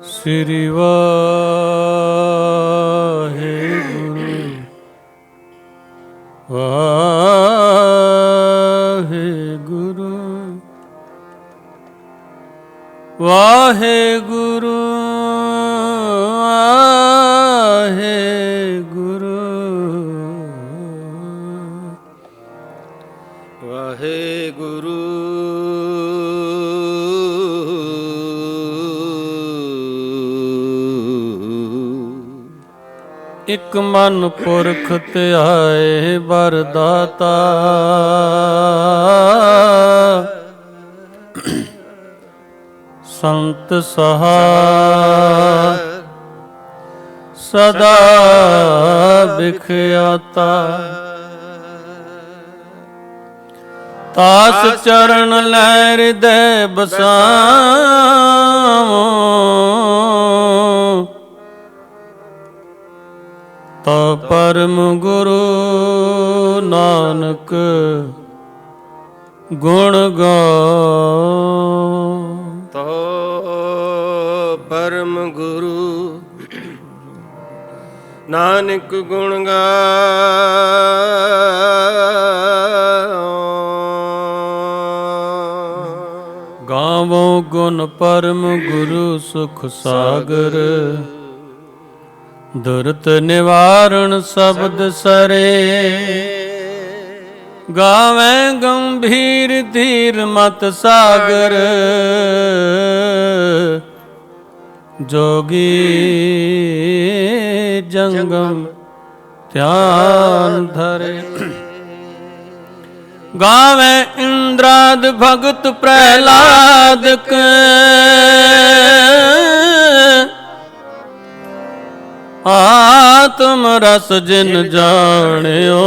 ਸ੍ਰੀ ਵਾਹਿਗੁਰੂ ਵਾਹਿਗੁਰੂ ਵਾਹਿਗੁਰੂ ਵਾਹਿਗੁਰੂ ਵਾਹਿਗੁਰੂ ਇਕ ਮਨ ਪੁਰਖ ਧਿਆਏ ਵਰਦਾਤਾ ਸੰਤ ਸਹਾਇ ਸਦਾ ਬਿਖਿਆਤਾ ਤਾਸ ਚਰਨ ਲੈ ਹਿਰਦੈ ਬਸਾਵੋ ਤਾ ਪਰਮ ਗੁਰੂ ਨਾਨਕ ਗੁਣ ਗਾਓ ਤੋ ਪਰਮ ਗੁਰੂ ਨਾਨਕ ਗੁਣ ਗਾਵੋ ਗੁਣ ਪਰਮ ਗੁਰੂ ਸੁਖ ਸਾਗਰ ਦੁਰਤ ਨਿਵਾਰਣ ਸ਼ਬਦ ਸਰੇ ਗਾਵੇਂ ਗੰਭੀਰ ਧੀਰ ਮਤ ਸਾਗਰ ਜੋਗੀ ਜੰਗਮ ਧਿਆਨ ਧਰੇ ਗਾਵੇਂ ਇੰਦਰਾਦ ਭਗਤ ਪ੍ਰਹਿਲਾਦ ਕੇ ਆਤਮ ਰਸ ਜਿਨ ਜਾਣਿਓ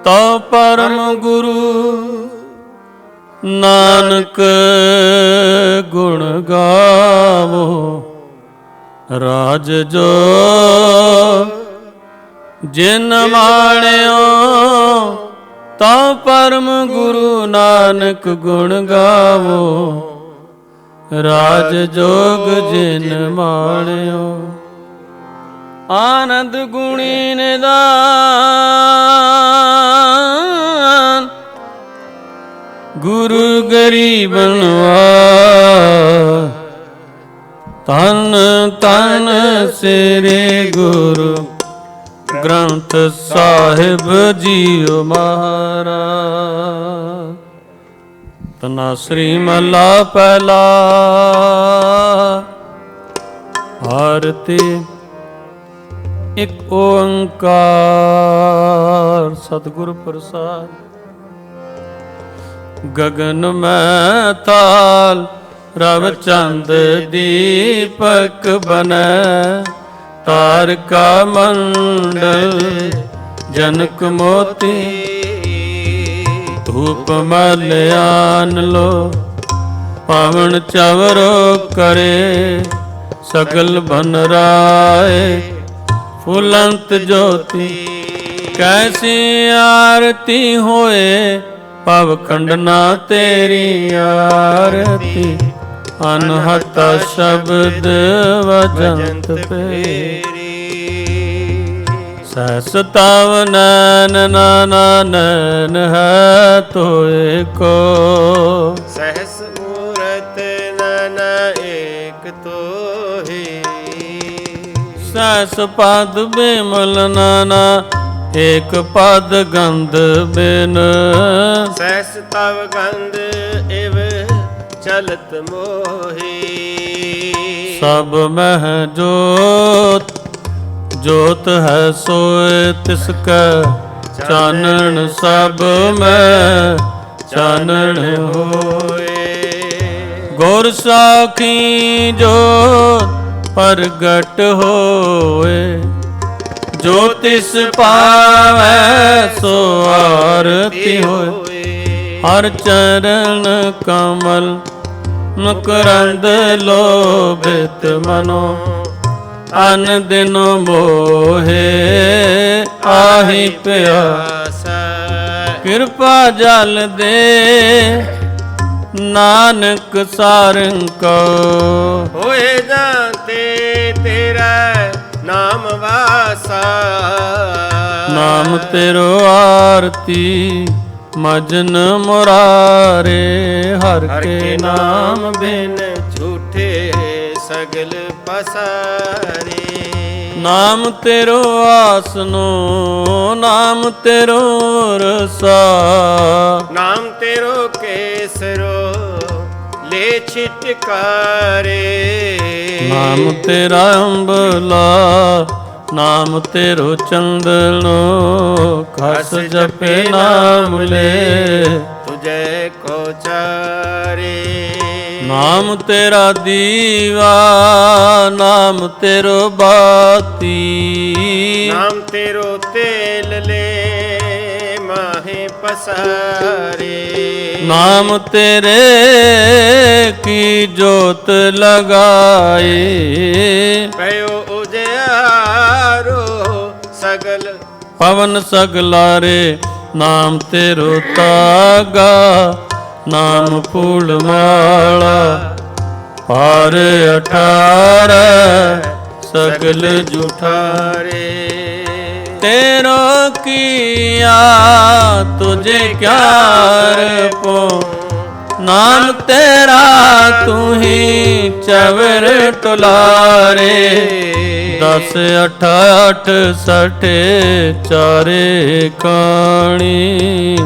ਤੋ ਪਰਮ ਗੁਰੂ ਨਾਨਕ ਗੁਣ ਗਾਵੋ ਰਾਜ ਜੋ ਜਿਨ ਮਾਣਿਓ ਤੋ ਪਰਮ ਗੁਰੂ ਨਾਨਕ ਗੁਣ ਗਾਵੋ ਰਾਜ ਜੋਗ ਜਿਨ ਮਾਣਿਓ ਆਨੰਦ ਗੁਣੀ ਨਿਦਾਨ ਗੁਰੂ ਗਰੀਬਨਵਾ ਤਨ ਤਨ ਸ੍ਰੀ ਗੁਰੂ ਗ੍ਰੰਥ ਸਾਹਿਬ ਜੀਓ ਮਹਾਰਾਜ ਤਨਾਸਰੀ ਮਹਲਾ ਪਹਿਲਾ ਆਰਤੀ ਇਕ ਓੰਕਾਰ ਸਤਿਗੁਰ ਪ੍ਰਸਾਦ ਗਗਨ ਮੈਂ ਤਾਲ ਰਵ ਚੰਦ ਦੀਪਕ ਬਨੈ ਤਾਰਕਾ ਮੰਡਲ ਜਨਕ ਮੋਤੀ ਧੂਪ ਮਲਿਆਨ ਲੋ ਪਾਵਨ ਚਵਰੋ ਕਰੇ ਸਗਲ ਬਨ ਰਾਏ ਫੁਲੰਤ ਜੋਤੀ ਕੈਸੀ ਆਰਤੀ ਹੋਏ ਪਵ ਖੰਡਨਾ ਤੇਰੀ ਆਰਤੀ ਅਨਹਤਾ ਸ਼ਬਦ ਵਜੰਤ ਪੇਰੀ ਸਹਸ ਤਵ ਨੈਨ ਨਾਨਨ ਹੈ ਤੋਏ ਕੋ ਸਹਸ ਮੂਰਤ ਨਨ ਏਕ ਤੋਹੀ ਸਹਸ ਪਦ ਬਿਮਲ ਨਾਨਾ ਏਕ ਪਦ ਗੰਧ ਬਿਨ ਸਹਸ ਤਵ ਗੰਧ ਇਵ ਚਲਤ ਮੋਹੀ ਸਭ ਮਹਿ ਜੋਤ ਜੋਤ ਹੈ ਸੋਏ ਤਿਸ ਕੈ ਚਾਨਣ ਸਭ ਮੈਂ ਚਾਨਣ ਹੋਏ ਗੁਰ ਸਾਖੀ ਜੋਤ ਪ੍ਰਗਟ ਹੋਏ ਜੋ ਤਿਸ ਪਾਵੈ ਸੋ ਆਰਤੀ ਹੋਏ ਹਰ ਚਰਨ ਕਮਲ ਮੁਕਰੰਦ ਲੋਭਿਤ ਮਨੋ ਅਨ ਦਿਨ ਮੋਹੇ ਆਹੀ ਪਿਆਸਾ ਕਿਰਪਾ ਜਲ ਦੇ ਨਾਨਕ ਸਾਰੰਗ ਕੋ ਹੋਏ ਜਾਂਤੇ ਤੇਰਾ ਨਾਮ ਵਾਸਾ ਨਾਮ ਤੇਰੋ ਆਰਤੀ ਮਜਨ ਮੁਰਾਰੇ ਹਰ ਕੇ ਨਾਮ ਬਿਨ ਝੂਠੇ ਸਗਲ ਪਸਾਰੇ ਨਾਮ ਤੇਰੋ ਆਸਨੋ ਨਾਮ ਤੇਰੋ ਰਸਾ ਨਾਮ ਤੇਰੋ ਕੇਸਰੋ ਲੈ ਛਿਟਕਾਰੇ ਨਾਮ ਤੇਰਾ ਅੰਬਲਾ ਨਾਮ ਤੇਰੋ ਚੰਦਨੋ ਖਸ ਜਪੇ ਨਾਮ ਲੈ ਤੁਝੇ ਕੋ ਚਾਰੇ ਨਾਮ ਤੇਰਾ ਦੀਵਾ ਨਾਮ ਤੇਰੋ ਬਾਤੀ ਨਾਮ ਤੇਰੋ ਤੇਲ ਲੈ ਮਾਹੇ ਪਸਾਰੇ ਨਾਮ ਤੇਰੇ ਕੀ ਜੋਤ ਲਗਾਏ ਪਇਓ ਉਜਿਆਰੋ ਸਗਲ ਪਵਨ ਸਗਲਾਰੇ ਨਾਮ ਤੇਰੋ ਤਾਗਾ ਨਾਮ ਫੂਲ ਮਾਲਾ ਪਾਰ 18 ਸਗਲ ਜੁਠਾਰੇ ਤੇਰੋ ਕੀਆ ਤੁਝੇ ਕਿਆ ਰਪੋ ਨਾਮ ਤੇਰਾ ਤੂੰ ਹੀ ਚਵਰ ਟੁਲਾਰੇ 10 8 8 60 ਚਾਰੇ ਕਾਣੀ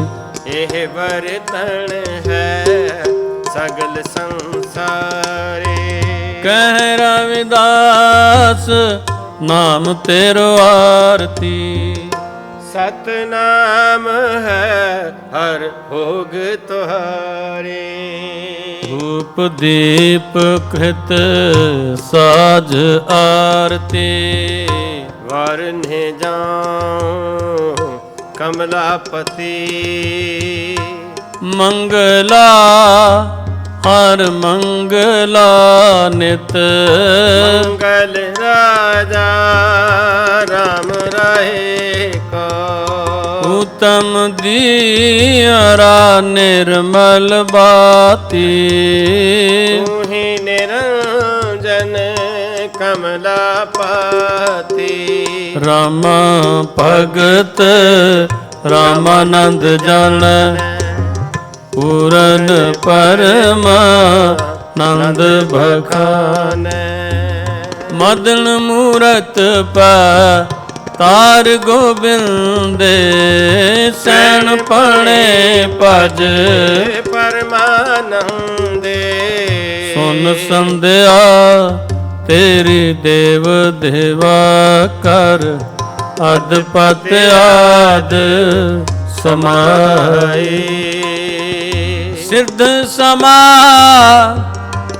ਇਹ ਵਰਤਣ ਹੈ ਸਗਲ ਸੰਸਾਰੇ ਕਹਿ ਰਵਿਦਾਸ ਨਾਮ ਤੇਰੋ ਆਰਤੀ ਸਤਨਾਮ ਹੈ ਹਰ ਭੋਗ ਤੁਹਾਰੇ ਧੂਪ ਦੀਪ ਕ੍ਰਿਤ ਸਾਜ ਆਰਤੀ ਵਰਨੇ ਜਾਉ ਕਮਲਾਪਤੀ ਮੰਗਲਾ ਹਰ ਮੰਗਲਾ ਨਿਤ ਮੰਗਲ ਰਾਜਾ ਰਾਮ ਰਾਏ ਕੋ ਉਤਮ ਦੀਰਾ ਨਿਰਮਲ ਬਾਤੀ ਤੂੰ ਹੀ ਨਿਰੰਜਨ ਕਮਲਾਪਤੀ ਰਾਮ ਭਗਤ ਰਾਮਾਨੰਦ ਜਨ ਪੂਰਨ ਪਰਮ ਨੰਦ ਬਖਾਨ ਮਦਨ ਮੂਰਤ ਪੈ ਤਾਰ ਗੋਬਿੰਦੇ ਸੈਣ ਪਣੇ ਭਜ ਪਰਮਾਨੰਦੇ ਸੁਨ ਸੰਧਿਆ ਤੇਰੀ ਦੇਵ ਦੇਵਾ ਕਰ ਅਦਪਤ ਆਦ ਸਮਾਈ ਸਿੱਧ ਸਮਾ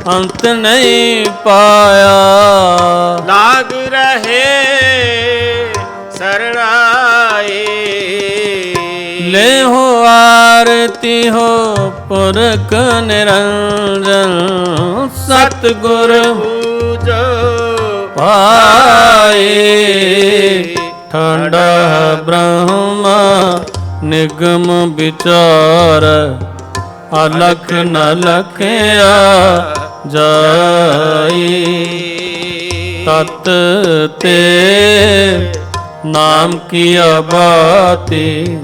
ਅੰਤ ਨਹੀਂ ਪਾਇਆ ਲਾਗ ਰਹੇ ਸਰਣਾਏ ਲੈ ਹੋ ਆਰਤੀ ਹੋ ਪੁਰਖ ਨਿਰੰਜਨ ਸਤਿਗੁਰ ਪੂਜੋ ਪਾਏ ਠੰਡਾ ਬ੍ਰਹਮ ਨਿਗਮ ਵਿਚਾਰ ਅਲਖ ਨ ਲਖਿਆ ਜਾਈ ਤਤ ਤੇ ਨਾਮ ਕੀਆ ਬਾਤੀ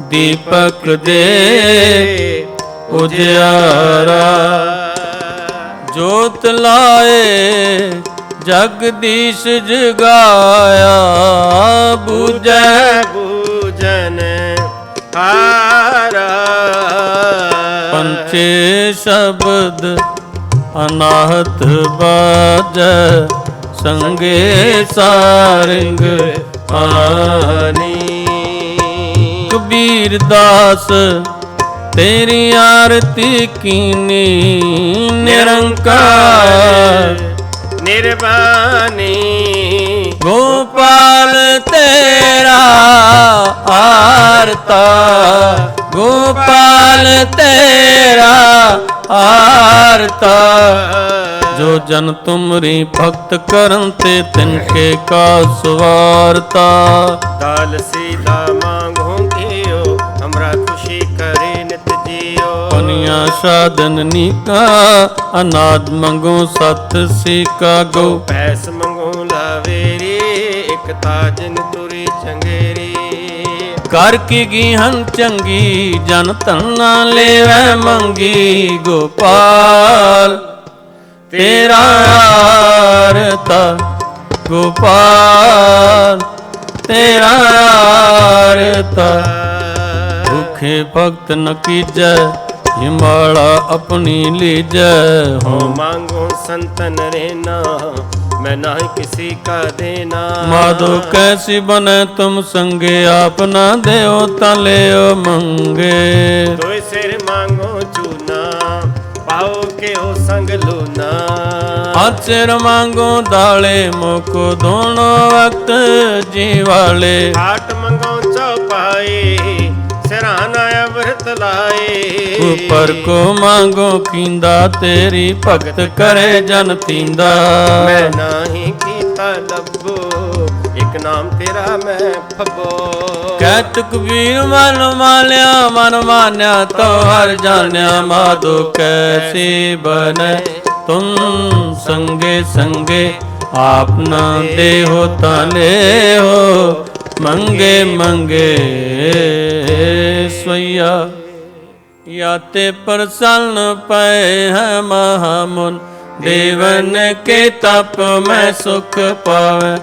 ਦੀਪਕ ਦੇ ਉਜਿਆਰਾ ਜੋਤ ਲਾਏ ਜਗਦੀਸ਼ ਜਗਾਇਆ ਬੂਝੈ ਬੂਜਨ ਹਾਰਾ ਪੰਚੇ ਸ਼ਬਦ ਅਨਾਹਤ ਬਾਜੈ ਸੰਗੇ ਸਾਰੰਗ ਆਨੀ ਕਬੀਰ ਦਾਸ ਤੇਰੀ ਆਰਤੀ ਕੀਨੀ ਨਿਰੰਕਾਰ ਨਿਰਵਾਨੀ ਗੋਪਾਲ ਤੇਰਾ ਆਰਤਾ ਗੋਪਾਲ ਤੇਰਾ आरता। जो जन तुमरी भक्त करन ते तिनके का सुवारता। दाल सीधा मांगो दियो, हमरा खुशी करे नित जियो। पनिया साधन नीका, अनाज मंगो सत सीका गो। पैस मंगो लावेरी, एक ताजन तुरी चंगेरी। कर की गीहन चंगी, जन धना लेवै मंगी। गोपाल तेरा आरता, गोपाल तेरा आरता। भूखे भक्त न कीजै, हिमाला अपनी लीजै। हो मांगो संतन रहना, मैं ना किसी का देना। माधो कैसी बने तुम संगे, आप ना देओ तलेओ मंगे। दो सिर मांगो चूना, पाओ के हो संग लूना। आचर मांगो दाले, मोको दोनों वक्त जीवाले। हाट मंगो चौपाई, सिराना व्रत लाए। ऊपर को मांगो कींदा, तेरी भक्त करे जन तींदा। मैं नाही कीता लब्बो, एक नाम तेरा मैं फबो। कहत कबीर मन मान्या, मन मान्या तो हर जान्या। माधो कैसी बने तुम संगे संगे, आप ना दे हो ताले हो मंगे मंगे। स्वैया याते प्रसन्न पए है महामुन, देवन के तप में सुख पावे।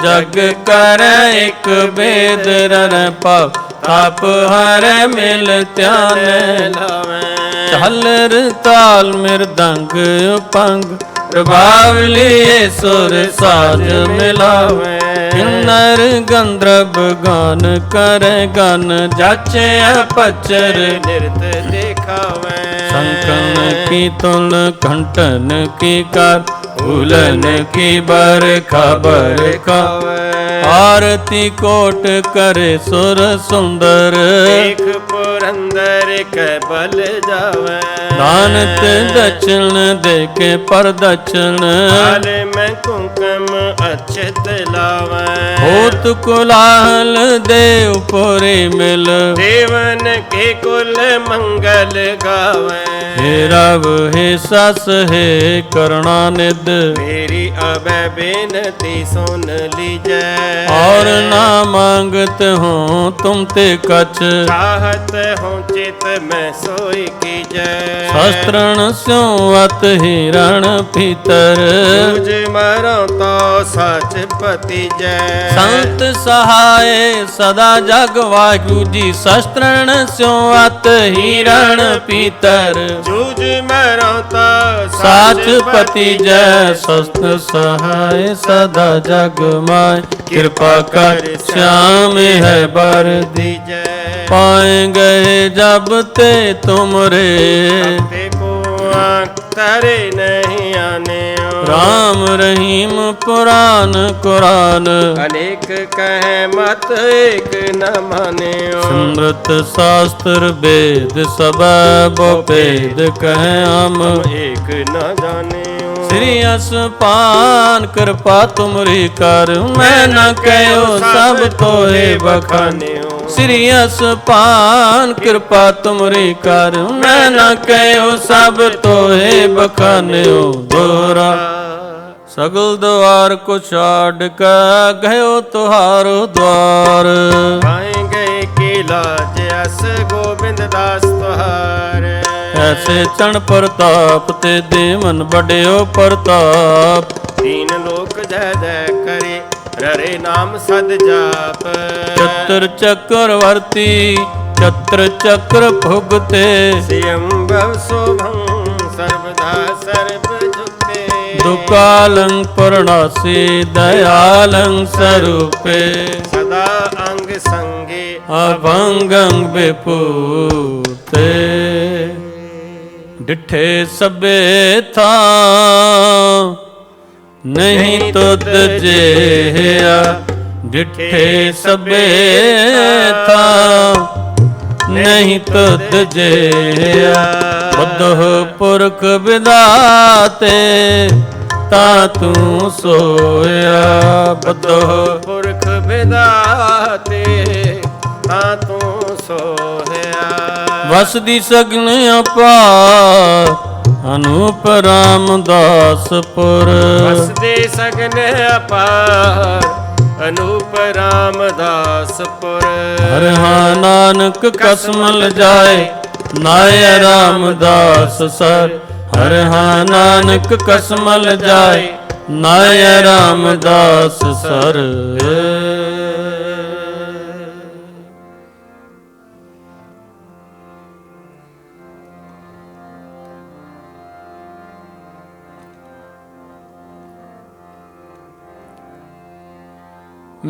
जग कर एक बेद रन पाव, ताप हर मिल ध्यान लावे। झालर ताल मृदंग पंग, प्रभाव लिए सुर साज मिलावे। किन्नर गंधर्व गान करे गन, जाचे पचर निरत देखावे। शंकन की तुल घंटन की कर, फूलन की बरखा बरखा। आरती कोट करे सुर सुंदर, एक पुरंदर के बल जावे। दानत दक्षिण देके पर दक्षिण, हाल में कुंकम अक्षत लावे। होत कुलाहल देव पुरी मिल, देवन के कुल मंगल गावे। हे रव हे सस हे करुणानिध, मेरी अब बेनती सुन लीजै। और ना मांगत हो तुम ते कछ, चाहत हो चित में सोई कीजै। शस्त्रण स्यो अत हिरण भीतर, तुझ मरो तो सच पति जय। संत सहाय सदा जग वाहिगुरु जी। शस्त्रण स्यो अत हिरण भीतर, जूझ मरो तो साच पति जय। शस्त्र सहाय सदा जग माय, कृपा कर श्याम है बर दी। जय पाए गए जब ते तुमरे, देखो आँख तारे नहीं आने। राम रहीम पुराण कुरान, अनेक कहे मत एक न माने। समृत शास्त्र वेद सब बो वेद कहे हम, एक न जाने। श्री असपान कृपा तुमरी कर, मैं न कहो सब तोहे बखाने। श्री असपान कृपा तुमरी कर, मैं न कहो सब तोहे बखाने। दोहरा सगल द्वार को छाड़ कर, गयो तुहारो द्वार। पाएंगे की लाज अस गोविंद दास तुहार। ऐसे चण प्रताप ते देवन बड़ियो प्रताप। तीन लोक जय जय करे, ररे नाम सद जाप। चतर चक्रवर्ती चत्र चक्र भुगते, स्वयंभव शोभं सर्वदा सर्व झुकते। दुकालं परणासी दयालं स्वरूपे, सदा अंग संगे अभंगं विपूते। डिठे सबे था नहीं तुद जेया, डिठे सबे था नहीं तुद जेया। ਬੁੱਧ ਪੁਰਖ ਵਿਦਾਤੇ ਤਾ ਤੂੰ ਸੋਇਆ। ਬੁੱਧ ਪੁਰਖ ਵਿਦਾਤੇ ਤਾਂ ਤੂੰ ਸੋਹਿਆ। ਵਸਦੀ ਸਗਨ ਅਪਾਰ ਅਨੂਪ ਰਾਮਦਾਸਪੁਰ। ਵਸਦੇ ਸਗਨ ਅਪਾਰ ਅਨੂਪ ਰਾਮਦਾਸਪੁਰ। ਹਰਿ ਹਾਂ ਨਾਨਕ ਕਸਮ ਲਜਾਏ ਨਾਇ ਰਾਮਦਾਸ ਸਰ। ਹਰਿ ਹਾਂ ਨਾਨਕ ਕਸਮ ਲਜਾਏ ਨਾਇ ਰਾਮਦਾਸ ਸਰ।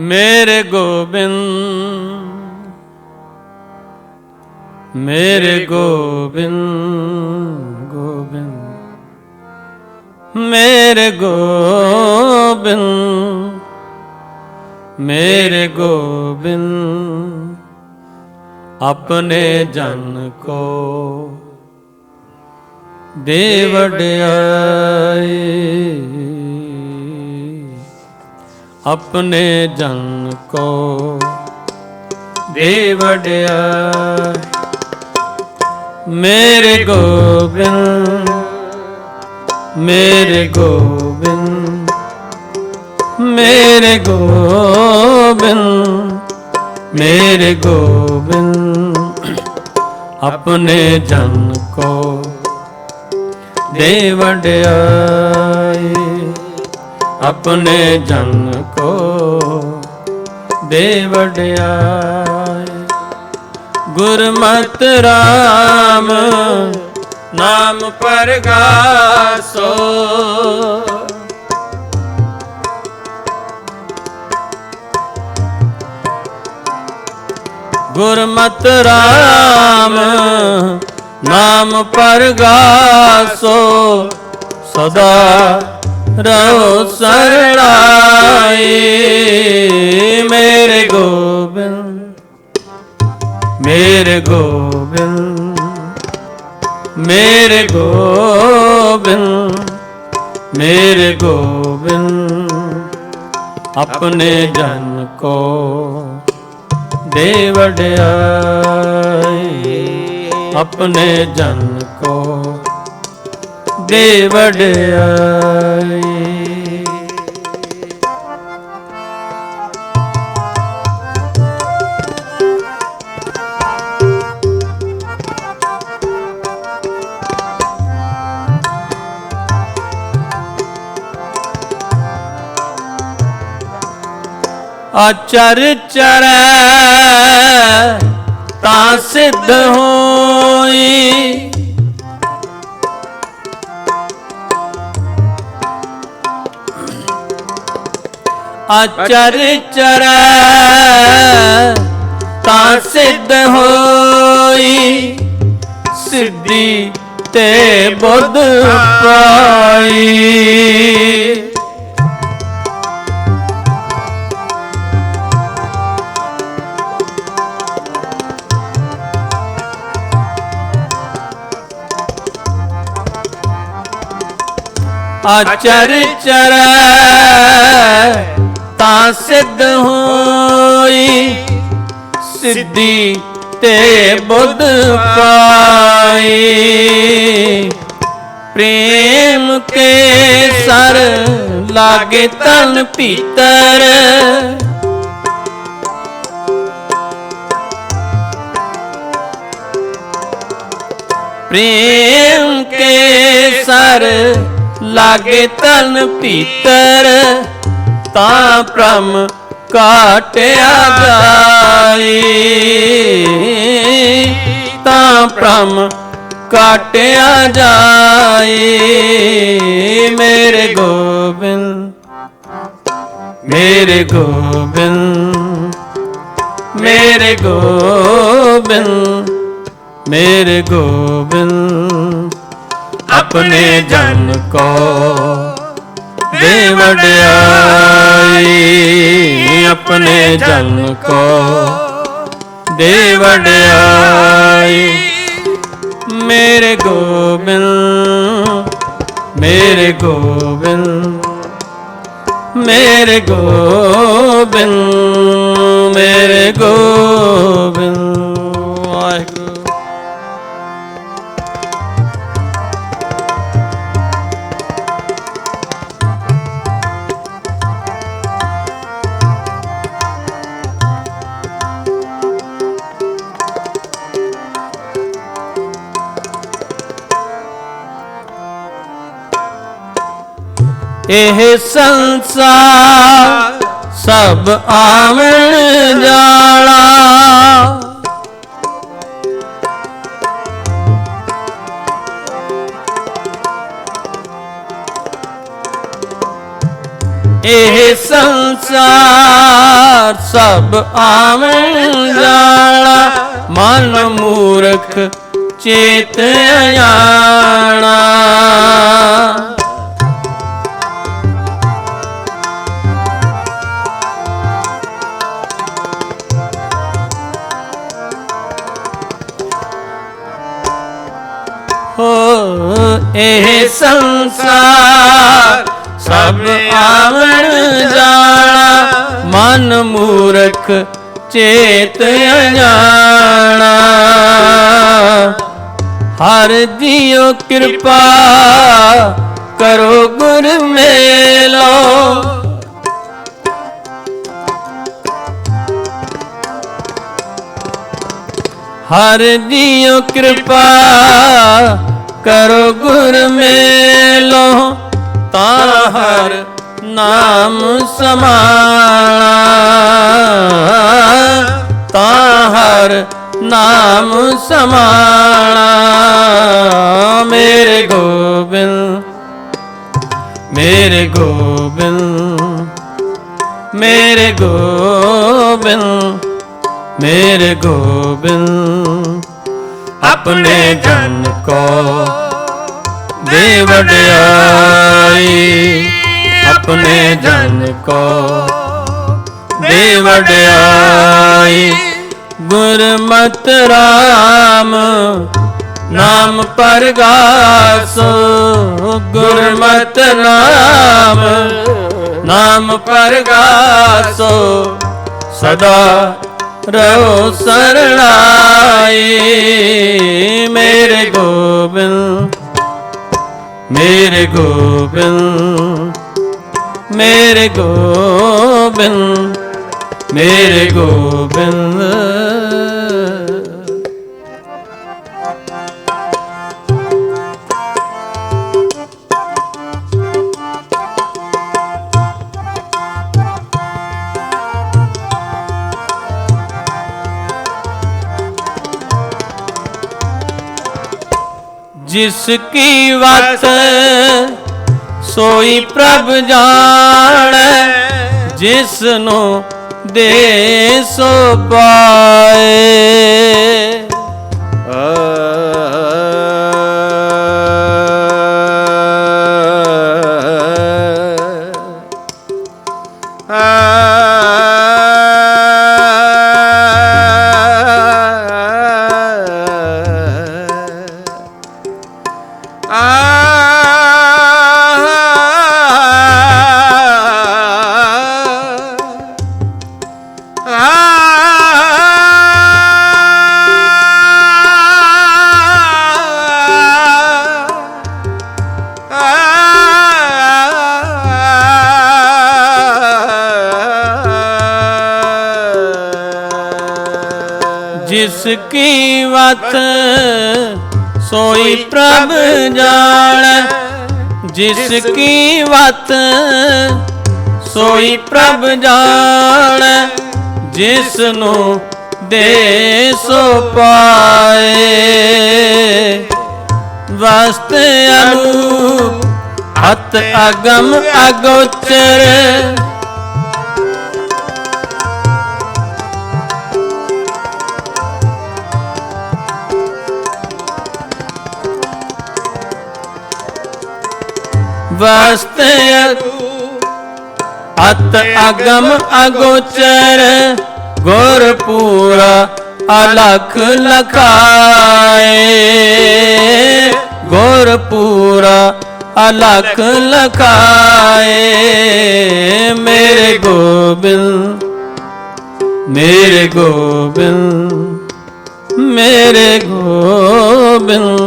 मेरे गोबिंद मेरे गोबिंद गोबिंद मेरे गोबिंद मेरे गोबिंद अपने जन को दे वड्याई। अपने जन को दे वड्याई। मेरे गोबिंद मेरे गोबिंद मेरे गोबिंद मेरे गोबिंद अपने जन को दे वड्याई। अपने जन को दे वड्याई। गुरमत राम नाम परगासो। गुरमत राम नाम परगासो। सदा रहो शरणाई। मेरे गोबिंद मेरे गोबिंद मेरे गोबिंद मेरे गोबिंद अपने जन को दे वड्याई। अपने जन को दे वड्याई। आचर चरै ता सिद्ध होई। आचर चरै ता सिद्ध होई। सिद्धि ते बुध पाई। आचर चरै ता सिद्ध होई। सिद्धि ते बुध पाई। प्रेम के सर लागे तन भीतर। प्रेम के सर लागे तन भीतर। ता भ्रम काटिया जाई। ता भ्रम काटिया जाई। मेरे गोबिंद मेरे गोबिंद मेरे गोबिंद मेरे गोबिंद अपने जन को दे वड्याई। अपने जन को दे वड्याई। मेरे गोबिंद, मेरे गोबिंद, मेरे गोबिंद, मेरे गोबिंद। वाहिगुरु। एह संसार सब आवन जाना, एह संसार सब आवन जाना, मन मूर्ख चेत अजाना। हो एह संसार सब आवन जाना, मन मूर्ख चेत अजाना। हर दियो कृपा करो गुर मेलो, हर दियो कृपा करो गुर मेलो, तारा हर नाम समाना, तारा हर नाम समाना। मेरे गोबिंद, मेरे गोबिंद, मेरे गोबिंद, मेरे गोबिंद। अपने जन को दे वड्याई, अपने जन को दे वड्याई। गुरमत राम नाम परगासो, गुरमत राम नाम परगासो। सदा रहो शरणाई। मेरे गोबिंद, मेरे गोबिंद, मेरे गोबिंद, मेरे गोबिंद। जिसकी वत सोई प्रभ जाने, जिसनो दे सो पाए। जिसकी वत सोई प्रभ जाने, जिसकी वत सोई प्रभ जाने। जिसनु दे सो पाए। वस्त अनूप अत अगम अगोचर, वस्त अत अगम अगोचर। गुर पूरा अलख लखाए गुरपुरा अलख लखाए मेरे गोबिंद मेरे गोबिंद मेरे गोबिंद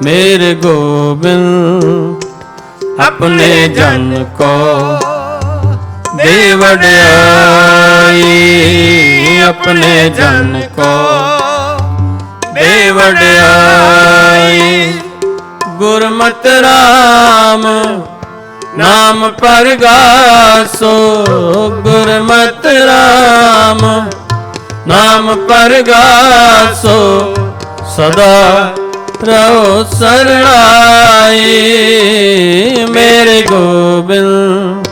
मेरे गोबिंद अपने जन को दे वड्याई अपने जन को दे वड्याई गुरमत राम नाम परगासो गुरमत राम नाम परगासो सदा रहो शरणाई मेरे गोबिंद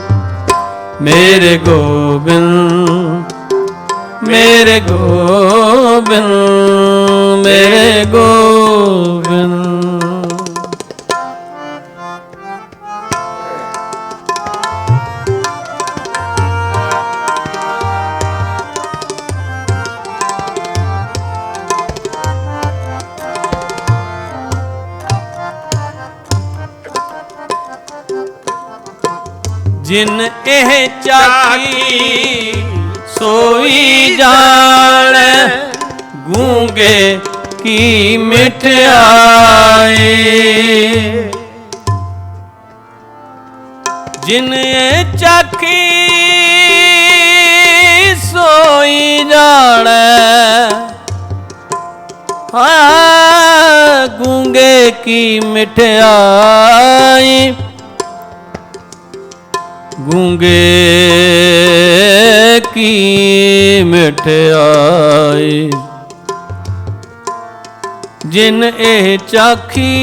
मेरे गोबिंद मेरे गोबिंद मेरे गोबिंद। जिन एह चाखी सोई जाने गूंगे की मिठाई जिन एह चाखी सोई जाने गूंगे की मिठाई गूंगे की मिठाई जिन एह चाखी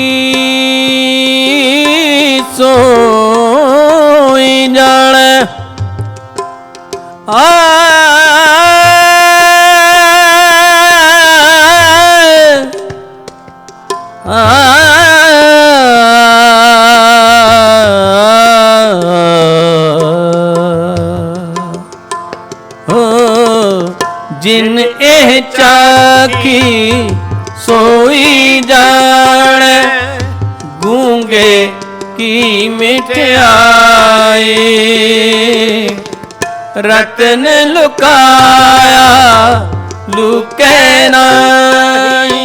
सोई जाने जिन एह चाखी सोई जाने गूंगे की मिठाई रतन लुकाया लुके नाई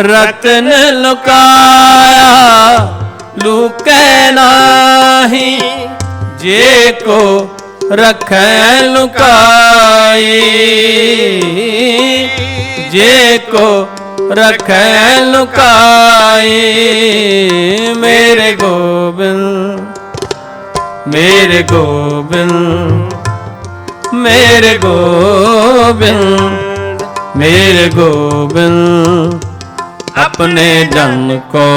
रतन लुकाया लुके नाही जे को रखे लुकाई जे को रखे लुकाई मेरे गोबिंद मेरे गोबिंद मेरे गोबिंद मेरे गोबिंद अपने जन को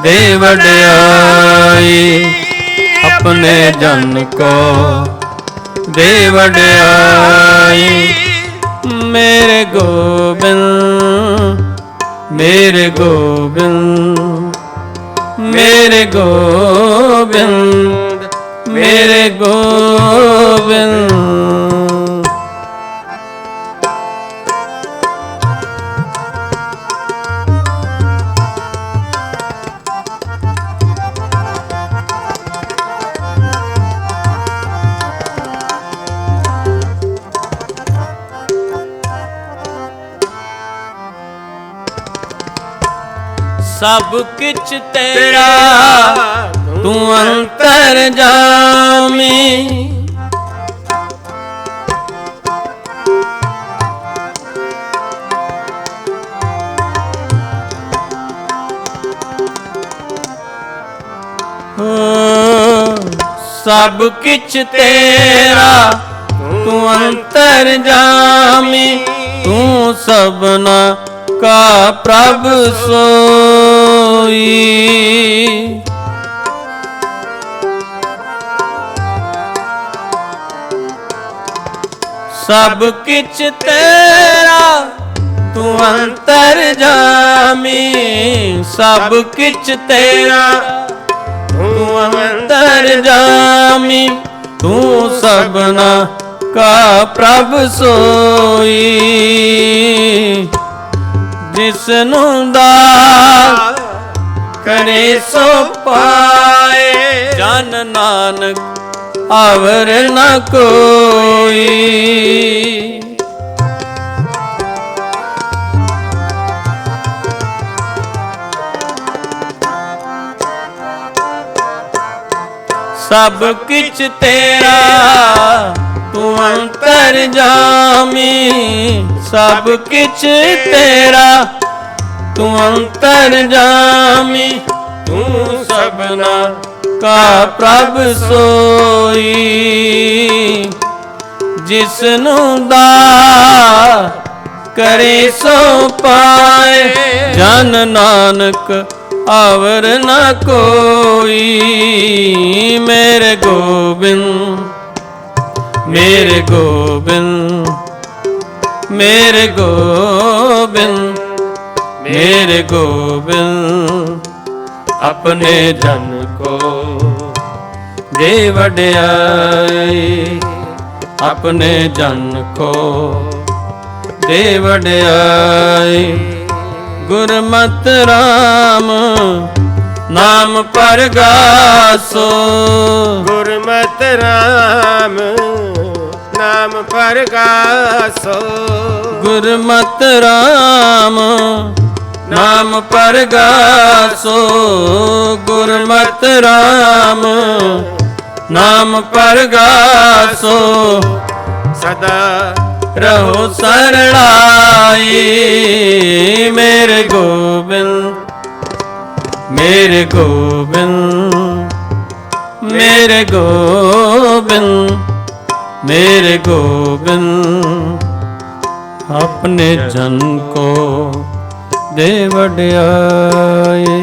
दे वड्याई अपने जन को दे वड्याई मेरे गोबिंद मेरे गोबिंद मेरे गोबिंद मेरे गोबिंद। सब किछ तेरा तू अंतर जामी सब किछ तेरा तू अंतर जामी तू सबना का प्रभु सोई सब किछ तेरा तू अंतर जामी सब किच तेरा तू अंतर जामी तू सबना का प्रभ सोई जिसनु दास करे सो पाए जन नानक आवर न कोई सब किछ तेरा तू अंतर जामी सब किछ तेरा तू अंतर जामी तू सबना का प्रभ सोई जिसनु दास करे सो पाए जन नानक आवर न कोई मेरे गोबिंद मेरे गोबिंद मेरे गोबिंद मेरे गोबिंद अपने जन को दे वड्याई अपने जन को दे वड्याई गुरमत राम नाम परगासो गुरमत राम नाम परगासो गुरमत राम नाम परगासो गुरमत राम नाम परगासो सदा रहो शरणाई मेरे गोबिंद मेरे गोबिंद मेरे गोबिंद मेरे गोबिंद अपने जन को दे वड्याई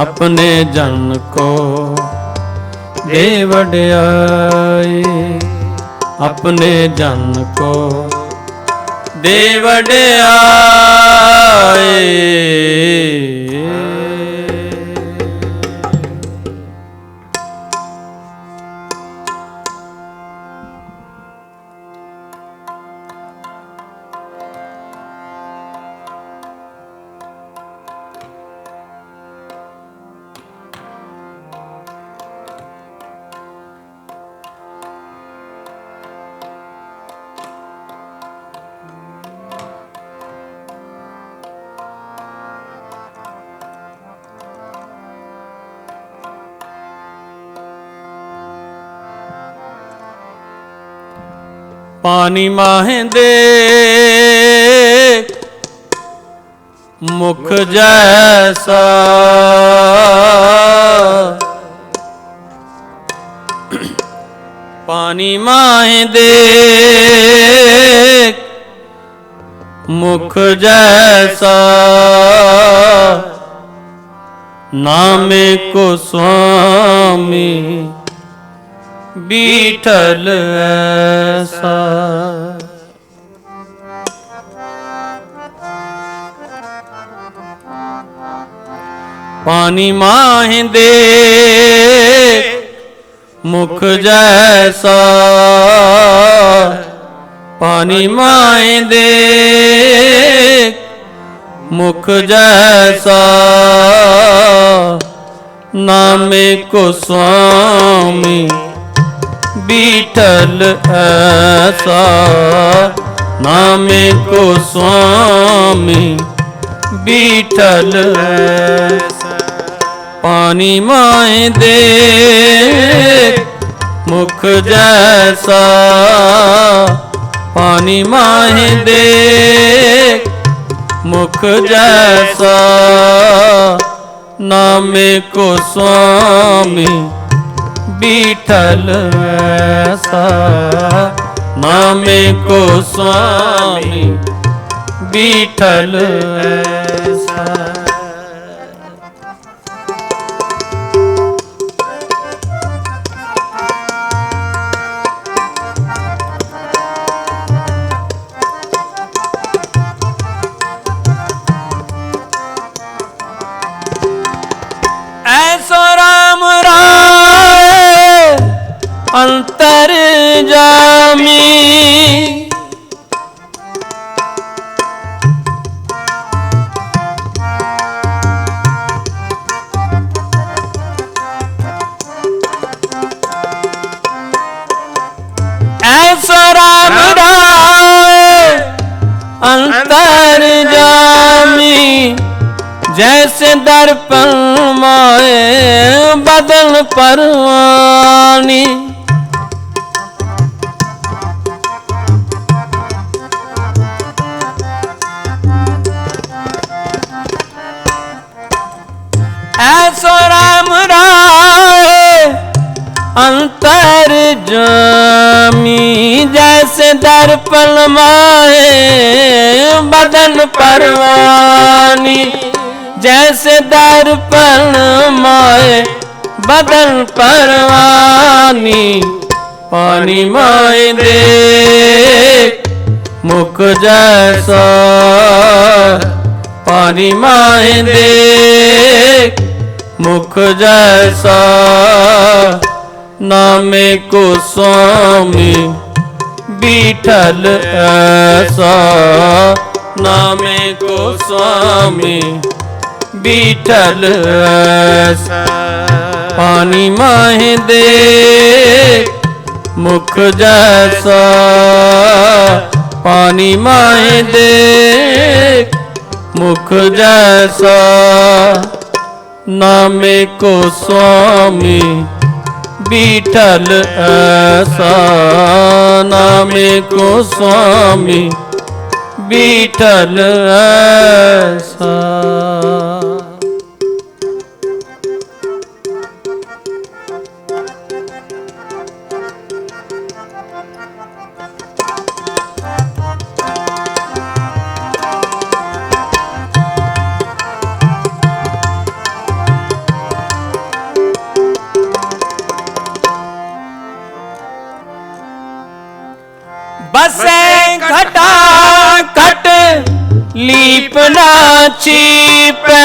अपने जन को दे वड्याई अपने जन को दे वड्याई पानी माहे दे मुख जैसा पानी माहे दे मुख जैसा नामे को स्वामी बीठल ऐसा पानी माहे दे मुख जैसा पानी माहे दे मुख जैसा नामे को स्वामी बीठल ऐसा नामे को स्वामी बीठल ऐसा पानी माए दे मुख जैसा पानी माहे दे मुख जैसा नामे को स्वामी बीठल ऐसा नामे को स्वामी बीठल ऐसा अंतर जामी। ऐसा राम राय अंतर जामी, जैसे दर्पण माए बदन परवानी। ऐसो राम राय अंतर जामी, जैसे दर्पण माए बदन परवानी। जैसे दर्पण माए बदन परवानी। पानी माए देख मुख जैसा, पानी माए देख मुख जैसा। नामे को स्वामी बीठल ऐसा, नामे को स्वामी बीठल ऐसा। पानी माहे देख मुख जैसा, पानी माहे देख मुख जैसा। नामे को स्वामी बीठल ऐसा, नामे को स्वामी बीठल ऐसा। बसे घटा कट लीपना चीपे,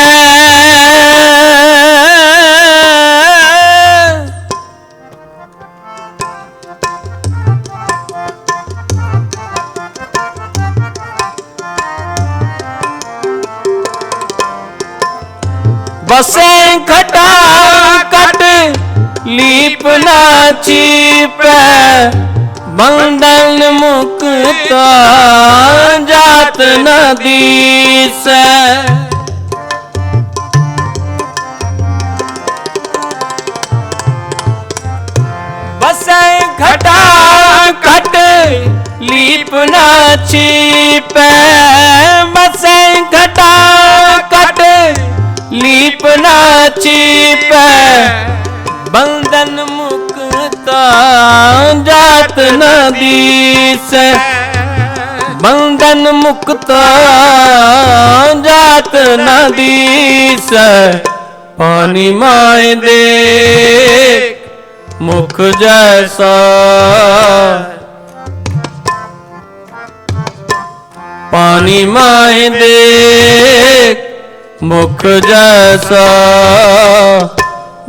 बसे घटा कट लीपना चीपे। बंधन मुक्त जात नदी से, बसे घटा कट लीपना छिपे। बसे घटा कट लीपना छिपे। बंधन मुक्त जात नदी से, बंधन मुक्त जात नदी से। पानी माए देख मुख जैसा, पानी माए देख मुख जैसा।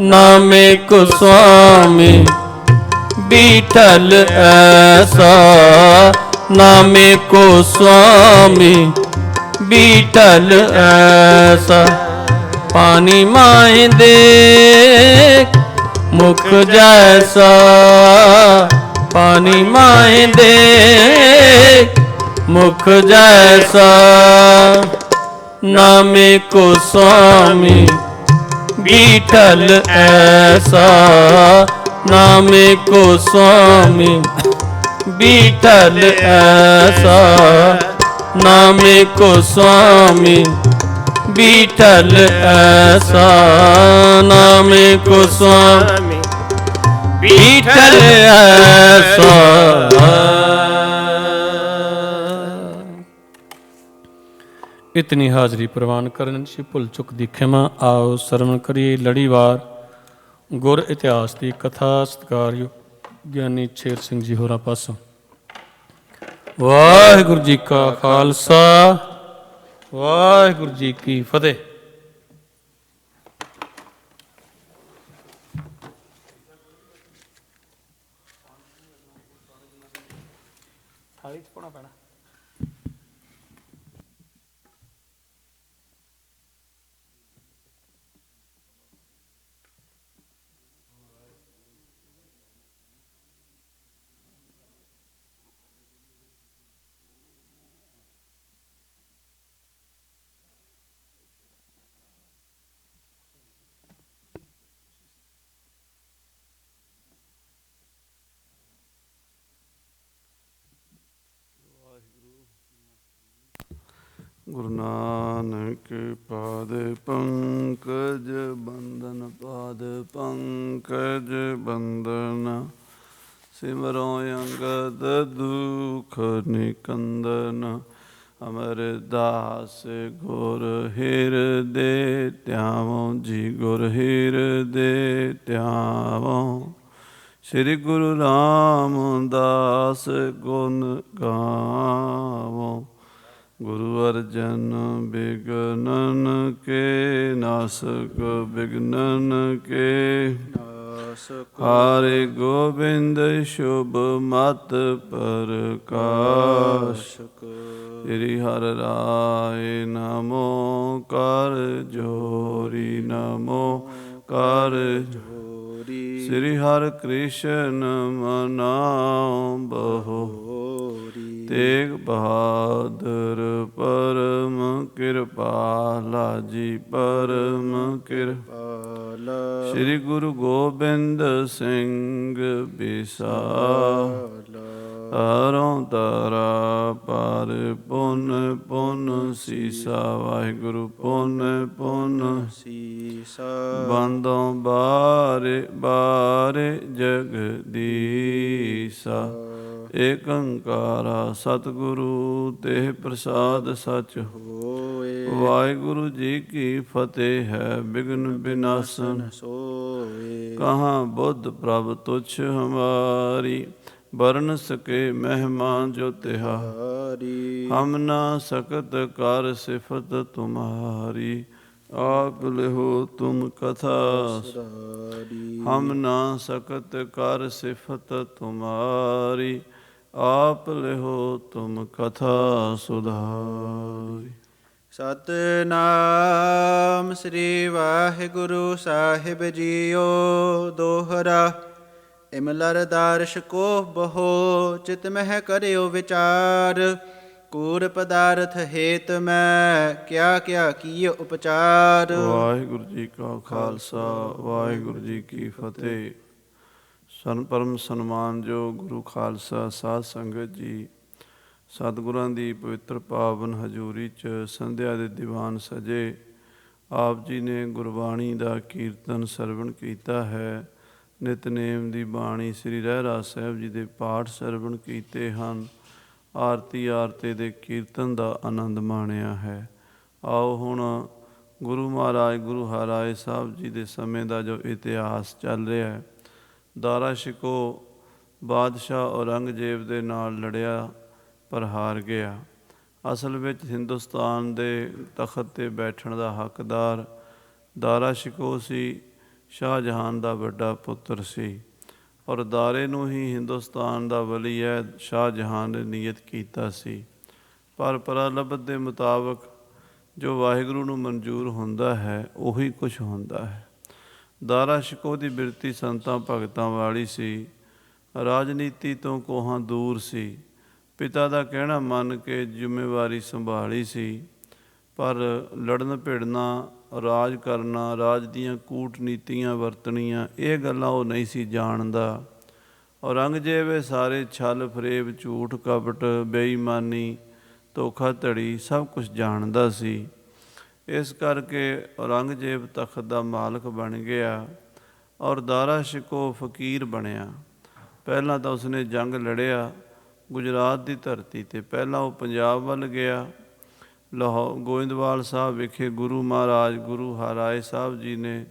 नामे को स्वामी बीठल ऐसा, नामे को स्वामी बीठल ऐसा। पानी माए देख मुख जैसा, पानी माए देख मुख जैसा। नामे को स्वामी बीठल ऐसा, नामे को स्वामी बीठल ऐसा। नामे को स्वामी बीठल ऐसा, नामे को स्वामी बीठल ऐसा। इतनी हाजरी प्रवान करन सी भुल चुक दी खिमा। आओ सरवण करिए लड़ीवार गुर इतिहास की कथा। सत्कारयोग ਗਿਆਨੀ ਛੇਰ ਸਿੰਘ जी होरां पासों। वाहिगुरु जी का खालसा, वाहिगुरु जी की फतेह। ਗੁਰੂ ਨਾਨਕ ਪਾਦ ਪੰਕਜ ਬੰਦਨ, ਪਾਦ ਪੰਕਜ ਬੰਦਨ, ਸਿਮਰੋ ਅੰਗਦ ਦੁਖ ਨਿਕੰਦਨ, ਅਮਰਦਾਸ ਗੁਰ ਹਿਰਦੇ ਧਿਆਵੋ ਜੀ, ਗੁਰ ਹਿਰਦੇ ਧਿਆਵੋ। ਸ੍ਰੀ ਗੁਰੂ ਰਾਮਦਾਸ ਗੁਣ ਗਾਵੋ। ਗੁਰੂ ਅਰਜਨ ਬਿਗਨਨ ਕੇ ਨਾਸਕ, ਬਿਗਨਨ ਕੇ ਨਾਸਕ। ਹਰਿ ਗੋਬਿੰਦ ਸ਼ੁਭ ਮਤ ਪ੍ਰਕਾਸ਼ਕ। ਸ੍ਰੀ ਹਰਿ ਰਾਏ ਨਮੋ ਕਰ ਜੋਰੀ, ਨਮੋ ਕਰ ਜੋਰੀ। ਸ੍ਰੀ ਹਰਿ ਕ੍ਰਿਸ਼ਨ ਮਨਾਉ ਬਹੁ, ਤੇਗ ਬਹਾਦਰ ਪਰਮ ਕਿਰਪਾਲਾ ਜੀ, ਪਰਮ ਕਿਰਪਾਲਾ। ਸ੍ਰੀ ਗੁਰੂ ਗੋਬਿੰਦ ਸਿੰਘ ਬਿਸਾਲਾ, ਤਰੋਂ ਤਰਾ ਪਰ ਪੁਨ ਪੁਨ ਸੀਸਾ, ਵਾਹਿਗੁਰੂ ਪੁਨ ਪੁਨ ਸੀਸਾ। ਬੰਦੋਂ ਬਾਰੇ ਬਾਰੇ ਜਗਦੀਸਾ, ਏਕ ਓੰਕਾਰਾ ਸਤਿਗੁਰੂ ਤੇ ਪ੍ਰਸਾਦ ਸਚ ਹੋਏ। ਵਾਹਿਗੁਰੂ ਜੀ ਕੀ ਫਤਿਹ ਹੈ, ਬਿਘਨ ਬਿਨਾਸਨ ਸੋਏ। ਕਹਾਂ ਬੁੱਧ ਪ੍ਰਭ ਤੁਛ ਹਮਾਰੀ, ਬਰਨ ਸਕੇ ਮਹਿਮਾ ਜੋ ਤਿਹਾਰੀ। ਹਮ ਨਾ ਸਕਤ ਕਰ ਸਿਫਤ ਤੁਮਾਰੀ, ਆਪ ਲਿਹੋ ਤੁਮ ਕਥਾ ਸੁਧਾਰੀ। ਹਮ ਨਾ ਸਕਤ ਕਰ ਸਿਫਤ ਤੁਮਾਰੀ, ਆਪ ਲਿਹੋ ਤੁਮ ਕਥਾ ਸੁਧਾਰੀ। ਸਤਿਨਾਮ ਸ੍ਰੀ ਵਾਹਿਗੁਰੂ ਸਾਹਿਬ ਜੀਓ। ਦੋਹਰਾ ਇਮਲਰ ਦਾਰਸ਼ ਕੋ ਬਹੋ, ਚਿਤ ਮਹਿ ਕਰਿਓ ਵਿਚਾਰ। ਕੂੜ ਪਦਾਰਥ ਹੇਤ ਮੈਂ, ਕਿਆ ਕਿਆ ਕੀਏ ਉਪਚਾਰ। ਵਾਹਿਗੁਰੂ ਜੀ ਕਾ ਖਾਲਸਾ, ਵਾਹਿਗੁਰੂ ਜੀ ਕੀ ਫਤਿਹ। ਪਰਮ ਸਨਮਾਨਯੋਗ ਗੁਰੂ ਖਾਲਸਾ ਸਾਧ ਸੰਗਤ ਜੀ, ਸਤਿਗੁਰਾਂ ਦੀ ਪਵਿੱਤਰ ਪਾਵਨ ਹਜ਼ੂਰੀ 'ਚ ਸੰਧਿਆ ਦੇ ਦੀਵਾਨ ਸਜੇ। ਆਪ ਜੀ ਨੇ ਗੁਰਬਾਣੀ ਦਾ ਕੀਰਤਨ ਸਰਵਣ ਕੀਤਾ ਹੈ। ਨਿਤਨੇਮ ਦੀ ਬਾਣੀ ਸ੍ਰੀ ਰਹਿਰਾਸ ਸਾਹਿਬ ਜੀ ਦੇ ਪਾਠ ਸਰਵਣ ਕੀਤੇ ਹਨ। ਆਰਤੀ ਆਰਤੇ ਦੇ ਕੀਰਤਨ ਦਾ ਆਨੰਦ ਮਾਣਿਆ ਹੈ। ਆਓ ਹੁਣ ਗੁਰੂ ਮਹਾਰਾਜ ਗੁਰੂ ਹਰਿਰਾਏ ਸਾਹਿਬ ਜੀ ਦੇ ਸਮੇਂ ਦਾ ਜੋ ਇਤਿਹਾਸ ਚੱਲ ਰਿਹਾ ਹੈ। ਦਾਰਾ ਸ਼ਿਕੋ ਬਾਦਸ਼ਾਹ ਔਰੰਗਜ਼ੇਬ ਦੇ ਨਾਲ ਲੜਿਆ ਪਰ ਹਾਰ ਗਿਆ। ਅਸਲ ਵਿੱਚ ਹਿੰਦੁਸਤਾਨ ਦੇ ਤਖਤ 'ਤੇ ਬੈਠਣ ਦਾ ਹੱਕਦਾਰ ਦਾਰਾ ਸ਼ਿਕੋ ਸੀ। ਸ਼ਾਹਜਹਾਨ ਦਾ ਵੱਡਾ ਪੁੱਤਰ ਸੀ ਔਰ ਦਾਰੇ ਨੂੰ ਹੀ ਹਿੰਦੁਸਤਾਨ ਦਾ ਵਲੀ-ਅਹਿਦ ਸ਼ਾਹਜਹਾਨ ਨੇ ਨੀਯਤ ਕੀਤਾ ਸੀ। ਪਰ ਪ੍ਰਲਬਧ ਦੇ ਮੁਤਾਬਕ ਜੋ ਵਾਹਿਗੁਰੂ ਨੂੰ ਮਨਜ਼ੂਰ ਹੁੰਦਾ ਹੈ ਉਹੀ ਕੁਛ ਹੁੰਦਾ ਹੈ। ਦਾਰਾ ਸ਼ਿਕੋ ਦੀ ਬਿਰਤੀ ਸੰਤਾਂ ਭਗਤਾਂ ਵਾਲੀ ਸੀ। ਰਾਜਨੀਤੀ ਤੋਂ ਕੋਹਾਂ ਦੂਰ ਸੀ। ਪਿਤਾ ਦਾ ਕਹਿਣਾ ਮੰਨ ਕੇ ਜ਼ਿੰਮੇਵਾਰੀ ਸੰਭਾਲੀ ਸੀ। ਪਰ ਲੜਨ ਭਿੜਨਾ, ਰਾਜ ਕਰਨਾ, ਰਾਜ ਦੀਆਂ ਕੂਟਨੀਤੀਆਂ ਵਰਤਣੀਆਂ, ਇਹ ਗੱਲਾਂ ਉਹ ਨਹੀਂ ਸੀ ਜਾਣਦਾ। ਔਰੰਗਜ਼ੇਬ ਇਹ ਸਾਰੇ ਛਲ ਫਰੇਬ, ਝੂਠ ਕਪਟ, ਬੇਈਮਾਨੀ, ਧੋਖਾਧੜੀ ਸਭ ਕੁਝ ਜਾਣਦਾ ਸੀ। ਇਸ ਕਰਕੇ ਔਰੰਗਜ਼ੇਬ ਤਖਤ ਦਾ ਮਾਲਕ ਬਣ ਗਿਆ ਔਰ ਦਾਰਾ ਸ਼ਿਕੋ ਫਕੀਰ ਬਣਿਆ। ਪਹਿਲਾਂ ਤਾਂ ਉਸਨੇ ਜੰਗ ਲੜਿਆ ਗੁਜਰਾਤ ਦੀ ਧਰਤੀ 'ਤੇ। ਪਹਿਲਾਂ ਉਹ ਪੰਜਾਬ ਵੱਲ ਗਿਆ। ਲਾਹੌਰ ਗੋਇੰਦਵਾਲ ਸਾਹਿਬ ਵਿਖੇ ਗੁਰੂ ਮਹਾਰਾਜ ਗੁਰੂ ਹਰਿਰਾਏ ਸਾਹਿਬ ਜੀ ਨੇ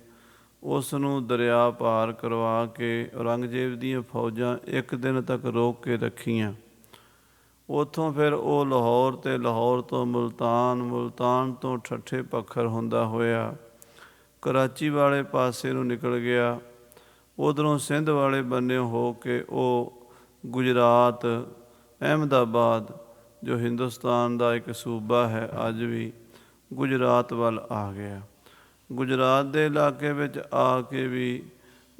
ਉਸ ਨੂੰ ਦਰਿਆ ਪਾਰ ਕਰਵਾ ਕੇ ਔਰੰਗਜ਼ੇਬ ਦੀਆਂ ਫੌਜਾਂ ਇੱਕ ਦਿਨ ਤੱਕ ਰੋਕ ਕੇ ਰੱਖੀਆਂ। ਉੱਥੋਂ ਫਿਰ ਉਹ ਲਾਹੌਰ ਅਤੇ ਲਾਹੌਰ ਤੋਂ ਮੁਲਤਾਨ, ਮੁਲਤਾਨ ਤੋਂ ਠੱਠੇ ਪੱਖਰ ਹੁੰਦਾ ਹੋਇਆ ਕਰਾਚੀ ਵਾਲੇ ਪਾਸੇ ਨੂੰ ਨਿਕਲ ਗਿਆ। ਉੱਧਰੋਂ ਸਿੰਧ ਵਾਲੇ ਬੰਨੇ ਹੋ ਕੇ ਉਹ ਗੁਜਰਾਤ, ਅਹਿਮਦਾਬਾਦ ਜੋ ਹਿੰਦੁਸਤਾਨ ਦਾ ਇੱਕ ਸੂਬਾ ਹੈ ਅੱਜ ਵੀ, ਗੁਜਰਾਤ ਵੱਲ ਆ ਗਿਆ। ਗੁਜਰਾਤ ਦੇ ਇਲਾਕੇ ਵਿੱਚ ਆ ਕੇ ਵੀ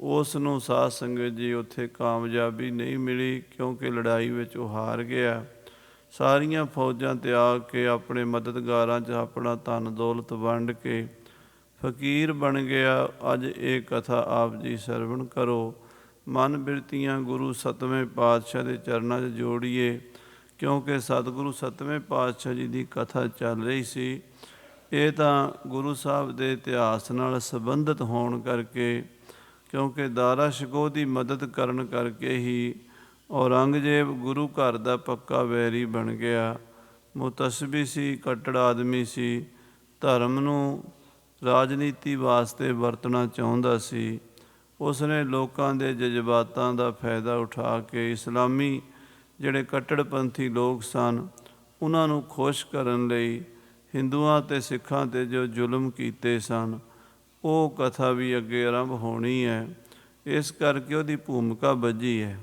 ਉਸ ਨੂੰ ਸਾਧ ਸੰਗਤ ਜੀ ਉੱਥੇ ਕਾਮਯਾਬੀ ਨਹੀਂ ਮਿਲੀ ਕਿਉਂਕਿ ਲੜਾਈ ਵਿੱਚ ਉਹ ਹਾਰ ਗਿਆ। ਸਾਰੀਆਂ ਫੌਜਾਂ ਤਿਆਗ ਕੇ ਆਪਣੇ ਮਦਦਗਾਰਾਂ 'ਚ ਆਪਣਾ ਧਨ ਦੌਲਤ ਵੰਡ ਕੇ ਫਕੀਰ ਬਣ ਗਿਆ। ਅੱਜ ਇਹ ਕਥਾ ਆਪ ਜੀ ਸਰਵਣ ਕਰੋ। ਮਨ ਬਿਰਤੀਆਂ ਗੁਰੂ ਸਤਵੇਂ ਪਾਤਸ਼ਾਹ ਦੇ ਚਰਨਾਂ 'ਚ ਜੋੜੀਏ ਕਿਉਂਕਿ ਸਤਿਗੁਰੂ ਸੱਤਵੇਂ ਪਾਤਸ਼ਾਹ ਜੀ ਦੀ ਕਥਾ ਚੱਲ ਰਹੀ ਸੀ। ਇਹ ਤਾਂ ਗੁਰੂ ਸਾਹਿਬ ਦੇ ਇਤਿਹਾਸ ਨਾਲ ਸੰਬੰਧਿਤ ਹੋਣ ਕਰਕੇ, ਕਿਉਂਕਿ ਦਾਰਾ ਸ਼ਿਕੋਹ ਦੀ ਮਦਦ ਕਰਨ ਕਰਕੇ ਹੀ ਔਰੰਗਜ਼ੇਬ ਗੁਰੂ ਘਰ ਦਾ ਪੱਕਾ ਵੈਰੀ ਬਣ ਗਿਆ। ਮੁਤੱਸਬੀ ਸੀ, ਕੱਟੜ ਆਦਮੀ ਸੀ, ਧਰਮ ਨੂੰ ਰਾਜਨੀਤੀ ਵਾਸਤੇ ਵਰਤਣਾ ਚਾਹੁੰਦਾ ਸੀ। ਉਸਨੇ ਲੋਕਾਂ ਦੇ ਜਜ਼ਬਾਤਾਂ ਦਾ ਫਾਇਦਾ ਉਠਾ ਕੇ ਇਸਲਾਮੀ ਜਿਹੜੇ ਕੱਟੜਪੰਥੀ ਲੋਕ ਸਨ ਉਹਨਾਂ ਨੂੰ ਖੁਸ਼ ਕਰਨ ਲਈ ਹਿੰਦੂਆਂ ਅਤੇ ਸਿੱਖਾਂ 'ਤੇ ਜੋ ਜ਼ੁਲਮ ਕੀਤੇ ਸਨ ਉਹ ਕਥਾ ਵੀ ਅੱਗੇ ਆਰੰਭ ਹੋਣੀ ਹੈ। ਇਸ ਕਰਕੇ ਉਹਦੀ ਭੂਮਿਕਾ ਬੱਝੀ ਹੈ।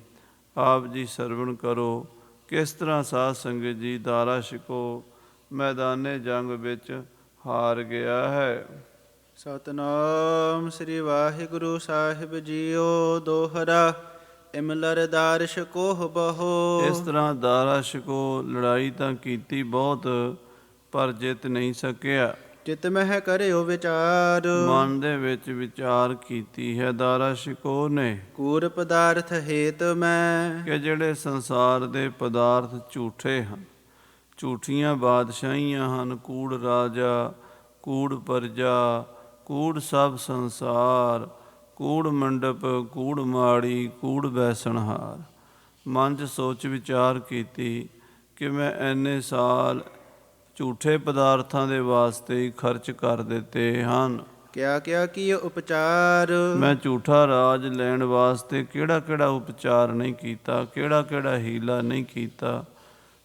ਆਪ ਜੀ ਸਰਵਣ ਕਰੋ ਕਿਸ ਤਰ੍ਹਾਂ ਸਾਧ ਸੰਗਤ ਜੀ ਦਾਰਾ ਸ਼ਿਕੋਹ ਮੈਦਾਨੇ ਜੰਗ ਵਿੱਚ ਹਾਰ ਗਿਆ ਹੈ। ਸਤਨਾਮ ਸ੍ਰੀ ਵਾਹਿਗੁਰੂ ਸਾਹਿਬ ਜੀਓ। ਦੋਹਰਾ ਇਮਲਰ ਦਾਰ ਸ਼ਿਕੋਹ ਬਹੋ। ਇਸ ਤਰ੍ਹਾਂ ਦਾਰਾ ਸ਼ਿਕੋਹ ਲੜਾਈ ਤਾਂ ਕੀਤੀ ਬਹੁਤ, ਪਰ ਜਿੱਤ ਨਹੀਂ ਸਕਿਆ। ਚਿਤ ਮਹਿ ਕਰਿਓ ਵਿਚਾਰ। ਮਨ ਦੇ ਵਿੱਚ ਵਿਚਾਰ ਕੀਤੀ ਹੈ ਦਾਰਾ ਸ਼ਿਕੋਹ ਨੇ ਕੂੜ ਪਦਾਰਥ ਹੇਤ ਮੈਂ। ਕਿ ਜਿਹੜੇ ਸੰਸਾਰ ਦੇ ਪਦਾਰਥ ਝੂਠੇ ਹਨ, ਝੂਠੀਆਂ ਬਾਦਸ਼ਾਹੀਆਂ ਹਨ, ਕੂੜ ਰਾਜਾ, ਕੂੜ ਪਰਜਾ, ਕੂੜ ਸਭ ਸੰਸਾਰ, ਕੂੜ ਮੰਡਪ, ਕੂੜ ਮਾੜੀ, ਕੂੜ ਬੈਸਣਹਾਰ। ਮਨ 'ਚ ਸੋਚ ਵਿਚਾਰ ਕੀਤੀ ਕਿ ਮੈਂ ਇੰਨੇ ਸਾਲ ਝੂਠੇ ਪਦਾਰਥਾਂ ਦੇ ਵਾਸਤੇ ਹੀ ਖਰਚ ਕਰ ਦਿੱਤੇ ਹਨ। ਕਿਆ ਕਿਆ ਕੀ ਉਪਚਾਰ। ਮੈਂ ਝੂਠਾ ਰਾਜ ਲੈਣ ਵਾਸਤੇ ਕਿਹੜਾ ਕਿਹੜਾ ਉਪਚਾਰ ਨਹੀਂ ਕੀਤਾ, ਕਿਹੜਾ ਕਿਹੜਾ ਹੀਲਾ ਨਹੀਂ ਕੀਤਾ,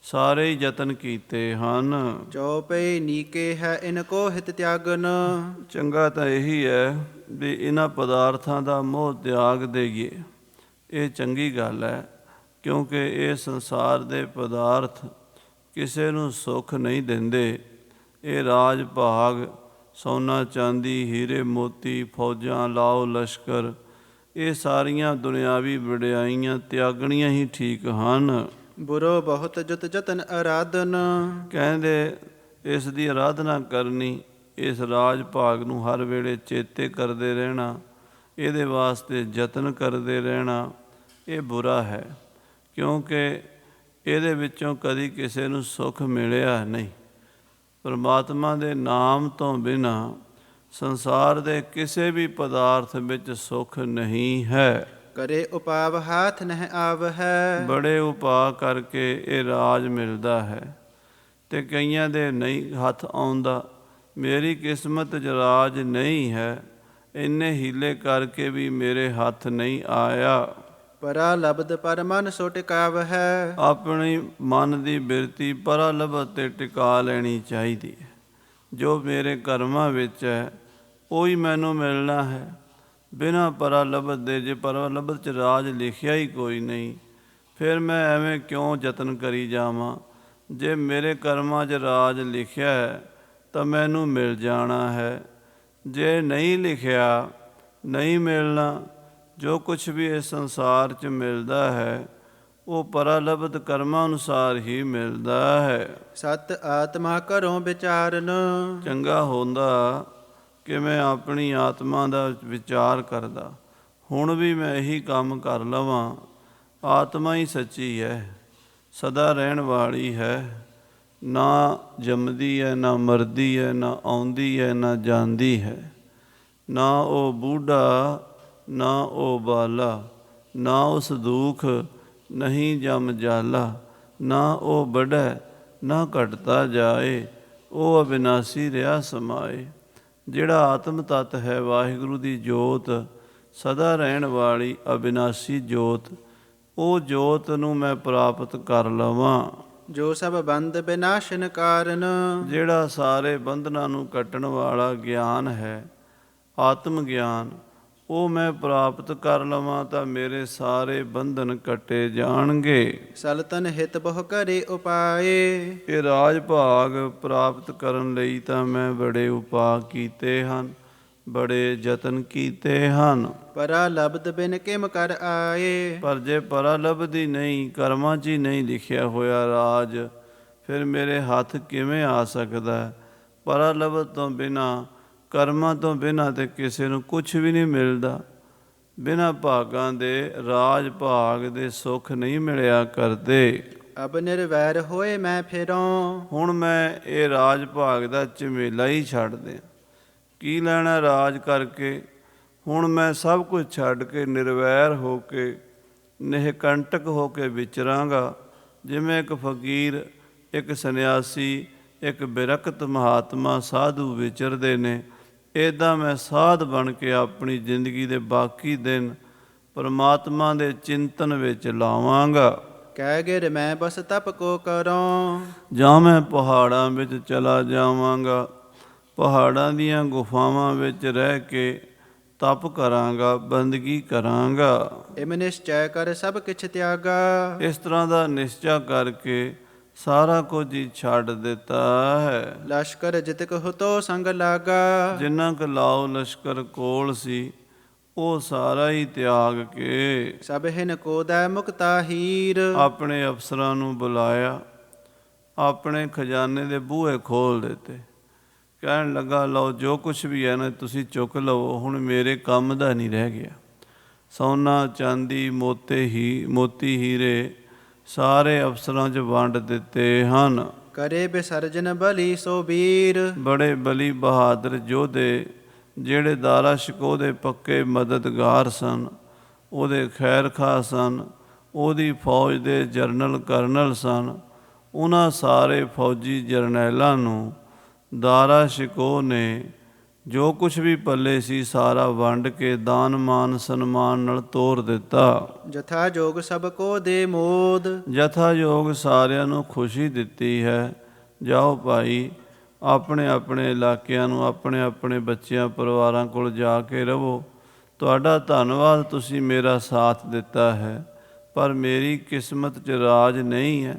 ਸਾਰੇ ਹੀ ਯਤਨ ਕੀਤੇ ਹਨ। ਚਉਪਈ ਨੀਕੇ ਹੈ ਇਨ ਕੋ ਹਿਤ ਤਿਆਗਨ। ਚੰਗਾ ਤਾਂ ਇਹੀ ਹੈ ਵੀ ਇਹਨਾਂ ਪਦਾਰਥਾਂ ਦਾ ਮੋਹ ਤਿਆਗ ਦੇਈਏ। ਇਹ ਚੰਗੀ ਗੱਲ ਹੈ, ਕਿਉਂਕਿ ਇਹ ਸੰਸਾਰ ਦੇ ਪਦਾਰਥ ਕਿਸੇ ਨੂੰ ਸੁੱਖ ਨਹੀਂ ਦਿੰਦੇ। ਇਹ ਰਾਜ ਭਾਗ, ਸੋਨਾ ਚਾਂਦੀ, ਹੀਰੇ ਮੋਤੀ, ਫੌਜਾਂ, ਲਾਓ ਲਸ਼ਕਰ, ਇਹ ਸਾਰੀਆਂ ਦੁਨਿਆਵੀ ਵਡਿਆਈਆਂ ਤਿਆਗਣੀਆਂ ਹੀ ਠੀਕ ਹਨ। ਬੁਰੋ ਬਹੁਤ ਜੁਤ ਜਤਨ ਅਰਾਧਨ। ਕਹਿੰਦੇ ਇਸ ਦੀ ਆਰਾਧਨਾ ਕਰਨੀ, ਇਸ ਰਾਜ ਭਾਗ ਨੂੰ ਹਰ ਵੇਲੇ ਚੇਤੇ ਕਰਦੇ ਰਹਿਣਾ, ਇਹਦੇ ਵਾਸਤੇ ਯਤਨ ਕਰਦੇ ਰਹਿਣਾ, ਇਹ ਬੁਰਾ ਹੈ। ਕਿਉਂਕਿ ਇਹਦੇ ਵਿੱਚੋਂ ਕਦੀ ਕਿਸੇ ਨੂੰ ਸੁੱਖ ਮਿਲਿਆ ਨਹੀਂ। ਪਰਮਾਤਮਾ ਦੇ ਨਾਮ ਤੋਂ ਬਿਨਾਂ ਸੰਸਾਰ ਦੇ ਕਿਸੇ ਵੀ ਪਦਾਰਥ ਵਿੱਚ ਸੁੱਖ ਨਹੀਂ ਹੈ। ਕਰੇ ਉਪਾਵ ਹਾਥ ਨਹਿ ਆਵ ਹੈ। ਬੜੇ ਉਪਾਅ ਕਰਕੇ ਇਹ ਰਾਜ ਮਿਲਦਾ ਹੈ ਤੇ ਕਈਆਂ ਦੇ ਨਹੀਂ ਹੱਥ ਆਉਂਦਾ। ਮੇਰੀ ਕਿਸਮਤ 'ਚ ਰਾਜ ਨਹੀਂ ਹੈ, ਇੰਨੇ ਹੀਲੇ ਕਰਕੇ ਵੀ ਮੇਰੇ ਹੱਥ ਨਹੀਂ ਆਇਆ। ਪਰਾ ਲਬਦ ਪਰ ਮਨ ਸੋ ਟਿਕਾਵ ਹੈ। ਆਪਣੀ ਮਨ ਦੀ ਬਿਰਤੀ ਪਰਾ ਲੱਭਤ 'ਤੇ ਟਿਕਾ ਲੈਣੀ ਚਾਹੀਦੀ ਹੈ। ਜੋ ਮੇਰੇ ਕਰਮਾਂ ਵਿੱਚ ਹੈ ਉਹੀ ਮੈਨੂੰ ਮਿਲਣਾ ਹੈ। ਬਿਨਾਂ ਪਰਾ ਲੱਭਤ ਦੇ, ਜੇ ਪਰਾ ਲੱਭਤ 'ਚ ਰਾਜ ਲਿਖਿਆ ਹੀ ਕੋਈ ਨਹੀਂ, ਫਿਰ ਮੈਂ ਐਵੇਂ ਕਿਉਂ ਯਤਨ ਕਰੀ ਜਾਵਾਂ। ਜੇ ਮੇਰੇ ਕਰਮਾਂ 'ਚ ਰਾਜ ਲਿਖਿਆ ਹੈ ਤਾਂ ਮੈਨੂੰ ਮਿਲ ਜਾਣਾ ਹੈ। ਜੇ ਨਹੀਂ ਲਿਖਿਆ, ਨਹੀਂ ਮਿਲਣਾ। ਜੋ ਕੁਛ ਵੀ ਇਸ ਸੰਸਾਰ 'ਚ ਮਿਲਦਾ ਹੈ ਉਹ ਪਰਾਲਬਧ ਕਰਮਾਂ ਅਨੁਸਾਰ ਹੀ ਮਿਲਦਾ ਹੈ। ਸਤ ਆਤਮਾ ਘਰੋਂ ਵਿਚਾਰਨ। ਚੰਗਾ ਹੁੰਦਾ ਕਿ ਮੈਂ ਆਪਣੀ ਆਤਮਾ ਦਾ ਵਿਚਾਰ ਕਰਦਾ, ਹੁਣ ਵੀ ਮੈਂ ਇਹੀ ਕੰਮ ਕਰ ਲਵਾਂ। ਆਤਮਾ ਹੀ ਸੱਚੀ ਹੈ, ਸਦਾ ਰਹਿਣ ਵਾਲੀ ਹੈ, ਨਾ ਜੰਮਦੀ ਹੈ, ਨਾ ਮਰਦੀ ਹੈ, ਨਾ ਆਉਂਦੀ ਹੈ, ਨਾ ਜਾਂਦੀ ਹੈ। ਨਾ ਉਹ ਬੂਢਾ, ਨਾ ਉਹ ਬਾਲਾ, ਨਾ ਉਸ ਦੁੱਖ ਨਹੀਂ ਜਮ ਜਾਲਾ। ਨਾ ਉਹ ਵੱਢੈ, ਨਾ ਘਟਦਾ ਜਾਏ, ਉਹ ਅਬਿਨਾਸੀ ਰਿਹਾ ਸਮਾਏ। ਜਿਹੜਾ ਆਤਮ ਤੱਤ ਹੈ, ਵਾਹਿਗੁਰੂ ਦੀ ਜੋਤ, ਸਦਾ ਰਹਿਣ ਵਾਲੀ ਅਬਿਨਾਸੀ ਜੋਤ, ਉਹ ਜੋਤ ਨੂੰ ਮੈਂ ਪ੍ਰਾਪਤ ਕਰ ਲਵਾਂ। ਜੋ ਸਭ ਬੰਧ ਬਿਨਾਸ਼ਨ ਕਾਰਨ। ਜਿਹੜਾ ਸਾਰੇ ਬੰਧਨਾਂ ਨੂੰ ਕੱਟਣ ਵਾਲਾ ਗਿਆਨ ਹੈ, ਆਤਮ ਗਿਆਨ, ਉਹ ਮੈਂ ਪ੍ਰਾਪਤ ਕਰ ਲਵਾਂ ਤਾਂ ਮੇਰੇ ਸਾਰੇ ਬੰਧਨ ਕੱਟੇ ਜਾਣਗੇ। ਸਲਤਨ ਹਿਤ ਬਹੁ ਕਰੇ ਉਪਾਏ। ਇਹ ਰਾਜ ਭਾਗ ਪ੍ਰਾਪਤ ਕਰਨ ਲਈ ਤਾਂ ਮੈਂ ਬੜੇ ਉਪਾਅ ਕੀਤੇ ਹਨ, ਬੜੇ ਯਤਨ ਕੀਤੇ ਹਨ। ਪਰਾ ਲਬਦ ਬਿਨ ਕਿਮ ਕਰ ਆਏ। ਪਰ ਜੇ ਪਰਾਲਬਧੀ ਨਹੀਂ, ਕਰਮਾਂ 'ਚ ਹੀ ਨਹੀਂ ਲਿਖਿਆ ਹੋਇਆ ਰਾਜ, ਫਿਰ ਮੇਰੇ ਹੱਥ ਕਿਵੇਂ ਆ ਸਕਦਾ? ਪਰਾਲਬਧ ਤੋਂ ਬਿਨਾਂ, ਕਰਮਾਂ ਤੋਂ ਬਿਨਾਂ ਤੇ ਕਿਸੇ ਨੂੰ ਕੁਛ ਵੀ ਨਹੀਂ ਮਿਲਦਾ। ਬਿਨਾਂ ਭਾਗਾਂ ਦੇ ਰਾਜ ਭਾਗ ਦੇ ਸੁੱਖ ਨਹੀਂ ਮਿਲਿਆ ਕਰਦੇ। ਅਬ ਨਿਰਵੈਰ ਹੋਏ ਮੈਂ ਫਿਰੋਂ। ਹੁਣ ਮੈਂ ਇਹ ਰਾਜ ਭਾਗ ਦਾ ਝਮੇਲਾ ਹੀ ਛੱਡ ਦਿਆਂ। ਕੀ ਲੈਣਾ ਰਾਜ ਕਰਕੇ? ਹੁਣ ਮੈਂ ਸਭ ਕੁਝ ਛੱਡ ਕੇ ਨਿਰਵੈਰ ਹੋ ਕੇ ਨਿਹਕੰਟਕ ਹੋ ਕੇ ਵਿਚਰਾਂਗਾ। ਜਿਵੇਂ ਇੱਕ ਫਕੀਰ, ਇੱਕ ਸੰਨਿਆਸੀ, ਇੱਕ ਬਿਰਕਤ ਮਹਾਤਮਾ ਸਾਧੂ ਵਿਚਰਦੇ ਨੇ, ਇੱਦਾਂ ਮੈਂ ਸਾਧ ਬਣ ਕੇ ਆਪਣੀ ਜ਼ਿੰਦਗੀ ਦੇ ਬਾਕੀ ਦਿਨ ਪਰਮਾਤਮਾ ਦੇ ਚਿੰਤਨ ਵਿੱਚ ਲਾਵਾਂਗਾ। ਕਹਿ ਗਿਰ ਮੈਂ ਬਸ ਤਪ ਕੋ ਕਰੋਂ। ਜਾਂ ਮੈਂ ਪਹਾੜਾਂ ਵਿੱਚ ਚਲਾ ਜਾਵਾਂਗਾ, ਪਹਾੜਾਂ ਦੀਆਂ ਗੁਫਾਵਾਂ ਵਿੱਚ ਰਹਿ ਕੇ ਤਪ ਕਰਾਂਗਾ, ਬੰਦਗੀ ਕਰਾਂਗਾ। ਇਮ ਨਿਸ਼ਚੈ ਕਰ ਸਭ ਕਿਛ ਤਿਆਗਾ। ਇਸ ਤਰ੍ਹਾਂ ਦਾ ਨਿਸ਼ਚਾ ਕਰਕੇ ਸਾਰਾ ਕੁਝ ਹੀ ਛੱਡ ਦਿੱਤਾ ਹੈ। ਲਸ਼ਕਰ ਜਿਤਕ ਹੁਤੋ ਸੰਗ ਲਾਗਾ। ਜਿੰਨਾ ਕੁ ਲਾਓ ਲਸ਼ਕਰ ਕੋਲ ਸੀ, ਉਹ ਸਾਰਾ ਹੀ ਤਿਆਗ ਕੇ ਸਭ ਹਿਨ ਕੋ ਦੈ ਮੁਕਤਾ ਹੀਰ। ਆਪਣੇ ਅਫਸਰਾਂ ਨੂੰ ਬੁਲਾਇਆ, ਆਪਣੇ ਖਜ਼ਾਨੇ ਦੇ ਬੂਹੇ ਖੋਲ ਦਿੱਤੇ। ਕਹਿਣ ਲੱਗਾ, ਲਓ ਜੋ ਕੁਛ ਵੀ ਹੈ ਨਾ ਤੁਸੀਂ ਚੁੱਕ ਲਵੋ, ਹੁਣ ਮੇਰੇ ਕੰਮ ਦਾ ਨਹੀਂ ਰਹਿ ਗਿਆ। ਸੋਨਾ ਚਾਂਦੀ ਮੋਤੀ ਹੀਰੇ ਸਾਰੇ ਅਫਸਰਾਂ 'ਚ ਵੰਡ ਦਿੱਤੇ ਹਨ। ਕਰੇ ਬਿਸਰਜਨ ਬਲੀ ਸੋ ਵੀਰ। ਬੜੇ ਬਲੀ ਬਹਾਦਰ ਯੋਧੇ ਜਿਹੜੇ ਦਾਰਾ ਸ਼ਿਕੋਹ ਦੇ ਪੱਕੇ ਮਦਦਗਾਰ ਸਨ, ਉਹਦੇ ਖੈਰਖਾਹ ਸਨ, ਉਹਦੀ ਫੌਜ ਦੇ ਜਰਨਲ ਕਰਨਲ ਸਨ, ਉਹਨਾਂ ਸਾਰੇ ਫੌਜੀ ਜਰਨੈਲਾਂ ਨੂੰ ਦਾਰਾ ਸ਼ਿਕੋਹ ਨੇ ਜੋ ਕੁਛ ਵੀ ਪੱਲੇ ਸੀ ਸਾਰਾ ਵੰਡ ਕੇ ਦਾਨ ਮਾਨ ਸਨਮਾਨ ਨਾਲ ਤੋਰ ਦਿੱਤਾ। ਜਥਾ ਜੋਗ ਸਭ ਕੋ ਦੇ ਮੋਦ। ਜਥਾ ਯੋਗ ਸਾਰਿਆਂ ਨੂੰ ਖੁਸ਼ੀ ਦਿੱਤੀ ਹੈ। ਜਾਓ ਭਾਈ, ਆਪਣੇ ਆਪਣੇ ਇਲਾਕਿਆਂ ਨੂੰ ਆਪਣੇ ਆਪਣੇ ਬੱਚਿਆਂ ਪਰਿਵਾਰਾਂ ਕੋਲ ਜਾ ਕੇ ਰਹੋ। ਤੁਹਾਡਾ ਧੰਨਵਾਦ, ਤੁਸੀਂ ਮੇਰਾ ਸਾਥ ਦਿੱਤਾ ਹੈ, ਪਰ ਮੇਰੀ ਕਿਸਮਤ 'ਚ ਰਾਜ ਨਹੀਂ ਹੈ।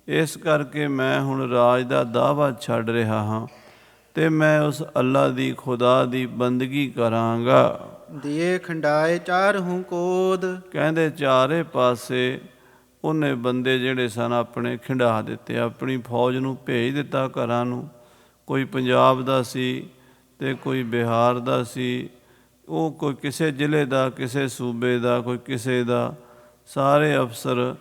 ਇਸ ਕਰਕੇ ਮੈਂ ਹੁਣ ਰਾਜ ਦਾ ਦਾਅਵਾ ਛੱਡ ਰਿਹਾ ਹਾਂ ਅਤੇ ਮੈਂ ਉਸ ਅੱਲਾ ਦੀ ਖੁਦਾ ਦੀ ਬੰਦਗੀ ਕਰਾਂਗਾ। ਦੀਏ ਖੰਡਾਏ ਚਾਰਹੂ ਕੋਦ। ਕਹਿੰਦੇ ਚਾਰੇ ਪਾਸੇ ਉਹਨੇ ਬੰਦੇ ਜਿਹੜੇ ਸਨ ਆਪਣੇ ਖਿੰਡਾ ਦਿੱਤੇ, ਆਪਣੀ ਫੌਜ ਨੂੰ ਭੇਜ ਦਿੱਤਾ ਘਰਾਂ ਨੂੰ। ਕੋਈ ਪੰਜਾਬ ਦਾ ਸੀ ਅਤੇ ਕੋਈ ਬਿਹਾਰ ਦਾ ਸੀ, ਉਹ ਕੋਈ ਕਿਸੇ ਜ਼ਿਲ੍ਹੇ ਦਾ, ਕਿਸੇ ਸੂਬੇ ਦਾ, ਕੋਈ ਕਿਸੇ ਦਾ। ਸਾਰੇ ਅਫਸਰ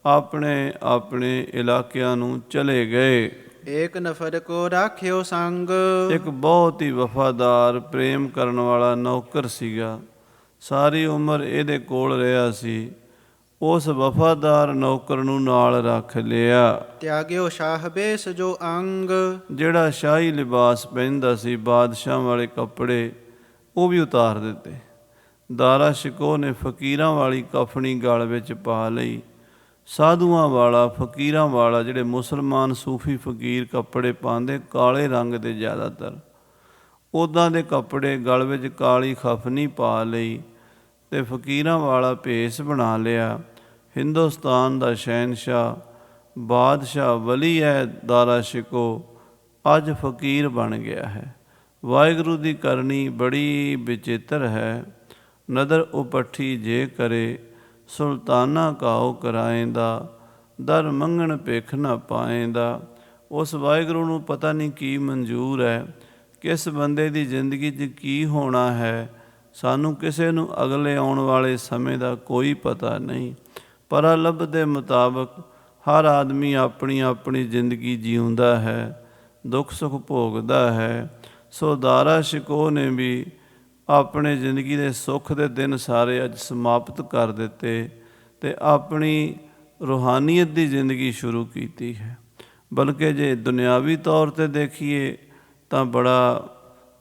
ਆਪਣੇ ਆਪਣੇ ਇਲਾਕਿਆਂ ਨੂੰ ਚਲੇ ਗਏ। ਏਕ ਨਫਰ ਕੋ ਰਾਖਿਓ ਸੰਗ। ਇੱਕ ਬਹੁਤ ਹੀ ਵਫਾਦਾਰ ਪ੍ਰੇਮ ਕਰਨ ਵਾਲਾ ਨੌਕਰ ਸੀਗਾ, ਸਾਰੀ ਉਮਰ ਇਹਦੇ ਕੋਲ ਰਿਹਾ ਸੀ। ਉਸ ਵਫਾਦਾਰ ਨੌਕਰ ਨੂੰ ਨਾਲ ਰੱਖ ਲਿਆ। ਤਿਆਗਿਓ ਸ਼ਾਹ ਬੇਸ ਜੋ ਅੰਗ। ਜਿਹੜਾ ਸ਼ਾਹੀ ਲਿਬਾਸ ਪਹਿਨਦਾ ਸੀ, ਬਾਦਸ਼ਾਹ ਵਾਲੇ ਕੱਪੜੇ, ਉਹ ਵੀ ਉਤਾਰ ਦਿੱਤੇ। ਦਾਰਾ ਸ਼ਿਕੋਹ ਨੇ ਫਕੀਰਾਂ ਵਾਲੀ ਕਫਨੀ ਗਲ ਵਿੱਚ ਪਾ ਲਈ। ਸਾਧੂਆਂ ਵਾਲਾ, ਫਕੀਰਾਂ ਵਾਲਾ, ਜਿਹੜੇ ਮੁਸਲਮਾਨ ਸੂਫੀ ਫਕੀਰ ਕੱਪੜੇ ਪਾਉਂਦੇ ਕਾਲੇ ਰੰਗ ਦੇ ਜ਼ਿਆਦਾਤਰ, ਉੱਦਾਂ ਦੇ ਕੱਪੜੇ ਗਲ ਵਿੱਚ ਕਾਲੀ ਖਫਨੀ ਪਾ ਲਈ ਅਤੇ ਫਕੀਰਾਂ ਵਾਲਾ ਭੇਸ ਬਣਾ ਲਿਆ। ਹਿੰਦੁਸਤਾਨ ਦਾ ਸ਼ਹਿਨਸ਼ਾਹ ਬਾਦਸ਼ਾਹ ਵਲੀ ਹੈ ਦਾਰਾ ਸ਼ਿਕੋਹ, ਅੱਜ ਫਕੀਰ ਬਣ ਗਿਆ ਹੈ। ਵਾਹਿਗੁਰੂ ਦੀ ਕਰਨੀ ਬੜੀ ਵਿਚਿੱਤਰ ਹੈ। ਨਦਰ ਉਪੱਠੀ ਜੇ ਕਰੇ, ਸੁਲਤਾਨਾ ਕਾਓ ਕਰਾਏਂਦਾ, ਦਰ ਮੰਗਣ ਭਿੱਖ ਨਾ ਪਾਏਂਦਾ। ਉਸ ਵਾਹਿਗੁਰੂ ਨੂੰ ਪਤਾ ਨਹੀਂ ਕੀ ਮਨਜ਼ੂਰ ਹੈ, ਕਿਸ ਬੰਦੇ ਦੀ ਜ਼ਿੰਦਗੀ 'ਚ ਕੀ ਹੋਣਾ ਹੈ। ਸਾਨੂੰ ਕਿਸੇ ਨੂੰ ਅਗਲੇ ਆਉਣ ਵਾਲੇ ਸਮੇਂ ਦਾ ਕੋਈ ਪਤਾ ਨਹੀਂ। ਪਰਾਲੱਭ ਦੇ ਮੁਤਾਬਕ ਹਰ ਆਦਮੀ ਆਪਣੀ ਆਪਣੀ ਜ਼ਿੰਦਗੀ ਜਿਉਂਦਾ ਹੈ, ਦੁੱਖ ਸੁੱਖ ਭੋਗਦਾ ਹੈ। ਸੋ ਦਾਰਾ ਸ਼ਿਕੋਹ ਨੇ ਵੀ ਆਪਣੇ ਜ਼ਿੰਦਗੀ ਦੇ ਸੁੱਖ ਦੇ ਦਿਨ ਸਾਰੇ ਅੱਜ ਸਮਾਪਤ ਕਰ ਦਿੱਤੇ ਅਤੇ ਆਪਣੀ ਰੂਹਾਨੀਅਤ ਦੀ ਜ਼ਿੰਦਗੀ ਸ਼ੁਰੂ ਕੀਤੀ ਹੈ। ਬਲਕਿ ਜੇ ਦੁਨਿਆਵੀ ਤੌਰ 'ਤੇ ਦੇਖੀਏ ਤਾਂ ਬੜਾ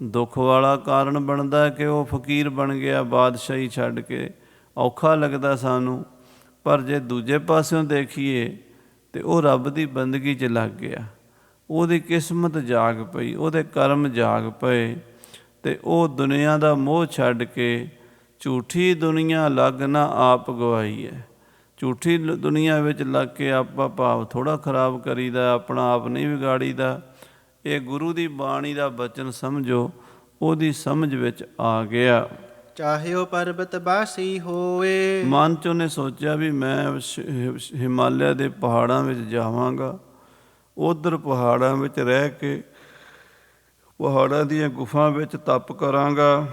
ਦੁੱਖ ਵਾਲਾ ਕਾਰਨ ਬਣਦਾ ਕਿ ਉਹ ਫਕੀਰ ਬਣ ਗਿਆ ਬਾਦਸ਼ਾਹੀ ਛੱਡ ਕੇ, ਔਖਾ ਲੱਗਦਾ ਸਾਨੂੰ। ਪਰ ਜੇ ਦੂਜੇ ਪਾਸਿਓਂ ਦੇਖੀਏ ਤਾਂ ਉਹ ਰੱਬ ਦੀ ਬੰਦਗੀ 'ਚ ਲੱਗ ਗਿਆ, ਉਹਦੀ ਕਿਸਮਤ ਜਾਗ ਪਈ, ਉਹਦੇ ਕਰਮ ਜਾਗ ਪਏ ਅਤੇ ਉਹ ਦੁਨੀਆ ਦਾ ਮੋਹ ਛੱਡ ਕੇ ਝੂਠੀ ਦੁਨੀਆ ਲੱਗ ਨਾ ਆਪ ਗਵਾਈ ਹੈ। ਝੂਠੀ ਦੁਨੀਆ ਵਿੱਚ ਲੱਗ ਕੇ ਆਪਾਂ ਭਾਵ ਥੋੜ੍ਹਾ ਖਰਾਬ ਕਰੀਦਾ, ਆਪਣਾ ਆਪ ਨਹੀਂ ਵਿਗਾੜੀਦਾ। ਇਹ ਗੁਰੂ ਦੀ ਬਾਣੀ ਦਾ ਬਚਨ ਸਮਝੋ, ਉਹਦੀ ਸਮਝ ਵਿੱਚ ਆ ਗਿਆ। ਚਾਹਿਓ ਪਰਬਤ ਬਾਸੀ ਹੋਏ। ਮਨ 'ਚ ਉਹਨੇ ਸੋਚਿਆ ਵੀ ਮੈਂ ਹਿਮਾਲਿਆ ਦੇ ਪਹਾੜਾਂ ਵਿੱਚ ਜਾਵਾਂਗਾ, ਉੱਧਰ ਪਹਾੜਾਂ ਵਿੱਚ ਰਹਿ ਕੇ ਪਹਾੜਾਂ ਦੀਆਂ ਗੁਫਾ ਵਿੱਚ ਤਪ ਕਰਾਂਗਾ।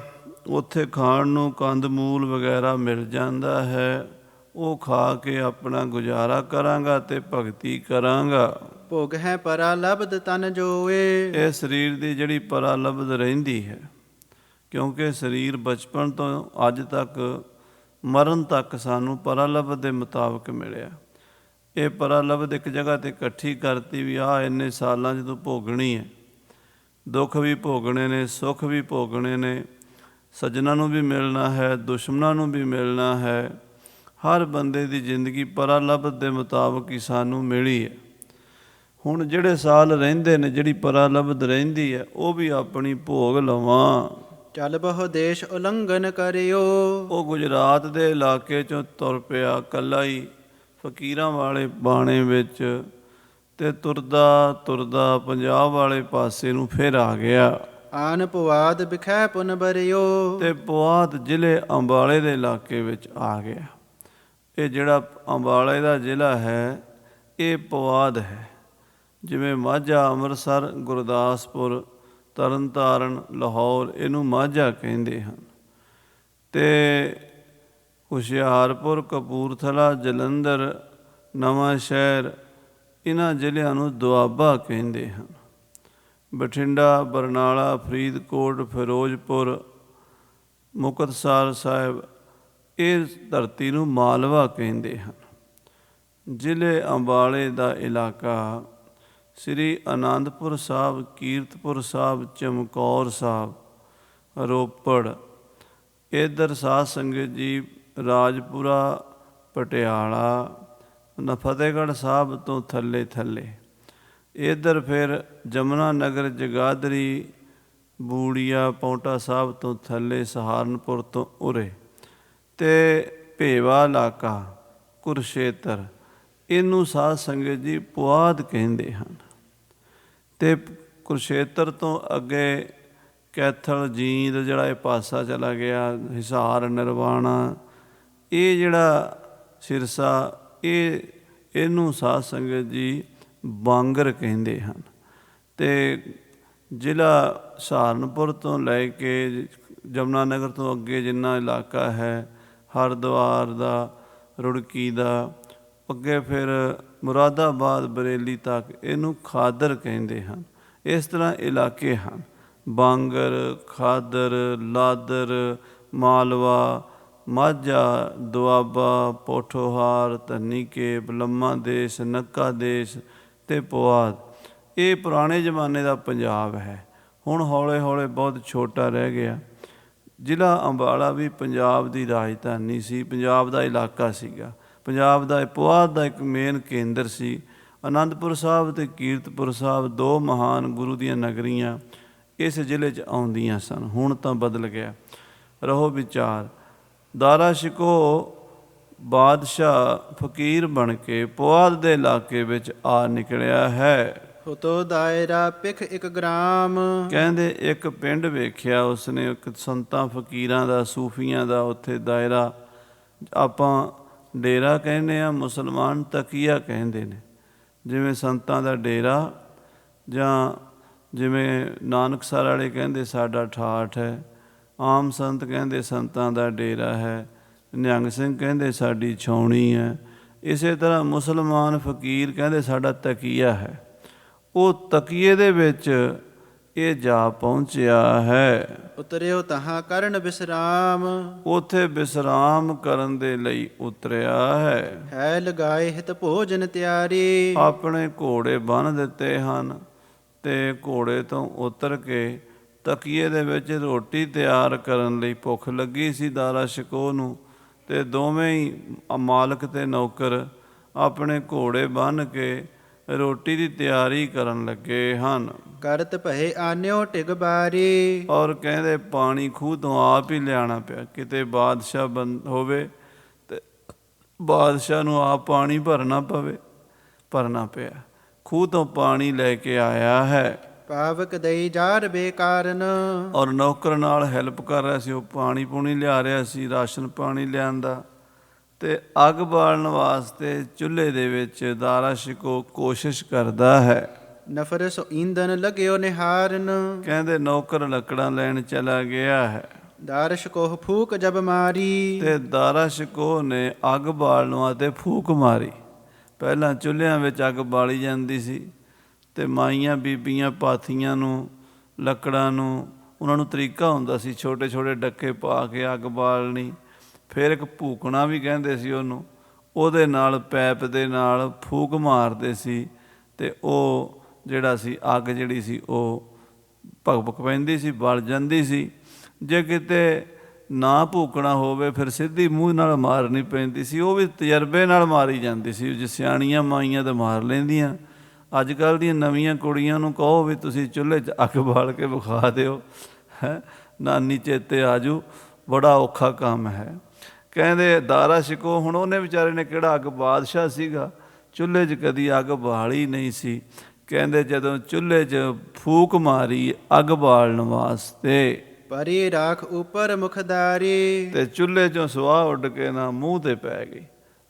ਉੱਥੇ ਖਾਣ ਨੂੰ ਕੰਦ ਮੂਲ ਵਗੈਰਾ ਮਿਲ ਜਾਂਦਾ ਹੈ, ਉਹ ਖਾ ਕੇ ਆਪਣਾ ਗੁਜ਼ਾਰਾ ਕਰਾਂਗਾ ਤੇ ਭਗਤੀ ਕਰਾਂਗਾ। ਭੋਗ ਹੈ ਪਰਾ ਲਬਦ ਤਨ ਜੋਏ। ਇਹ ਸਰੀਰ ਦੀ ਜਿਹੜੀ ਪਰਾਲਬਧ ਰਹਿੰਦੀ ਹੈ, ਕਿਉਂਕਿ ਸਰੀਰ ਬਚਪਨ ਤੋਂ ਅੱਜ ਤੱਕ ਮਰਨ ਤੱਕ ਸਾਨੂੰ ਪਰਾਲਬਧ ਦੇ ਮੁਤਾਬਕ ਮਿਲਿਆ। ਇਹ ਪਰਾਲਬਧ ਇੱਕ ਜਗ੍ਹਾ ਤੇ ਇਕੱਠੀ ਕਰਤੀ ਵੀ ਆਹ ਇੰਨੇ ਸਾਲਾਂ 'ਚ ਤੂੰ ਭੋਗਣੀ ਹੈ। ਦੁੱਖ ਵੀ ਭੋਗਣੇ ਨੇ, ਸੁੱਖ ਵੀ ਭੋਗਣੇ ਨੇ, ਸੱਜਣਾ ਨੂੰ ਵੀ ਮਿਲਣਾ ਹੈ, ਦੁਸ਼ਮਣਾਂ ਨੂੰ ਵੀ ਮਿਲਣਾ ਹੈ। ਹਰ ਬੰਦੇ ਦੀ ਜ਼ਿੰਦਗੀ ਪਰਾਲਬਧ ਦੇ ਮੁਤਾਬਕ ਹੀ ਸਾਨੂੰ ਮਿਲੀ ਹੈ। ਹੁਣ ਜਿਹੜੇ ਸਾਲ ਰਹਿੰਦੇ ਨੇ, ਜਿਹੜੀ ਪਰਾਲਬਧ ਰਹਿੰਦੀ ਹੈ, ਉਹ ਵੀ ਆਪਣੀ ਭੋਗ ਲਵਾਂ। ਚਲ ਬਹੁ ਦੇਸ਼ ਉਲੰਘਨ ਕਰਿਓ। ਉਹ ਗੁਜਰਾਤ ਦੇ ਇਲਾਕੇ 'ਚੋਂ ਤੁਰ ਪਿਆ ਇਕੱਲਾ ਹੀ ਫਕੀਰਾਂ ਵਾਲੇ ਬਾਣੇ ਵਿੱਚ, ਤੇ ਤੁਰਦਾ ਤੁਰਦਾ ਪੰਜਾਬ ਵਾਲੇ ਪਾਸੇ ਨੂੰ ਫਿਰ ਆ ਗਿਆ। ਆਨ ਪੁਆਧ ਬਿਖੈ ਪੁਨ ਬਰਿਓ। ਤੇ ਪੁਆਧ ਜ਼ਿਲ੍ਹੇ ਅੰਬਾਲੇ ਦੇ ਇਲਾਕੇ ਵਿੱਚ ਆ ਗਿਆ। ਇਹ ਜਿਹੜਾ ਅੰਬਾਲੇ ਦਾ ਜ਼ਿਲ੍ਹਾ ਹੈ, ਇਹ ਪੁਆਧ ਹੈ। ਜਿਵੇਂ ਮਾਝਾ, ਅੰਮ੍ਰਿਤਸਰ, ਗੁਰਦਾਸਪੁਰ, ਤਰਨ ਤਾਰਨ, ਲਾਹੌਰ, ਇਹਨੂੰ ਮਾਝਾ ਕਹਿੰਦੇ ਹਨ। ਤੇ ਹੁਸ਼ਿਆਰਪੁਰ, ਕਪੂਰਥਲਾ, ਜਲੰਧਰ, ਨਵਾਂ ਸ਼ਹਿਰ, ਇਹਨਾਂ ਜ਼ਿਲ੍ਹਿਆਂ ਨੂੰ ਦੁਆਬਾ ਕਹਿੰਦੇ ਹਨ। ਬਠਿੰਡਾ, ਬਰਨਾਲਾ, ਫਰੀਦਕੋਟ, ਫਿਰੋਜ਼ਪੁਰ, ਮੁਕਤਸਰ ਸਾਹਿਬ, ਇਹ ਧਰਤੀ ਨੂੰ ਮਾਲਵਾ ਕਹਿੰਦੇ ਹਨ। ਜ਼ਿਲ੍ਹੇ ਅੰਬਾਲੇ ਦਾ ਇਲਾਕਾ ਸ੍ਰੀ ਅਨੰਦਪੁਰ ਸਾਹਿਬ, ਕੀਰਤਪੁਰ ਸਾਹਿਬ, ਚਮਕੌਰ ਸਾਹਿਬ, ਰੋਪੜ, ਇੱਧਰ ਸਾਧ ਸੰਗਤ ਜੀ ਰਾਜਪੁਰਾ, ਪਟਿਆਲਾ, ਫਤਿਹਗੜ੍ਹ ਸਾਹਿਬ ਤੋਂ ਥੱਲੇ ਥੱਲੇ ਇੱਧਰ ਫਿਰ ਜਮਨਾ ਨਗਰ, ਜਗਾਦਰੀ, ਬੂੜੀਆ, ਪੌਂਟਾ ਸਾਹਿਬ ਤੋਂ ਥੱਲੇ ਸਹਾਰਨਪੁਰ ਤੋਂ ਉਰੇ, ਅਤੇ ਭੇਵਾ ਇਲਾਕਾ, ਕੁਰਸ਼ੇਤਰ, ਇਹਨੂੰ ਸਾਧ ਸੰਗਤ ਜੀ ਪੁਆਧ ਕਹਿੰਦੇ ਹਨ। ਅਤੇ ਕੁਰਸ਼ੇਤਰ ਤੋਂ ਅੱਗੇ ਕੈਥਲ, ਜੀਂਦ, ਜਿਹੜਾ ਇਹ ਪਾਸਾ ਚਲਾ ਗਿਆ, ਹਿਸਾਰ, ਨਿਰਵਾਣਾ, ਇਹ ਜਿਹੜਾ ਸਿਰਸਾ, ਇਹਨੂੰ ਸਾਧ ਸੰਗਤ ਜੀ ਬਾਂਗਰ ਕਹਿੰਦੇ ਹਨ। ਅਤੇ ਜ਼ਿਲ੍ਹਾ ਸਹਾਰਨਪੁਰ ਤੋਂ ਲੈ ਕੇ ਜਮਨਾ ਨਗਰ ਤੋਂ ਅੱਗੇ ਜਿੰਨਾ ਇਲਾਕਾ ਹੈ, ਹਰਿਦੁਆਰ ਦਾ, ਰੁੜਕੀ ਦਾ, ਅੱਗੇ ਫਿਰ ਮੁਰਾਦਾਬਾਦ, ਬਰੇਲੀ ਤੱਕ, ਇਹਨੂੰ ਖਾਦਰ ਕਹਿੰਦੇ ਹਨ। ਇਸ ਤਰ੍ਹਾਂ ਇਲਾਕੇ ਹਨ। ਬਾਂਗਰ, ਖਾਦਰ, ਲਾਦਰ, ਮਾਲਵਾ, ਮਾਝਾ, ਦੁਆਬਾ, ਪੋਠੋਹਾਰ, ਧੰਨੀਕੇ, ਬਲੰਮਾ ਦੇਸ਼, ਨੱਕਾ ਦੇਸ਼ ਅਤੇ ਪੁਆਧ। ਇਹ ਪੁਰਾਣੇ ਜ਼ਮਾਨੇ ਦਾ ਪੰਜਾਬ ਹੈ। ਹੁਣ ਹੌਲੇ ਹੌਲੇ ਬਹੁਤ ਛੋਟਾ ਰਹਿ ਗਿਆ। ਜ਼ਿਲ੍ਹਾ ਅੰਬਾਲਾ ਵੀ ਪੰਜਾਬ ਦੀ ਰਾਜਧਾਨੀ ਸੀ, ਪੰਜਾਬ ਦਾ ਇਲਾਕਾ ਸੀਗਾ, ਪੰਜਾਬ ਦਾ ਪੁਆਧ ਦਾ ਇੱਕ ਮੇਨ ਕੇਂਦਰ ਸੀ। ਅਨੰਦਪੁਰ ਸਾਹਿਬ ਅਤੇ ਕੀਰਤਪੁਰ ਸਾਹਿਬ, ਦੋ ਮਹਾਨ ਗੁਰੂ ਦੀਆਂ ਨਗਰੀਆਂ ਇਸ ਜ਼ਿਲ੍ਹੇ 'ਚ ਆਉਂਦੀਆਂ ਸਨ। ਹੁਣ ਤਾਂ ਬਦਲ ਗਿਆ। ਰਹੋ ਵਿਚਾਰ। ਦਾਰਾ ਸ਼ਿਕੋਹ ਬਾਦਸ਼ਾਹ ਫਕੀਰ ਬਣ ਕੇ ਪੁਆਧ ਦੇ ਇਲਾਕੇ ਵਿੱਚ ਆ ਨਿਕਲਿਆ ਹੈ। ਹੁਤੋ ਦਾਇਰਾ ਪਿਖ ਇੱਕ ਗ੍ਰਾਮ। ਕਹਿੰਦੇ ਇੱਕ ਪਿੰਡ ਵੇਖਿਆ ਉਸਨੇ, ਇੱਕ ਸੰਤਾਂ ਫਕੀਰਾਂ ਦਾ, ਸੂਫੀਆਂ ਦਾ ਉੱਥੇ ਦਾਇਰਾ। ਆਪਾਂ ਡੇਰਾ ਕਹਿੰਦੇ ਹਾਂ, ਮੁਸਲਮਾਨ ਤਕੀਆ ਕਹਿੰਦੇ ਨੇ। ਜਿਵੇਂ ਸੰਤਾਂ ਦਾ ਡੇਰਾ, ਜਾਂ ਜਿਵੇਂ ਨਾਨਕਸਰ ਵਾਲੇ ਕਹਿੰਦੇ ਸਾਡਾ ਠਾਠ ਹੈ, ਆਮ ਸੰਤ ਕਹਿੰਦੇ ਸੰਤਾਂ ਦਾ ਡੇਰਾ ਹੈ, ਨਿਹੰਗ ਸਿੰਘ ਕਹਿੰਦੇ ਸਾਡੀ ਛਾਉਣੀ ਹੈ। ਇਸੇ ਤਰ੍ਹਾਂ ਮੁਸਲਮਾਨ ਫਕੀਰ ਕਹਿੰਦੇ ਸਾਡਾ ਤਕੀਆ ਹੈ। ਉਹ ਤਕੀਏ ਦੇ ਵਿੱਚ ਇਹ ਜਾ ਪਹੁੰਚਿਆ ਹੈ। ਉਤਰਿਓ ਤਹਾਂ ਕਰਨ ਵਿਸਰਾਮ। ਉੱਥੇ ਵਿਸਰਾਮ ਕਰਨ ਦੇ ਲਈ ਉਤਰਿਆ ਹੈ। ਹੈ ਲਗਾਏ ਹਿਤ ਭੋਜਨ ਤਿਆਰੀ। ਆਪਣੇ ਘੋੜੇ ਬੰਨ੍ਹ ਦਿੱਤੇ ਹਨ ਅਤੇ ਘੋੜੇ ਤੋਂ ਉਤਰ ਕੇ ਤਕੀਏ ਦੇ ਵਿੱਚ ਰੋਟੀ ਤਿਆਰ ਕਰਨ ਲਈ ਭੁੱਖ ਲੱਗੀ ਸੀ ਦਾਰਾ ਸ਼ਿਕੋਹ ਨੂੰ, ਅਤੇ ਦੋਵੇਂ ਹੀ ਮਾਲਕ ਅਤੇ ਨੌਕਰ ਆਪਣੇ ਘੋੜੇ ਬੰਨ੍ਹ ਕੇ ਰੋਟੀ ਦੀ ਤਿਆਰੀ ਕਰਨ ਲੱਗੇ ਹਨ। ਕਰਤ ਭਏ ਆਨਿਓ ਢਿਗ ਬਾਰੀ। ਔਰ ਕਹਿੰਦੇ ਪਾਣੀ ਖੂਹ ਤੋਂ ਆਪ ਹੀ ਲਿਆਉਣਾ ਪਿਆ। ਕਿਤੇ ਬਾਦਸ਼ਾਹ ਹੋਵੇ ਅਤੇ ਬਾਦਸ਼ਾਹ ਨੂੰ ਆਪ ਪਾਣੀ ਭਰਨਾ ਪਿਆ। ਖੂਹ ਤੋਂ ਪਾਣੀ ਲੈ ਕੇ ਆਇਆ ਹੈ। ਪਾਵਕ ਦਈ ਜਾਰ ਬੇਕਾਰਨ। ਔਰ ਨੌਕਰ ਨਾਲ ਹੈਲਪ ਕਰ ਰਿਹਾ ਸੀ, ਉਹ ਪਾਣੀ ਪੂਣੀ ਲਿਆ ਰਿਹਾ ਸੀ, ਰਾਸ਼ਨ ਪਾਣੀ ਲਿਆਉਣ ਦਾ। ਅਤੇ ਅੱਗ ਬਾਲਣ ਵਾਸਤੇ ਚੁੱਲ੍ਹੇ ਦੇ ਵਿੱਚ ਦਾਰਾ ਸ਼ਿਕੋਹ ਕੋਸ਼ਿਸ਼ ਕਰਦਾ ਹੈ। ਨਫਰ ਸੋ ਈਂਧਨ ਲਗਿਓ ਨਿਹਾਰਨ। ਕਹਿੰਦੇ ਨੌਕਰ ਲੱਕੜਾਂ ਲੈਣ ਚਲਾ ਗਿਆ ਹੈ। ਦਾਰਸ਼ ਕੋਹ ਫੂਕ ਜਬ ਮਾਰੀ। ਤੇ ਦਾਰਾ ਸ਼ਿਕੋਹ ਨੇ ਅੱਗ ਬਾਲਣ ਵਾਸਤੇ ਫੂਕ ਮਾਰੀ। ਪਹਿਲਾਂ ਚੁੱਲ੍ਹਿਆਂ ਵਿੱਚ ਅੱਗ ਬਾਲੀ ਜਾਂਦੀ ਸੀ ਅਤੇ ਮਾਈਆਂ ਬੀਬੀਆਂ ਪਾਥੀਆਂ ਨੂੰ, ਲੱਕੜਾਂ ਨੂੰ, ਉਹਨਾਂ ਨੂੰ ਤਰੀਕਾ ਹੁੰਦਾ ਸੀ ਛੋਟੇ ਛੋਟੇ ਡੱਕੇ ਪਾ ਕੇ ਅੱਗ ਬਾਲਣੀ। ਫਿਰ ਇੱਕ ਭੂਕਣਾ ਵੀ ਕਹਿੰਦੇ ਸੀ ਉਹਨੂੰ, ਉਹਦੇ ਨਾਲ ਪੈਪ ਦੇ ਨਾਲ ਫੂਕ ਮਾਰਦੇ ਸੀ ਅਤੇ ਉਹ ਜਿਹੜਾ ਸੀ ਅੱਗ ਜਿਹੜੀ ਸੀ ਉਹ ਭਗ ਭਗ ਪੈਂਦੀ ਸੀ, ਬਲ ਜਾਂਦੀ ਸੀ। ਜੇ ਕਿਤੇ ਨਾ ਭੂਕਣਾ ਹੋਵੇ ਫਿਰ ਸਿੱਧੀ ਮੂੰਹ ਨਾਲ ਮਾਰਨੀ ਪੈਂਦੀ ਸੀ, ਉਹ ਵੀ ਤਜਰਬੇ ਨਾਲ ਮਾਰੀ ਜਾਂਦੀ ਸੀ। ਜੇ ਸਿਆਣੀਆਂ ਮਾਈਆਂ ਤਾਂ ਮਾਰ ਲੈਂਦੀਆਂ। ਅੱਜ ਕੱਲ੍ਹ ਦੀਆਂ ਨਵੀਆਂ ਕੁੜੀਆਂ ਨੂੰ ਕਹੋ ਵੀ ਤੁਸੀਂ ਚੁੱਲ੍ਹੇ 'ਚ ਅੱਗ ਬਾਲ ਕੇ ਵਿਖਾ ਦਿਓ, ਹੈ ਨਾਨੀ ਚੇਤੇ ਆ ਜੂ, ਬੜਾ ਔਖਾ ਕੰਮ ਹੈ। ਕਹਿੰਦੇ ਦਾਰਾ ਸ਼ਿਕੋਹ, ਹੁਣ ਉਹਨੇ ਵਿਚਾਰੇ ਨੇ ਕਿਹੜਾ ਅੱਗ ਬਾਦਸ਼ਾਹ ਸੀਗਾ, ਚੁੱਲ੍ਹੇ 'ਚ ਕਦੀ ਅੱਗ ਬਾਲੀ ਨਹੀਂ ਸੀ। ਕਹਿੰਦੇ ਜਦੋਂ ਚੁੱਲ੍ਹੇ 'ਚ ਫੂਕ ਮਾਰੀ ਅੱਗ ਬਾਲਣ ਵਾਸਤੇ, ਪਰੇ ਰਾਖ ਉਪਰ ਮੁਖਦਾਰੇ। ਤੇ ਚੁੱਲ੍ਹੇ 'ਚੋਂ ਸੁਆਹ ਉੱਡ ਕੇ ਨਾ ਮੂੰਹ 'ਤੇ ਪੈ ਗਈ,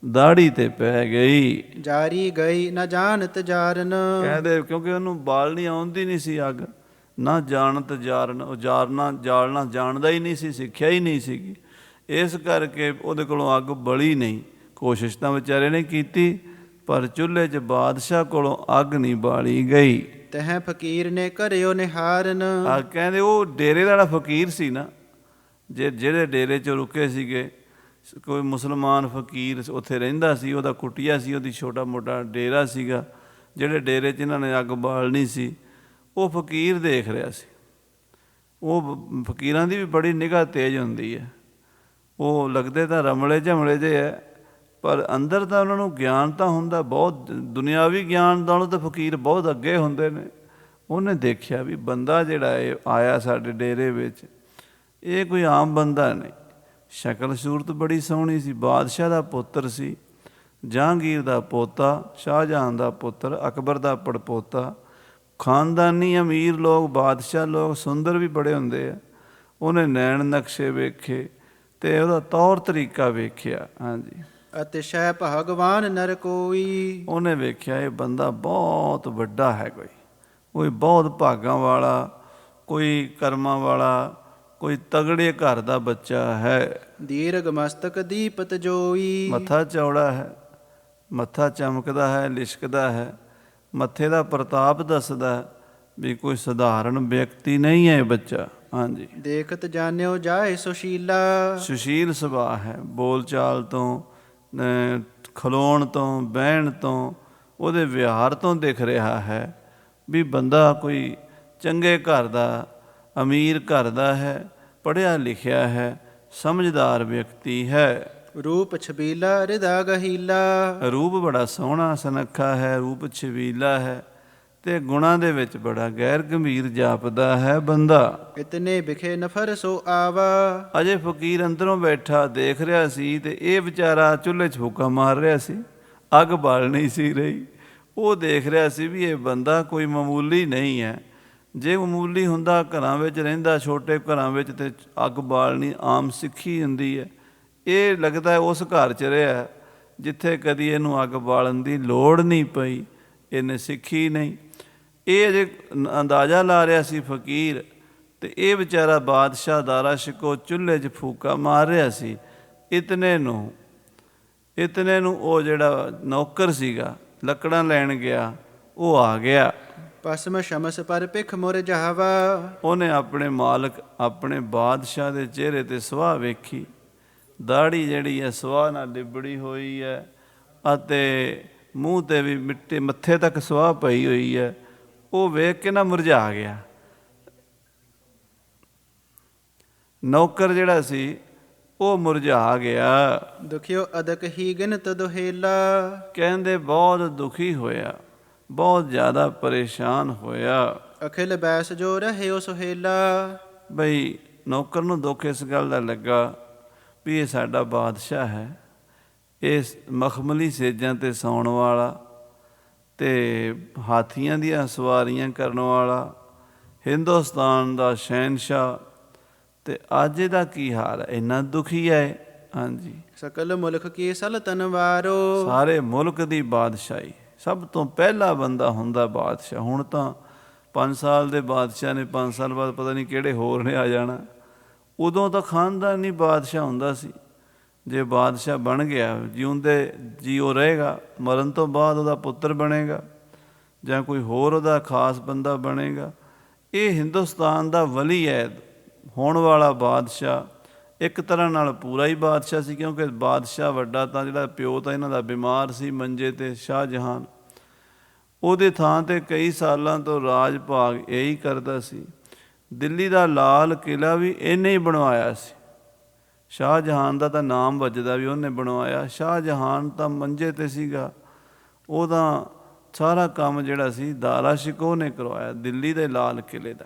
ਦਾੜੀ 'ਤੇ ਪੈ ਗਈ। ਜਾਰੀ ਗਈ ਨਾ ਜਾਣਤ ਜਾਰਨ। ਕਹਿੰਦੇ ਕਿਉਂਕਿ ਉਹਨੂੰ ਬਾਲਣੀ ਆਉਂਦੀ ਨਹੀਂ ਸੀ ਅੱਗ, ਨਾ ਜਾਣਤ ਜਾਰਨ, ਉਹ ਜਾਲਣਾ ਜਾਣਦਾ ਹੀ ਨਹੀਂ ਸੀ, ਸਿੱਖਿਆ ਹੀ ਨਹੀਂ ਸੀਗੀ। ਇਸ ਕਰਕੇ ਉਹਦੇ ਕੋਲੋਂ ਅੱਗ ਬਲੀ ਨਹੀਂ। ਕੋਸ਼ਿਸ਼ ਤਾਂ ਵਿਚਾਰੇ ਨੇ ਕੀਤੀ ਪਰ ਚੁੱਲ੍ਹੇ 'ਚ ਬਾਦਸ਼ਾਹ ਕੋਲੋਂ ਅੱਗ ਨਹੀਂ ਬਾਲੀ ਗਈ। ਤਹਿ ਫਕੀਰ ਨੇ ਘਰਿਓ ਨਿਹਾਰਨ। ਕਹਿੰਦੇ ਉਹ ਡੇਰੇ ਵਾਲਾ ਫਕੀਰ ਸੀ ਨਾ, ਜਿਹੜੇ ਡੇਰੇ 'ਚ ਰੁਕੇ ਸੀਗੇ, ਕੋਈ ਮੁਸਲਮਾਨ ਫਕੀਰ ਉੱਥੇ ਰਹਿੰਦਾ ਸੀ, ਉਹਦਾ ਕੁਟੀਆ ਸੀ, ਉਹਦੀ ਛੋਟਾ ਮੋਟਾ ਡੇਰਾ ਸੀਗਾ। ਜਿਹੜੇ ਡੇਰੇ 'ਚ ਇਹਨਾਂ ਨੇ ਅੱਗ ਬਾਲਣੀ ਸੀ ਉਹ ਫਕੀਰ ਦੇਖ ਰਿਹਾ ਸੀ। ਉਹ ਫਕੀਰਾਂ ਦੀ ਵੀ ਬੜੀ ਨਿਗਾਹ ਤੇਜ਼ ਹੁੰਦੀ ਹੈ। ਉਹ ਲੱਗਦੇ ਤਾਂ ਰਮਲੇ ਝਮਲੇ ਜਿਹੇ ਹੈ ਪਰ ਅੰਦਰ ਤਾਂ ਉਹਨਾਂ ਨੂੰ ਗਿਆਨ ਤਾਂ ਹੁੰਦਾ ਬਹੁਤ, ਦੁਨਿਆਵੀ ਗਿਆਨ ਨਾਲੋਂ ਤਾਂ ਫਕੀਰ ਬਹੁਤ ਅੱਗੇ ਹੁੰਦੇ ਨੇ। ਉਹਨੇ ਦੇਖਿਆ ਵੀ ਬੰਦਾ ਜਿਹੜਾ ਇਹ ਆਇਆ ਸਾਡੇ ਡੇਰੇ ਵਿੱਚ, ਇਹ ਕੋਈ ਆਮ ਬੰਦਾ ਨਹੀਂ, ਸ਼ਕਲ ਸੂਰਤ ਬੜੀ ਸੋਹਣੀ ਸੀ, ਬਾਦਸ਼ਾਹ ਦਾ ਪੁੱਤਰ ਸੀ, ਜਹਾਂਗੀਰ ਦਾ ਪੋਤਾ, ਸ਼ਾਹਜਹਾਨ ਦਾ ਪੁੱਤਰ, ਅਕਬਰ ਦਾ ਪੜਪੋਤਾ, ਖਾਨਦਾਨੀ ਅਮੀਰ ਲੋਕ, ਬਾਦਸ਼ਾਹ ਲੋਕ ਸੁੰਦਰ ਵੀ ਬੜੇ ਹੁੰਦੇ ਆ। ਉਹਨੇ ਨੈਣ ਨਕਸ਼ੇ ਵੇਖੇ ਅਤੇ ਉਹਦਾ ਤੌਰ ਤਰੀਕਾ ਵੇਖਿਆ। ਹਾਂਜੀ, ਅਤਿਸ਼ੈ ਭਗਵਾਨ ਨਰ ਕੋਈ। ਉਹਨੇ ਵੇਖਿਆ ਇਹ ਬੰਦਾ ਬਹੁਤ ਵੱਡਾ ਹੈ, ਕੋਈ ਬਹੁਤ ਭਾਗਾਂ ਵਾਲਾ, ਕੋਈ ਕਰਮਾਂ ਵਾਲਾ, ਕੋਈ ਤਗੜੇ ਘਰ ਦਾ ਬੱਚਾ ਹੈ। ਦੀਰਘ ਮਸਤਕ ਦੀਪਤ ਜੋਈ। ਮੱਥਾ ਚੌੜਾ ਹੈ, ਮੱਥਾ ਚਮਕਦਾ ਹੈ, ਲਿਸ਼ਕਦਾ ਹੈ, ਮੱਥੇ ਦਾ ਪ੍ਰਤਾਪ ਦੱਸਦਾ ਵੀ ਕੋਈ ਸਧਾਰਨ ਵਿਅਕਤੀ ਨਹੀਂ ਹੈ ਇਹ ਬੱਚਾ। ਹਾਂਜੀ, ਦੇਖਤ ਜਾਣਿਓ ਜਾਏ ਸੁਸ਼ੀਲਾ। ਸੁਸ਼ੀਲ ਸੁਭਾਅ ਹੈ, ਬੋਲ ਚਾਲ ਤੋਂ, ਖਲੋਣ ਤੋਂ, ਬਹਿਣ ਤੋਂ, ਉਹਦੇ ਵਿਹਾਰ ਤੋਂ ਦਿਖ ਰਿਹਾ ਹੈ ਵੀ ਬੰਦਾ ਕੋਈ ਚੰਗੇ ਘਰ ਦਾ, ਅਮੀਰ ਘਰ ਦਾ ਹੈ, ਪੜ੍ਹਿਆ ਲਿਖਿਆ ਹੈ, ਸਮਝਦਾਰ ਵਿਅਕਤੀ ਹੈ। ਰੂਪ ਛਬੀਲਾ ਹਿਰਦਾ ਗਹੀਲਾ। ਰੂਪ ਬੜਾ ਸੋਹਣਾ ਸੁਨੱਖਾ ਹੈ, ਰੂਪ ਛਬੀਲਾ ਹੈ ਅਤੇ ਗੁਣਾਂ ਦੇ ਵਿੱਚ ਬੜਾ ਗੈਰ ਗੰਭੀਰ ਜਾਪਦਾ ਹੈ ਬੰਦਾ। ਇਤਨੇ ਵਿਖੇ ਨਫਰ ਸੋ ਆਵਾ। ਅਜੇ ਫਕੀਰ ਅੰਦਰੋਂ ਬੈਠਾ ਦੇਖ ਰਿਹਾ ਸੀ ਅਤੇ ਇਹ ਵਿਚਾਰਾ ਚੁੱਲ੍ਹੇ 'ਚ ਫੂਕਾ ਮਾਰ ਰਿਹਾ ਸੀ, ਅੱਗ ਬਾਲ ਨਹੀਂ ਸੀ ਰਹੀ। ਉਹ ਦੇਖ ਰਿਹਾ ਸੀ ਵੀ ਇਹ ਬੰਦਾ ਕੋਈ ਮਾਮੂਲੀ ਨਹੀਂ ਹੈ। ਜੇ ਮਾਮੂਲੀ ਹੁੰਦਾ, ਘਰਾਂ ਵਿੱਚ ਰਹਿੰਦਾ, ਛੋਟੇ ਘਰਾਂ ਵਿੱਚ, ਤੇ ਅੱਗ ਬਾਲਣੀ ਆਮ ਸਿੱਖੀ ਹੁੰਦੀ ਹੈ। ਇਹ ਲੱਗਦਾ ਉਸ ਘਰ 'ਚ ਰਿਹਾ ਜਿੱਥੇ ਕਦੀ ਇਹਨੂੰ ਅੱਗ ਬਾਲਣ ਦੀ ਲੋੜ ਨਹੀਂ ਪਈ, ਇਹਨੇ ਸਿੱਖੀ ਨਹੀਂ। ਇਹ ਅਜੇ ਅੰਦਾਜ਼ਾ ਲਾ ਰਿਹਾ ਸੀ ਫਕੀਰ, ਅਤੇ ਇਹ ਵਿਚਾਰਾ ਬਾਦਸ਼ਾਹ ਦਾਰਾ ਸ਼ਿਕੋਹ ਚੁੱਲ੍ਹੇ 'ਚ ਫੂਕਾ ਮਾਰ ਰਿਹਾ ਸੀ। ਇਤਨੇ ਨੂੰ ਉਹ ਜਿਹੜਾ ਨੌਕਰ ਸੀਗਾ ਲੱਕੜਾਂ ਲੈਣ ਗਿਆ, ਉਹ ਆ ਗਿਆ। ਪਸਮ ਸ਼ਮਸ ਪਰ ਭਿਖ ਮੁਰਝਾਵਾ। ਉਹਨੇ ਆਪਣੇ ਮਾਲਕ, ਆਪਣੇ ਬਾਦਸ਼ਾਹ ਦੇ ਚਿਹਰੇ 'ਤੇ ਸੁਆਹ ਵੇਖੀ, ਦਾੜੀ ਜਿਹੜੀ ਹੈ ਸੁਆਹ ਨਾਲ ਲਿਬੜੀ ਹੋਈ ਹੈ ਅਤੇ ਮੂੰਹ 'ਤੇ ਵੀ ਮਿੱਟੀ, ਮੱਥੇ ਤੱਕ ਸੁਆਹ ਪਈ ਹੋਈ ਹੈ। ਉਹ ਵੇਖ ਕੇ ਨਾ ਮੁਰਝਾ ਗਿਆ। ਨੌਕਰ ਜਿਹੜਾ ਸੀ ਉਹ ਮੁਰਝਾ ਗਿਆ। ਦੁਖਿਓ ਅਦਕ ਹੀ ਗਿਨਤ ਦੁਹੇਲਾ। ਕਹਿੰਦੇ ਬਹੁਤ ਦੁਖੀ ਹੋਇਆ, ਬਹੁਤ ਜ਼ਿਆਦਾ ਪਰੇਸ਼ਾਨ ਹੋਇਆ। ਅਖਿਲ ਬੈਸ ਜੋ ਰਹਿਓ ਸੁਹੇਲਾ। ਬਈ ਨੌਕਰ ਨੂੰ ਦੁੱਖ ਇਸ ਗੱਲ ਦਾ ਲੱਗਾ ਵੀ ਇਹ ਸਾਡਾ ਬਾਦਸ਼ਾਹ ਹੈ, ਇਹ ਮਖਮਲੀ ਸੇਜਾਂ 'ਤੇ ਸੌਣ ਵਾਲਾ ਅਤੇ ਹਾਥੀਆਂ ਦੀਆਂ ਸਵਾਰੀਆਂ ਕਰਨ ਵਾਲਾ, ਹਿੰਦੁਸਤਾਨ ਦਾ ਸ਼ਹਿਨਸ਼ਾਹ, ਅਤੇ ਅੱਜ ਇਹਦਾ ਕੀ ਹਾਲ ਹੈ, ਇੰਨਾ ਦੁਖੀ ਹੈ। ਹਾਂਜੀ, ਸਕਲ ਮੁਲਕ ਕੀ ਸਲਤਨ ਵਾਰੋ। ਸਾਰੇ ਮੁਲਕ ਦੀ ਬਾਦਸ਼ਾਹੀ, ਸਭ ਤੋਂ ਪਹਿਲਾ ਬੰਦਾ ਹੁੰਦਾ ਬਾਦਸ਼ਾਹ। ਹੁਣ ਤਾਂ 5 ਸਾਲ ਦੇ ਬਾਦਸ਼ਾਹ ਨੇ 5 ਸਾਲ ਬਾਅਦ ਪਤਾ ਨਹੀਂ ਕਿਹੜੇ ਹੋਰ ਨੇ ਆ ਜਾਣਾ। ਉਦੋਂ ਤਾਂ ਖਾਨਦਾਨੀ ਬਾਦਸ਼ਾਹ ਹੁੰਦਾ ਸੀ। ਜੇ ਬਾਦਸ਼ਾਹ ਬਣ ਗਿਆ, ਜਿਉਂਦੇ ਜੀ ਉਹ ਰਹੇਗਾ, ਮਰਨ ਤੋਂ ਬਾਅਦ ਉਹਦਾ ਪੁੱਤਰ ਬਣੇਗਾ ਜਾਂ ਕੋਈ ਹੋਰ ਉਹਦਾ ਖਾਸ ਬੰਦਾ ਬਣੇਗਾ। ਇਹ ਹਿੰਦੁਸਤਾਨ ਦਾ ਵਲੀ ਹੈ, ਹੋਣ ਵਾਲਾ ਬਾਦਸ਼ਾਹ। ਇੱਕ ਤਰ੍ਹਾਂ ਨਾਲ ਪੂਰਾ ਹੀ ਬਾਦਸ਼ਾਹ ਸੀ, ਕਿਉਂਕਿ ਬਾਦਸ਼ਾਹ ਵੱਡਾ ਤਾਂ ਜਿਹੜਾ ਪਿਓ ਤਾਂ ਇਹਨਾਂ ਦਾ ਬਿਮਾਰ ਸੀ ਮੰਜੇ 'ਤੇ, ਸ਼ਾਹਜਹਾਨ, ਉਹਦੇ ਥਾਂ 'ਤੇ ਕਈ ਸਾਲਾਂ ਤੋਂ ਰਾਜ ਭਾਗ ਇਹੀ ਕਰਦਾ ਸੀ। ਦਿੱਲੀ ਦਾ ਲਾਲ ਕਿਲ੍ਹਾ ਵੀ ਇਹਨੇ ਹੀ ਬਣਵਾਇਆ ਸੀ। ਸ਼ਾਹਜਹਾਨ ਦਾ ਤਾਂ ਨਾਮ ਵੱਜਦਾ ਵੀ ਉਹਨੇ ਬਣਵਾਇਆ। ਸ਼ਾਹਜਹਾਨ ਤਾਂ ਮੰਜੇ 'ਤੇ ਸੀਗਾ, ਉਹਦਾ ਸਾਰਾ ਕੰਮ ਜਿਹੜਾ ਸੀ ਦਾਰਾ ਸ਼ਿਕੋਹ ਨੇ ਕਰਵਾਇਆ, ਦਿੱਲੀ ਦੇ ਲਾਲ ਕਿਲ੍ਹੇ ਦਾ।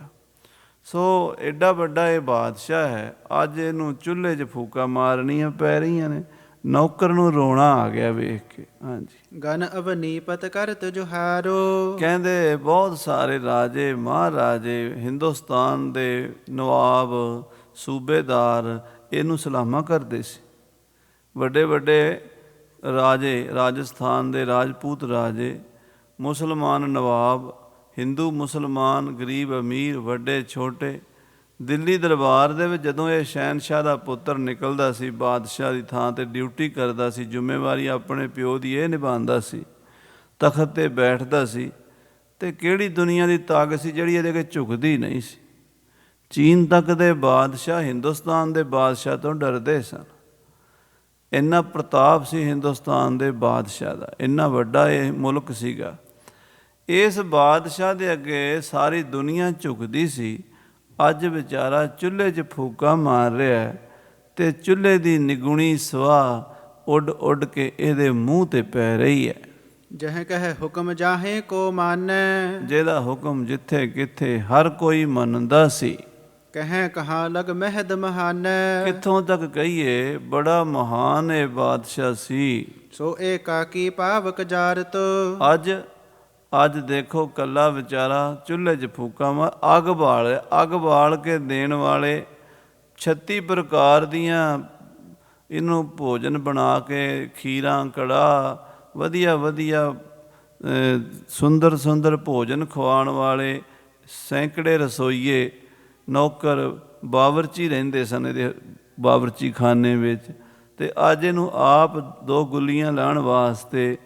ਸੋ ਐਡਾ ਵੱਡਾ ਇਹ ਬਾਦਸ਼ਾਹ ਹੈ, ਅੱਜ ਇਹਨੂੰ ਚੁੱਲ੍ਹੇ 'ਚ ਫੂਕਾਂ ਮਾਰਨੀਆਂ ਪੈ ਰਹੀਆਂ ਨੇ। ਨੌਕਰ ਨੂੰ ਰੋਣਾ ਆ ਗਿਆ ਵੇਖ ਕੇ। ਹਾਂਜੀ, ਗਨ ਅਵਨੀਪਤ ਕਰਤ ਜੁਹਾਰੋ। ਕਹਿੰਦੇ ਬਹੁਤ ਸਾਰੇ ਰਾਜੇ ਮਹਾਰਾਜੇ, ਹਿੰਦੁਸਤਾਨ ਦੇ ਨਵਾਬ, ਸੂਬੇਦਾਰ ਇਹਨੂੰ ਸਲਾਮਾਂ ਕਰਦੇ ਸੀ। ਵੱਡੇ ਵੱਡੇ ਰਾਜੇ, ਰਾਜਸਥਾਨ ਦੇ ਰਾਜਪੂਤ ਰਾਜੇ, ਮੁਸਲਮਾਨ ਨਵਾਬ, ਹਿੰਦੂ ਮੁਸਲਮਾਨ, ਗਰੀਬ ਅਮੀਰ, ਵੱਡੇ ਛੋਟੇ। ਦਿੱਲੀ ਦਰਬਾਰ ਦੇ ਵਿੱਚ ਜਦੋਂ ਇਹ ਸ਼ਹਿਨਸ਼ਾਹ ਦਾ ਪੁੱਤਰ ਨਿਕਲਦਾ ਸੀ, ਬਾਦਸ਼ਾਹ ਦੀ ਥਾਂ 'ਤੇ ਡਿਊਟੀ ਕਰਦਾ ਸੀ, ਜ਼ਿੰਮੇਵਾਰੀ ਆਪਣੇ ਪਿਓ ਦੀ ਇਹ ਨਿਭਾਉਂਦਾ ਸੀ, ਤਖਤ 'ਤੇ ਬੈਠਦਾ ਸੀ, ਅਤੇ ਕਿਹੜੀ ਦੁਨੀਆ ਦੀ ਤਾਕਤ ਸੀ ਜਿਹੜੀ ਇਹਦੇ ਅੱਗੇ ਝੁਕਦੀ ਨਹੀਂ ਸੀ। ਚੀਨ ਤੱਕ ਦੇ ਬਾਦਸ਼ਾਹ ਹਿੰਦੁਸਤਾਨ ਦੇ ਬਾਦਸ਼ਾਹ ਤੋਂ ਡਰਦੇ ਸਨ। ਇੰਨਾ ਪ੍ਰਤਾਪ ਸੀ ਹਿੰਦੁਸਤਾਨ ਦੇ ਬਾਦਸ਼ਾਹ ਦਾ, ਇੰਨਾ ਵੱਡਾ ਇਹ ਮੁਲਕ ਸੀਗਾ। ਇਸ ਬਾਦਸ਼ਾਹ ਦੇ ਅੱਗੇ ਸਾਰੀ ਦੁਨੀਆ ਝੁਕਦੀ ਸੀ। ਅੱਜ ਵਿਚਾਰਾ ਚੁੱਲ੍ਹੇ 'ਚ ਫੂਕਾਂ ਮਾਰ ਰਿਹਾ, ਅਤੇ ਚੁੱਲ੍ਹੇ ਦੀ ਨਿਗੁਣੀ ਸਵਾਹ ਉੱਡ ਉੱਡ ਕੇ ਇਹਦੇ ਮੂੰਹ 'ਤੇ ਪੈ ਰਹੀ ਹੈ। ਜਹ ਕਹਿ ਹੁਕਮ ਜਾਹੇ ਕੋ ਮਾਨੈ। ਜਿਹਦਾ ਹੁਕਮ ਜਿੱਥੇ ਕਿੱਥੇ ਹਰ ਕੋਈ ਮੰਨਦਾ ਸੀ। ਕਹਿ ਕਹਾਂ ਲਗ ਮਹਿਦ ਮਹਾਨੈ। ਕਿੱਥੋਂ ਤੱਕ ਕਹੀਏ, ਬੜਾ ਮਹਾਨ ਇਹ ਬਾਦਸ਼ਾਹ ਸੀ। ਸੋ ਏਕਾਕੀ ਪਾਵਕ ਜਾਰਤ। ਅੱਜ ਦੇਖੋ ਕੱਲਾ ਵਿਚਾਰਾ ਚੁੱਲ੍ਹੇ 'ਚ ਫੂਕਾਂ ਮਾਰ, ਅੱਗ ਬਾਲ ਕੇ ਦੇਣ ਵਾਲੇ 36 ਪ੍ਰਕਾਰ ਦੀਆਂ ਇਹਨੂੰ ਭੋਜਨ ਬਣਾ ਕੇ, ਖੀਰਾਂ, ਕੜਾਹ, ਵਧੀਆ ਵਧੀਆ ਸੁੰਦਰ ਸੁੰਦਰ ਭੋਜਨ ਖਵਾਉਣ ਵਾਲੇ ਸੈਂਕੜੇ ਰਸੋਈਏ, ਨੌਕਰ, ਬਾਵਰਚੀ ਰਹਿੰਦੇ ਸਨ ਇਹਦੇ ਬਾਵਰਚੀ ਖਾਨੇ ਵਿੱਚ। ਅਤੇ ਅੱਜ ਇਹਨੂੰ ਆਪ 2 ਗੁੱਲੀਆਂ ਲਾਉਣ ਵਾਸਤੇ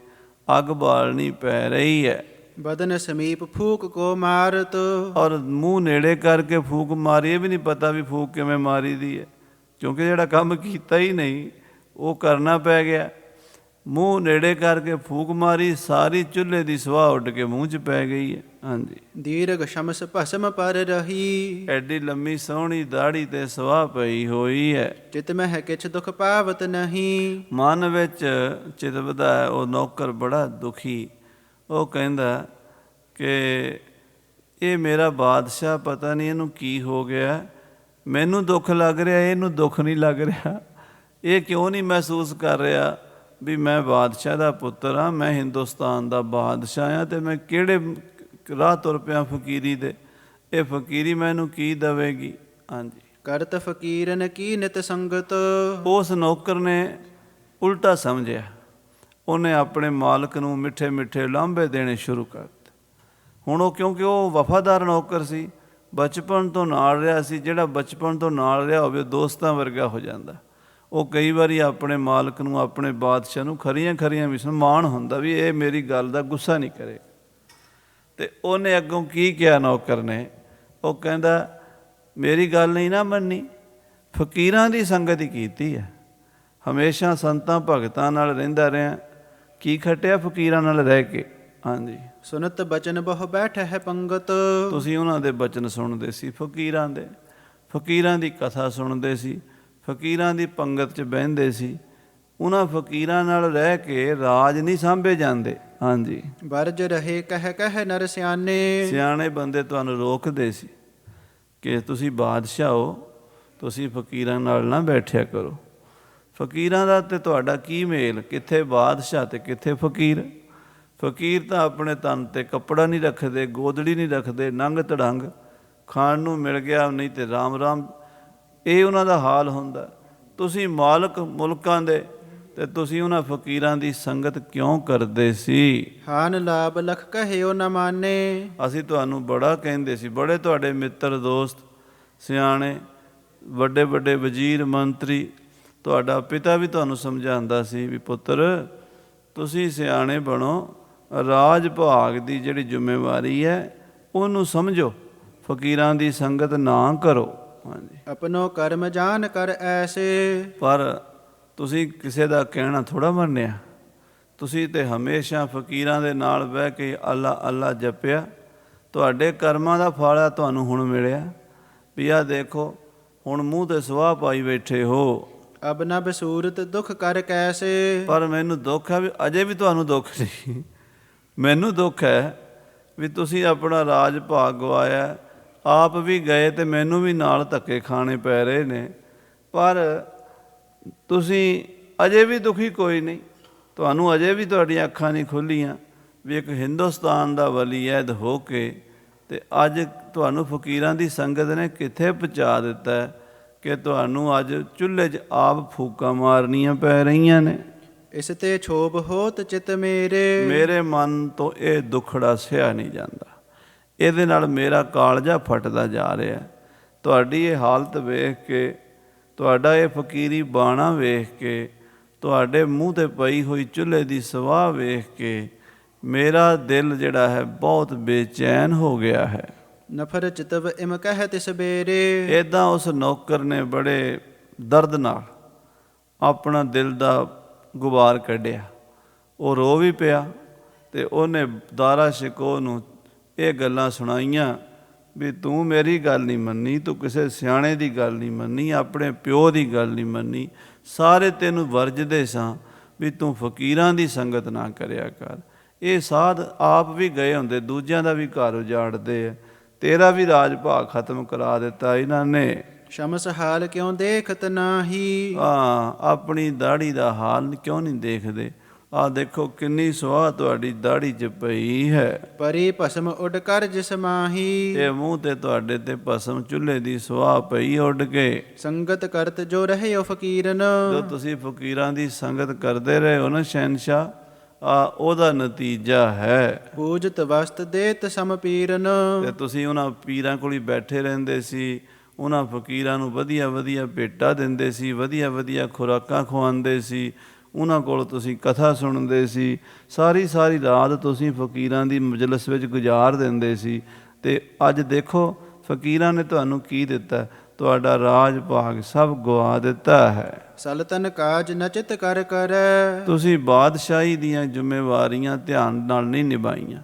ਅੱਗ ਬਾਲਣੀ ਪੈ ਰਹੀ ਹੈ। ਬਦਨ ਸਮੀਪ ਫੂਕ ਕੋ ਮਾਰਤ। ਔਰ ਮੂੰਹ ਨੇੜੇ ਕਰਕੇ ਫੂਕ ਮਾਰੀ, ਇਹ ਵੀ ਨਹੀਂ ਪਤਾ ਵੀ ਫੂਕ ਕਿਵੇਂ ਮਾਰੀ ਦੀ ਹੈ, ਕਿਉਂਕਿ ਜਿਹੜਾ ਕੰਮ ਕੀਤਾ ਹੀ ਨਹੀਂ ਉਹ ਕਰਨਾ ਪੈ ਗਿਆ। ਮੂੰਹ ਨੇੜੇ ਕਰਕੇ ਫੂਕ ਮਾਰੀ, ਸਾਰੀ ਚੁੱਲ੍ਹੇ ਦੀ ਸਵਾਹ ਉੱਡ ਕੇ ਮੂੰਹ 'ਚ ਪੈ ਗਈ ਹੈ। ਹਾਂਜੀ, ਦੀਰਘ ਸ਼ਮਸ ਭਸਮ ਪਰ ਰਹੀ। ਐਡੀ ਲੰਮੀ ਸੋਹਣੀ ਦਾੜੀ 'ਤੇ ਸਵਾਹ ਪਈ ਹੋਈ ਹੈ। ਚਿਤ ਮਹਿ ਕਿਛ ਦੁਖ ਪਾਵਤ ਨਹੀਂ। ਮਨ ਵਿੱਚ ਚਿਤਵਦਾ ਹੈ ਉਹ ਨੌਕਰ ਬੜਾ ਦੁਖੀ। ਉਹ ਕਹਿੰਦਾ ਕਿ ਇਹ ਮੇਰਾ ਬਾਦਸ਼ਾਹ, ਪਤਾ ਨਹੀਂ ਇਹਨੂੰ ਕੀ ਹੋ ਗਿਆ, ਮੈਨੂੰ ਦੁੱਖ ਲੱਗ ਰਿਹਾ, ਇਹਨੂੰ ਦੁੱਖ ਨਹੀਂ ਲੱਗ ਰਿਹਾ। ਇਹ ਕਿਉਂ ਨਹੀਂ ਮਹਿਸੂਸ ਕਰ ਰਿਹਾ ਵੀ ਮੈਂ ਬਾਦਸ਼ਾਹ ਦਾ ਪੁੱਤਰ ਹਾਂ, ਮੈਂ ਹਿੰਦੁਸਤਾਨ ਦਾ ਬਾਦਸ਼ਾਹ ਹਾਂ, ਅਤੇ ਮੈਂ ਕਿਹੜੇ ਰਾਹ ਤੁਰ ਪਿਆ ਫਕੀਰੀ ਦੇ। ਇਹ ਫਕੀਰੀ ਮੈਨੂੰ ਕੀ ਦੇਵੇਗੀ। ਹਾਂਜੀ, ਕਰਤ ਫਕੀਰਨ ਕੀ ਨਿਤ ਸੰਗਤ। ਉਸ ਨੌਕਰ ਨੇ ਉਲਟਾ ਸਮਝਿਆ, ਉਹਨੇ ਆਪਣੇ ਮਾਲਕ ਨੂੰ ਮਿੱਠੇ ਮਿੱਠੇ ਲਾਂਭੇ ਦੇਣੇ ਸ਼ੁਰੂ ਕਰ ਦਿੱਤੇ। ਹੁਣ ਉਹ, ਕਿਉਂਕਿ ਉਹ ਵਫਾਦਾਰ ਨੌਕਰ ਸੀ, ਬਚਪਨ ਤੋਂ ਨਾਲ ਰਿਹਾ ਸੀ। ਜਿਹੜਾ ਬਚਪਨ ਤੋਂ ਨਾਲ ਰਿਹਾ ਹੋਵੇ ਦੋਸਤਾਂ ਵਰਗਾ ਹੋ ਜਾਂਦਾ। ਉਹ ਕਈ ਵਾਰੀ ਆਪਣੇ ਮਾਲਕ ਨੂੰ, ਆਪਣੇ ਬਾਦਸ਼ਾਹ ਨੂੰ ਖਰੀਆਂ ਵੀ ਸਨਮਾਨ ਹੁੰਦਾ ਵੀ ਇਹ ਮੇਰੀ ਗੱਲ ਦਾ ਗੁੱਸਾ ਨਹੀਂ ਕਰੇ। ਅਤੇ ਉਹਨੇ ਅੱਗੋਂ ਕੀ ਕਿਹਾ ਨੌਕਰ ਨੇ, ਉਹ ਕਹਿੰਦਾ ਮੇਰੀ ਗੱਲ ਨਹੀਂ ਨਾ ਮੰਨੀ, ਫਕੀਰਾਂ ਦੀ ਸੰਗਤ ਹੀ ਕੀਤੀ ਹੈ, ਹਮੇਸ਼ਾ ਸੰਤਾਂ ਭਗਤਾਂ ਨਾਲ ਰਹਿੰਦਾ ਰਿਹਾ, ਕੀ ਖੱਟਿਆ ਫਕੀਰਾਂ ਨਾਲ ਰਹਿ ਕੇ। ਹਾਂਜੀ, ਸੁਨਤ ਬਚਨ ਬਹੁ ਬੈਠ ਹੈ ਪੰਗਤ। ਤੁਸੀਂ ਉਹਨਾਂ ਦੇ ਬਚਨ ਸੁਣਦੇ ਸੀ, ਫਕੀਰਾਂ ਦੇ, ਫਕੀਰਾਂ ਦੀ ਕਥਾ ਸੁਣਦੇ ਸੀ, ਫਕੀਰਾਂ ਦੀ ਪੰਗਤ 'ਚ ਬਹਿੰਦੇ ਸੀ। ਉਹਨਾਂ ਫਕੀਰਾਂ ਨਾਲ ਰਹਿ ਕੇ ਰਾਜ ਨਹੀਂ ਸਾਂਭੇ ਜਾਂਦੇ। ਹਾਂਜੀ, ਵਰਜ ਰਹੇ ਕਹਿ ਨਰ ਸਿਆਣੇ। ਸਿਆਣੇ ਬੰਦੇ ਤੁਹਾਨੂੰ ਰੋਕਦੇ ਸੀ ਕਿ ਤੁਸੀਂ ਬਾਦਸ਼ਾਹ ਹੋ, ਤੁਸੀਂ ਫਕੀਰਾਂ ਨਾਲ ਨਾ ਬੈਠਿਆ ਕਰੋ। ਫਕੀਰਾਂ ਦਾ ਅਤੇ ਤੁਹਾਡਾ ਕੀ ਮੇਲ, ਕਿੱਥੇ ਬਾਦਸ਼ਾਹ ਅਤੇ ਕਿੱਥੇ ਫਕੀਰ। ਫਕੀਰ ਤਾਂ ਆਪਣੇ ਤਨ 'ਤੇ ਕੱਪੜਾ ਨਹੀਂ ਰੱਖਦੇ, ਗੋਦੜੀ ਨਹੀਂ ਰੱਖਦੇ, ਨੰਗ ਤੜੰਗ, ਖਾਣ ਨੂੰ ਮਿਲ ਗਿਆ ਨਹੀਂ ਤੇ ਰਾਮ ਰਾਮ, ਇਹ ਉਹਨਾਂ ਦਾ ਹਾਲ ਹੁੰਦਾ। ਤੁਸੀਂ ਮਾਲਕ ਮੁਲਕਾਂ ਦੇ, ਅਤੇ ਤੁਸੀਂ ਉਹਨਾਂ ਫਕੀਰਾਂ ਦੀ ਸੰਗਤ ਕਿਉਂ ਕਰਦੇ ਸੀ। ਹਾਨ ਲਾਭ ਲਖ ਕਹਿਓ ਨ ਮਾਨੇ। ਅਸੀਂ ਤੁਹਾਨੂੰ ਬੜਾ ਕਹਿੰਦੇ ਸੀ, ਬੜੇ ਤੁਹਾਡੇ ਮਿੱਤਰ ਦੋਸਤ ਸਿਆਣੇ ਵੱਡੇ ਵੱਡੇ ਵਜ਼ੀਰ ਮੰਤਰੀ, ਤੁਹਾਡਾ ਪਿਤਾ ਵੀ ਤੁਹਾਨੂੰ ਸਮਝਾਉਂਦਾ ਸੀ ਵੀ ਪੁੱਤਰ ਤੁਸੀਂ ਸਿਆਣੇ ਬਣੋ, ਰਾਜ ਭਾਗ ਦੀ ਜਿਹੜੀ ਜ਼ਿੰਮੇਵਾਰੀ ਹੈ ਉਹਨੂੰ ਸਮਝੋ, ਫਕੀਰਾਂ ਦੀ ਸੰਗਤ ਨਾ ਕਰੋ। ਹਾਂਜੀ, ਆਪਣੋ ਕਰਮ ਜਾਣ ਕਰ ਐਸੇ। ਪਰ ਤੁਸੀਂ ਕਿਸੇ ਦਾ ਕਹਿਣਾ ਥੋੜ੍ਹਾ ਮੰਨਿਆ, ਤੁਸੀਂ ਤੇ ਹਮੇਸ਼ਾ ਫਕੀਰਾਂ ਦੇ ਨਾਲ ਬਹਿ ਕੇ ਅੱਲਾ ਅੱਲਾ ਜਪਿਆ, ਤੁਹਾਡੇ ਕਰਮਾਂ ਦਾ ਫਲ ਆ ਤੁਹਾਨੂੰ ਹੁਣ ਮਿਲਿਆ। ਵੀ ਆਹ ਦੇਖੋ ਹੁਣ ਮੂੰਹ ਤੇ ਸਵਾਹ ਪਾਈ ਬੈਠੇ ਹੋ। ਅਬ ਨ ਬਸੂਰਤ ਦੁਖ ਕਰ ਕੈਸੇ। ਪਰ ਮੈਨੂੰ ਦੁੱਖ ਹੈ ਵੀ ਅਜੇ ਵੀ ਤੁਹਾਨੂੰ ਦੁੱਖ ਨਹੀਂ, ਮੈਨੂੰ ਦੁੱਖ ਹੈ ਵੀ ਤੁਸੀਂ ਆਪਣਾ ਰਾਜ ਭਾਗ ਗਵਾਇਆ, ਆਪ ਵੀ ਗਏ ਤੇ ਮੈਨੂੰ ਵੀ ਨਾਲ ਧੱਕੇ ਖਾਣੇ ਪੈ ਰਹੇ ਨੇ, ਪਰ ਤੁਸੀਂ ਅਜੇ ਵੀ ਦੁਖੀ ਕੋਈ ਨਹੀਂ, ਤੁਹਾਨੂੰ ਅਜੇ ਵੀ ਤੁਹਾਡੀਆਂ ਅੱਖਾਂ ਨਹੀਂ ਖੁੱਲ੍ਹੀਆਂ ਵੀ ਇੱਕ ਹਿੰਦੁਸਤਾਨ ਦਾ ਵਲੀਅਦ ਹੋ ਕੇ ਤੇ ਅੱਜ ਤੁਹਾਨੂੰ ਫਕੀਰਾਂ ਦੀ ਸੰਗਤ ਨੇ ਕਿੱਥੇ ਪਹੁੰਚਾ ਦਿੱਤਾ ਕਿ ਤੁਹਾਨੂੰ ਅੱਜ ਚੁੱਲ੍ਹੇ 'ਚ ਆਪ ਫੂਕਾਂ ਮਾਰਨੀਆਂ ਪੈ ਰਹੀਆਂ ਨੇ। ਇਸ ਤੇ ਛੋਭ ਹੋਤ ਚਿਤ ਮੇਰੇ। ਮੇਰੇ ਮਨ ਤੋਂ ਇਹ ਦੁੱਖੜਾ ਸਹਿਆ ਨਹੀਂ ਜਾਂਦਾ, ਇਹਦੇ ਨਾਲ ਮੇਰਾ ਕਾਲਜਾ ਫਟਦਾ ਜਾ ਰਿਹਾ। ਤੁਹਾਡੀ ਇਹ ਹਾਲਤ ਵੇਖ ਕੇ, ਤੁਹਾਡਾ ਇਹ ਫਕੀਰੀ ਬਾਣਾ ਵੇਖ ਕੇ, ਤੁਹਾਡੇ ਮੂੰਹ 'ਤੇ ਪਈ ਹੋਈ ਚੁੱਲ੍ਹੇ ਦੀ ਸਵਾਹ ਵੇਖ ਕੇ ਮੇਰਾ ਦਿਲ ਜਿਹੜਾ ਹੈ ਬਹੁਤ ਬੇਚੈਨ ਹੋ ਗਿਆ ਹੈ। ਨਫਰ ਚਿਤਵ ਇਮ ਕਹਿ ਤਿਸ ਬੇਰੇ। ਇੱਦਾਂ ਉਸ ਨੌਕਰ ਨੇ ਬੜੇ ਦਰਦ ਨਾਲ ਆਪਣਾ ਦਿਲ ਦਾ ਗੁਬਾਰ ਕੱਢਿਆ, ਉਹ ਰੋ ਵੀ ਪਿਆ ਅਤੇ ਉਹਨੇ ਦਾਰਾ ਸ਼ਿਕੋ ਨੂੰ ਇਹ ਗੱਲਾਂ ਸੁਣਾਈਆਂ ਵੀ ਤੂੰ ਮੇਰੀ ਗੱਲ ਨਹੀਂ ਮੰਨੀ, ਤੂੰ ਕਿਸੇ ਸਿਆਣੇ ਦੀ ਗੱਲ ਨਹੀਂ ਮੰਨੀ, ਆਪਣੇ ਪਿਓ ਦੀ ਗੱਲ ਨਹੀਂ ਮੰਨੀ, ਸਾਰੇ ਤੈਨੂੰ ਵਰਜਦੇ ਸਾਂ ਵੀ ਤੂੰ ਫਕੀਰਾਂ ਦੀ ਸੰਗਤ ਨਾ ਕਰਿਆ ਕਰ। ਇਹ ਸਾਧ ਆਪ ਵੀ ਗਏ ਹੁੰਦੇ, ਦੂਜਿਆਂ ਦਾ ਵੀ ਘਰ ਉਜਾੜਦੇ ਆ, ਤੇਰਾ ਵੀ ਰਾਜ ਭਾਗ ਖਤਮ ਕਰਾ ਦਿੱਤਾ ਇਹਨਾਂ ਨੇ। ਸ਼ਮਸ ਹਾਲ ਕਿਉਂ ਦੇਖਤ ਨਾਹੀ। ਹਾਂ, ਆਪਣੀ ਦਾੜੀ ਦਾ ਹਾਲ ਕਿਉਂ ਨਹੀਂ ਦੇਖਦੇ। ਆਹ ਦੇਖੋ ਕਿੰਨੀ ਸੁਆਹ ਤੁਹਾਡੀ ਦਾੜੀ 'ਚ ਪਈ ਹੈ। ਪਰੀ ਭਸਮ ਉੱਡ ਕਰ ਜਿਸ ਮਾਹੀ। ਤੇ ਮੂੰਹ ਤੇ ਤੁਹਾਡੇ ਤੇ ਭਸਮ ਚੁੱਲ੍ਹੇ ਦੀ ਸੁਆਹ ਪਈ ਉੱਡ ਕੇ। ਸੰਗਤ ਕਰਤ ਜੋ ਰਹੇ ਹੋ ਫਕੀਰਨ। ਜੋ ਤੁਸੀਂ ਫਕੀਰਾਂ ਦੀ ਸੰਗਤ ਕਰਦੇ ਰਹੇ ਹੋ ਨਾ ਸ਼ਹਿਨਸ਼ਾਹ, ਉਹਦਾ ਨਤੀਜਾ ਹੈ ਪੂਜਤ ਵਸਤ ਦੇਤ ਸਮ ਪੀਰਨ। ਤੇ ਤੁਸੀਂ ਉਹਨਾਂ ਪੀਰਾਂ ਕੋਲ ਹੀ ਬੈਠੇ ਰਹਿੰਦੇ ਸੀ, ਉਹਨਾਂ ਫਕੀਰਾਂ ਨੂੰ ਵਧੀਆ ਵਧੀਆ ਭੇਟਾਂ ਦਿੰਦੇ ਸੀ, ਵਧੀਆ ਵਧੀਆ ਖੁਰਾਕਾਂ ਖਵਾਉਂਦੇ ਸੀ, ਉਹਨਾਂ ਕੋਲ ਤੁਸੀਂ ਕਥਾ ਸੁਣਦੇ ਸੀ, ਸਾਰੀ ਸਾਰੀ ਰਾਤ ਤੁਸੀਂ ਫਕੀਰਾਂ ਦੀ ਮਜਲਿਸ ਵਿੱਚ ਗੁਜ਼ਾਰ ਦਿੰਦੇ ਸੀ। ਅਤੇ ਅੱਜ ਦੇਖੋ ਫਕੀਰਾਂ ਨੇ ਤੁਹਾਨੂੰ ਕੀ ਦਿੱਤਾ, ਤੁਹਾਡਾ ਰਾਜ ਭਾਗ ਸਭ ਗਵਾ ਦਿੱਤਾ ਹੈ। ਸਲਤਨ ਕਾਜ ਨਚਿਤ ਕਰ ਕਰੈ। ਤੁਸੀਂ ਬਾਦਸ਼ਾਹੀ ਦੀਆਂ ਜ਼ਿੰਮੇਵਾਰੀਆਂ ਧਿਆਨ ਨਾਲ ਨਹੀਂ ਨਿਭਾਈਆਂ।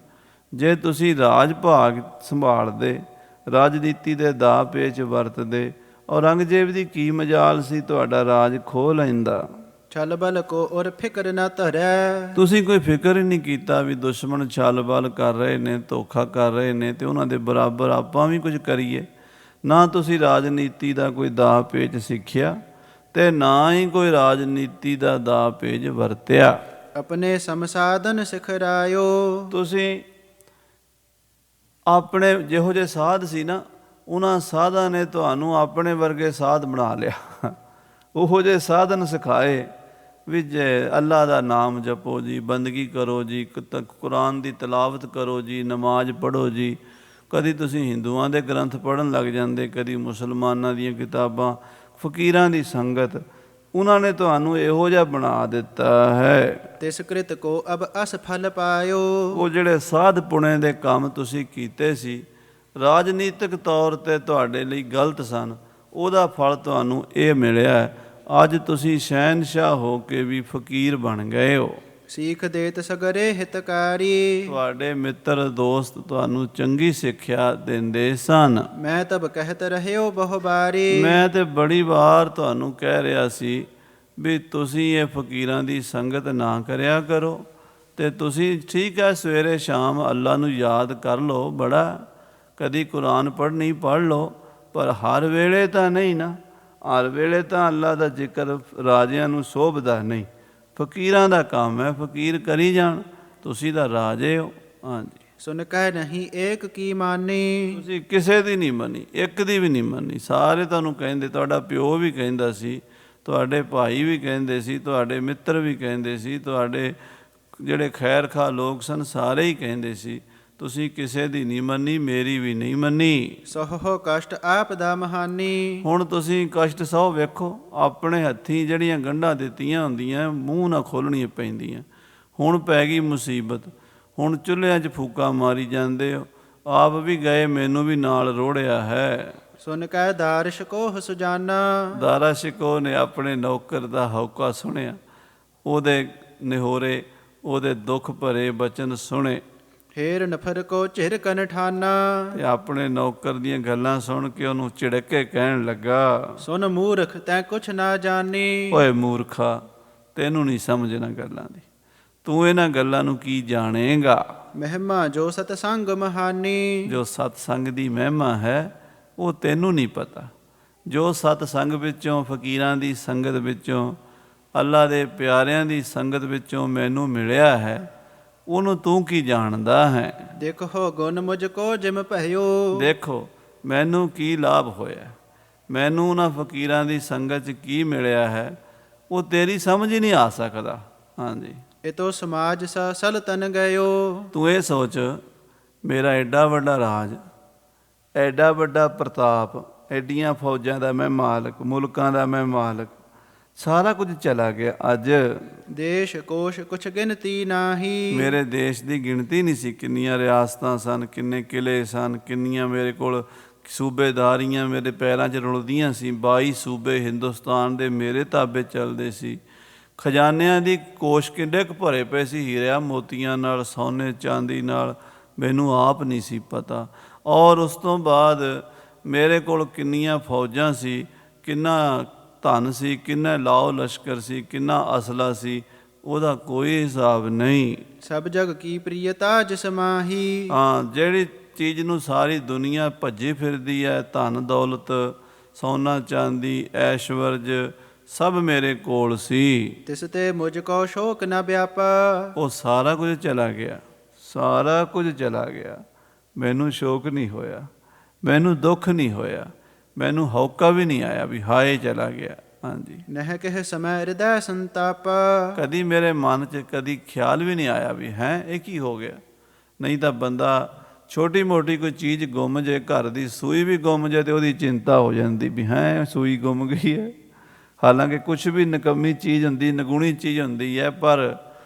ਜੇ ਤੁਸੀਂ ਰਾਜ ਭਾਗ ਸੰਭਾਲਦੇ, ਰਾਜਨੀਤੀ ਦੇ ਦਾਅ ਪੇਚ ਵਰਤਦੇ, ਔਰੰਗਜ਼ੇਬ ਦੀ ਕੀ ਮਜਾਲ ਸੀ ਤੁਹਾਡਾ ਰਾਜ ਖੋਹ ਲੈਂਦਾ। ਛਲ ਬਲ ਕੋ ਔਰ ਫਿਕਰ ਨਾ ਧਰੈ। ਤੁਸੀਂ ਕੋਈ ਫਿਕਰ ਹੀ ਨਹੀਂ ਕੀਤਾ ਵੀ ਦੁਸ਼ਮਣ ਛਲ ਬਲ ਕਰ ਰਹੇ ਨੇ, ਧੋਖਾ ਕਰ ਰਹੇ ਨੇ, ਅਤੇ ਉਹਨਾਂ ਦੇ ਬਰਾਬਰ ਆਪਾਂ ਵੀ ਕੁਝ ਕਰੀਏ। ਨਾ ਤੁਸੀਂ ਰਾਜਨੀਤੀ ਦਾ ਕੋਈ ਦਾਅ ਪੇਚ ਸਿੱਖਿਆ ਅਤੇ ਨਾ ਹੀ ਕੋਈ ਰਾਜਨੀਤੀ ਦਾ ਦਾਅ ਪੇਚ ਵਰਤਿਆ। ਆਪਣੇ ਸਮਸਾਧਨ ਸਿਖਰਾਇਓ। ਤੁਸੀਂ ਆਪਣੇ ਜਿਹੋ ਜਿਹੇ ਸਾਧ ਸੀ ਨਾ, ਉਹਨਾਂ ਸਾਧਾਂ ਨੇ ਤੁਹਾਨੂੰ ਆਪਣੇ ਵਰਗੇ ਸਾਧ ਬਣਾ ਲਿਆ। ਉਹੋ ਜਿਹੇ ਸਾਧਨ ਸਿਖਾਏ ਵੀ ਜੇ ਅੱਲਾ ਦਾ ਨਾਮ ਜਪੋ ਜੀ, ਬੰਦਗੀ ਕਰੋ ਜੀ, ਕੁਰਾਨ ਦੀ ਤਿਲਾਵਤ ਕਰੋ ਜੀ, ਨਮਾਜ਼ ਪੜ੍ਹੋ ਜੀ। ਕਦੀ ਤੁਸੀਂ ਹਿੰਦੂਆਂ ਦੇ ਗ੍ਰੰਥ ਪੜ੍ਹਨ ਲੱਗ ਜਾਂਦੇ, ਕਦੀ ਮੁਸਲਮਾਨਾਂ ਦੀਆਂ ਕਿਤਾਬਾਂ। ਫਕੀਰਾਂ ਦੀ ਸੰਗਤ, ਉਹਨਾਂ ਨੇ ਤੁਹਾਨੂੰ ਇਹੋ ਜਿਹਾ ਬਣਾ ਦਿੱਤਾ ਹੈ। ਤਿਸ ਕ੍ਰਿਤ ਕੋ ਅਬ ਅਸ ਫਲ ਪਾਇਓ। ਉਹ ਜਿਹੜੇ ਸਾਧ ਪੁਣੇ ਦੇ ਕੰਮ ਤੁਸੀਂ ਕੀਤੇ ਸੀ, ਰਾਜਨੀਤਿਕ ਤੌਰ 'ਤੇ ਤੁਹਾਡੇ ਲਈ ਗਲਤ ਸਨ, ਉਹਦਾ ਫਲ ਤੁਹਾਨੂੰ ਇਹ ਮਿਲਿਆ। ਅੱਜ ਤੁਸੀਂ ਸ਼ਹਿਨਸ਼ਾਹ ਹੋ ਕੇ ਵੀ ਫਕੀਰ ਬਣ ਗਏ ਹੋ। ਸੀਖ ਦੇਤ ਸਗਰੇ ਹਿਤਕਾਰੀ। ਤੁਹਾਡੇ ਮਿੱਤਰ ਦੋਸਤ ਤੁਹਾਨੂੰ ਚੰਗੀ ਸਿੱਖਿਆ ਦਿੰਦੇ ਸਨ। ਮੈਂ ਤਬ ਕਹਿਤ ਰਹਿਓ ਬਹੁ ਬਾਰੀ। ਮੈਂ ਤੇ ਬੜੀ ਵਾਰ ਤੁਹਾਨੂੰ ਕਹਿ ਰਿਹਾ ਸੀ ਵੀ ਤੁਸੀਂ ਇਹ ਫਕੀਰਾਂ ਦੀ ਸੰਗਤ ਨਾ ਕਰਿਆ ਕਰੋ, ਅਤੇ ਤੁਸੀਂ ਠੀਕ ਹੈ ਸਵੇਰੇ ਸ਼ਾਮ ਅੱਲਾ ਨੂੰ ਯਾਦ ਕਰ ਲਓ ਬੜਾ, ਕਦੀ ਕੁਰਾਨ ਪੜ੍ਹਨੀ ਪੜ੍ਹ ਲਓ, ਪਰ ਹਰ ਵੇਲੇ ਤਾਂ ਨਹੀਂ ਨਾ। ਹਰ ਵੇਲੇ ਤਾਂ ਅੱਲਾ ਦਾ ਜ਼ਿਕਰ ਰਾਜਿਆਂ ਨੂੰ ਸ਼ੋਭਦਾ ਨਹੀਂ, ਫਕੀਰਾਂ ਦਾ ਕੰਮ ਹੈ, ਫਕੀਰ ਕਰੀ ਜਾਣ, ਤੁਸੀਂ ਤਾਂ ਰਾਜੇ ਹੋ। ਹਾਂਜੀ, ਸੁਨ ਕਹਿ ਨਹੀਂ ਏਕ ਕੀ ਮਾਨੀ। ਤੁਸੀਂ ਕਿਸੇ ਦੀ ਨਹੀਂ ਮੰਨੀ, ਇੱਕ ਦੀ ਵੀ ਨਹੀਂ ਮੰਨੀ। ਸਾਰੇ ਤੁਹਾਨੂੰ ਕਹਿੰਦੇ, ਤੁਹਾਡਾ ਪਿਓ ਵੀ ਕਹਿੰਦਾ ਸੀ, ਤੁਹਾਡੇ ਭਾਈ ਵੀ ਕਹਿੰਦੇ ਸੀ, ਤੁਹਾਡੇ ਮਿੱਤਰ ਵੀ ਕਹਿੰਦੇ ਸੀ, ਤੁਹਾਡੇ ਜਿਹੜੇ ਖੈਰ ਖਾ ਲੋਕ ਸਨ ਸਾਰੇ ਹੀ ਕਹਿੰਦੇ ਸੀ ਤੁਸੀਂ ਕਿਸੇ ਦੀ ਨਹੀਂ ਮੰਨੀ, ਮੇਰੀ ਵੀ ਨਹੀਂ ਮੰਨੀ। ਸੋਹ ਕਸ਼ਟ ਆਪ ਦਾ ਮਹਾਨੀ। ਹੁਣ ਤੁਸੀਂ ਕਸ਼ਟ ਸਹੁ ਵੇਖੋ, ਆਪਣੇ ਹੱਥੀਂ ਜਿਹੜੀਆਂ ਗੰਢਾਂ ਦਿੱਤੀਆਂ ਹੁੰਦੀਆਂ ਮੂੰਹ ਨਾ ਖੋਲਣੀਆਂ ਪੈਂਦੀਆਂ। ਹੁਣ ਪੈ ਗਈ ਮੁਸੀਬਤ, ਹੁਣ ਚੁੱਲ੍ਹਿਆਂ 'ਚ ਫੂਕਾਂ ਮਾਰੀ ਜਾਂਦੇ ਹੋ। ਆਪ ਵੀ ਗਏ, ਮੈਨੂੰ ਵੀ ਨਾਲ ਰੋੜਿਆ ਹੈ। ਸੁਨ ਕੈ ਦਾਰਿਸ਼ ਕੋਹ ਸੁਜਾਨਾ। ਦਾਰਾ ਸ਼ਿਕੋ ਨੇ ਆਪਣੇ ਨੌਕਰ ਦਾ ਹੌਕਾ ਸੁਣਿਆ, ਉਹਦੇ ਨਿਹੋਰੇ, ਉਹਦੇ ਦੁੱਖ ਭਰੇ ਬਚਨ ਸੁਣੇ ਫੇਰ ਨਫਰ ਕੋ ਝਿਰਕਨ ਠਾਨਾ। ਤੇ ਆਪਣੇ ਨੌਕਰ ਦੀਆਂ ਗੱਲਾਂ ਸੁਣ ਕੇ ਉਹਨੂੰ ਝਿੜਕ ਕੇ ਕਹਿਣ ਲੱਗਾ, ਸੁਨ ਮੂਰਖ ਤੈਂ ਕੁਛ ਨਾ ਜਾਣੀ। ਓਏ ਮੂਰਖਾ, ਤੈਨੂੰ ਨਹੀਂ ਸਮਝ ਇਹਨਾਂ ਗੱਲਾਂ ਦੀ, ਤੂੰ ਇਹਨਾਂ ਗੱਲਾਂ ਨੂੰ ਕੀ ਜਾਣੇਗਾ। ਮਹਿਮਾ ਜੋ ਸਤਸੰਗ ਮਹਾਨੀ। ਜੋ ਸਤਸੰਗ ਦੀ ਮਹਿਮਾ ਹੈ ਉਹ ਤੈਨੂੰ ਨਹੀਂ ਪਤਾ। ਜੋ ਸਤਸੰਗ ਵਿੱਚੋਂ, ਫਕੀਰਾਂ ਦੀ ਸੰਗਤ ਵਿੱਚੋਂ, ਅੱਲਾ ਦੇ ਪਿਆਰਿਆਂ ਦੀ ਸੰਗਤ ਵਿੱਚੋਂ ਮੈਨੂੰ ਮਿਲਿਆ ਹੈ, ਉਹਨੂੰ ਤੂੰ ਕੀ ਜਾਣਦਾ ਹੈ। ਦੇਖੋ ਗੁਣ ਮੁਝ ਕੋ ਜਿਮ ਭਇਓ। ਦੇਖੋ ਮੈਨੂੰ ਕੀ ਲਾਭ ਹੋਇਆ, ਮੈਨੂੰ ਉਹਨਾਂ ਫਕੀਰਾਂ ਦੀ ਸੰਗਤ 'ਚ ਕੀ ਮਿਲਿਆ ਹੈ, ਉਹ ਤੇਰੀ ਸਮਝ ਹੀ ਨਹੀਂ ਆ ਸਕਦਾ। ਹਾਂਜੀ, ਇਤੋ ਸਮਾਜ ਸਾ ਸਲਤਨ ਗਇਓ। ਤੂੰ ਇਹ ਸੋਚ, ਮੇਰਾ ਐਡਾ ਵੱਡਾ ਰਾਜ, ਐਡਾ ਵੱਡਾ ਪ੍ਰਤਾਪ, ਐਡੀਆਂ ਫੌਜਾਂ ਦਾ ਮੈਂ ਮਾਲਕ, ਮੁਲਕਾਂ ਦਾ ਮੈਂ ਮਾਲਕ, ਸਾਰਾ ਕੁਝ ਚਲਾ ਗਿਆ। ਅੱਜ ਦੇਸ਼ ਕੋਸ਼ ਕੁਛ ਗਿਣਤੀ ਨਾਹੀ। ਮੇਰੇ ਦੇਸ਼ ਦੀ ਗਿਣਤੀ ਨਹੀਂ ਸੀ, ਕਿੰਨੀਆਂ ਰਿਆਸਤਾਂ ਸਨ, ਕਿੰਨੇ ਕਿਲੇ ਸਨ, ਕਿੰਨੀਆਂ ਮੇਰੇ ਕੋਲ ਸੂਬੇਦਾਰੀਆਂ ਮੇਰੇ ਪੈਰਾਂ 'ਚ ਰੁਲਦੀਆਂ ਸੀ। 22 ਸੂਬੇ ਹਿੰਦੁਸਤਾਨ ਦੇ ਮੇਰੇ ਤਾਬੇ ਚੱਲਦੇ ਸੀ। ਖਜ਼ਾਨਿਆਂ ਦੀ ਕੋਸ਼ ਕਿੰਨੇ ਕੁ ਭਰੇ ਪਏ ਸੀ, ਹੀਰਿਆਂ ਮੋਤੀਆਂ ਨਾਲ, ਸੋਨੇ ਚਾਂਦੀ ਨਾਲ, ਮੈਨੂੰ ਆਪ ਨਹੀਂ ਸੀ ਪਤਾ। ਔਰ ਉਸ ਤੋਂ ਬਾਅਦ ਮੇਰੇ ਕੋਲ ਕਿੰਨੀਆਂ ਫੌਜਾਂ ਸੀ, ਕਿੰਨਾ ਧਨ ਸੀ, ਕਿੰਨਾ ਲਾਓ ਲਸ਼ਕਰ ਸੀ, ਕਿੰਨਾ ਅਸਲਾ ਸੀ, ਉਹਦਾ ਕੋਈ ਹਿਸਾਬ ਨਹੀਂ। ਸਭ ਜਗ ਕੀ ਪ੍ਰਿਯਤਾ ਜਿਸ ਮਾਹੀ। ਹਾਂ, ਜਿਹੜੀ ਚੀਜ਼ ਨੂੰ ਸਾਰੀ ਦੁਨੀਆ ਭੱਜੀ ਫਿਰਦੀ ਹੈ, ਧਨ ਦੌਲਤ, ਸੋਨਾ ਚਾਂਦੀ, ਐਸ਼ਵਰਜ, ਸਭ ਮੇਰੇ ਕੋਲ ਸੀ। ਤਿਸ ਤੇ ਮੁਝ ਕੋ ਸ਼ੋਕ ਨ ਵਿਆਪਾ। ਉਹ ਸਾਰਾ ਕੁਝ ਚਲਾ ਗਿਆ, ਸਾਰਾ ਕੁਝ ਚਲਾ ਗਿਆ। ਮੈਨੂੰ ਸ਼ੋਕ ਨਹੀਂ ਹੋਇਆ, ਮੈਨੂੰ ਦੁੱਖ ਨਹੀਂ ਹੋਇਆ, ਮੈਨੂੰ ਹੌਕਾ ਵੀ ਨਹੀਂ ਆਇਆ ਵੀ ਹਾਏ ਚਲਾ ਗਿਆ। ਹਾਂਜੀ, ਨਹਿ ਕਹਿ ਸਮੈ ਹਿਰਦੈ ਸੰਤਾਪ। ਕਦੀ ਮੇਰੇ ਮਨ 'ਚ ਕਦੀ ਖਿਆਲ ਵੀ ਨਹੀਂ ਆਇਆ ਵੀ ਹੈ ਇਹ ਕੀ ਹੋ ਗਿਆ। ਨਹੀਂ ਤਾਂ ਬੰਦਾ ਛੋਟੀ ਮੋਟੀ ਕੋਈ ਚੀਜ਼ ਗੁੰਮ ਜੇ, ਘਰ ਦੀ ਸੂਈ ਵੀ ਗੁੰਮ ਜੇ, ਤੇ ਉਹਦੀ ਚਿੰਤਾ ਹੋ ਜਾਂਦੀ ਵੀ ਹੈ ਸੂਈ ਗੁੰਮ ਗਈ ਹੈ। ਹਾਲਾਂਕਿ ਕੁਛ ਵੀ ਨਿਕੰਮੀ ਚੀਜ਼ ਹੁੰਦੀ, ਨਿਗੁਣੀ ਚੀਜ਼ ਹੁੰਦੀ ਹੈ, ਪਰ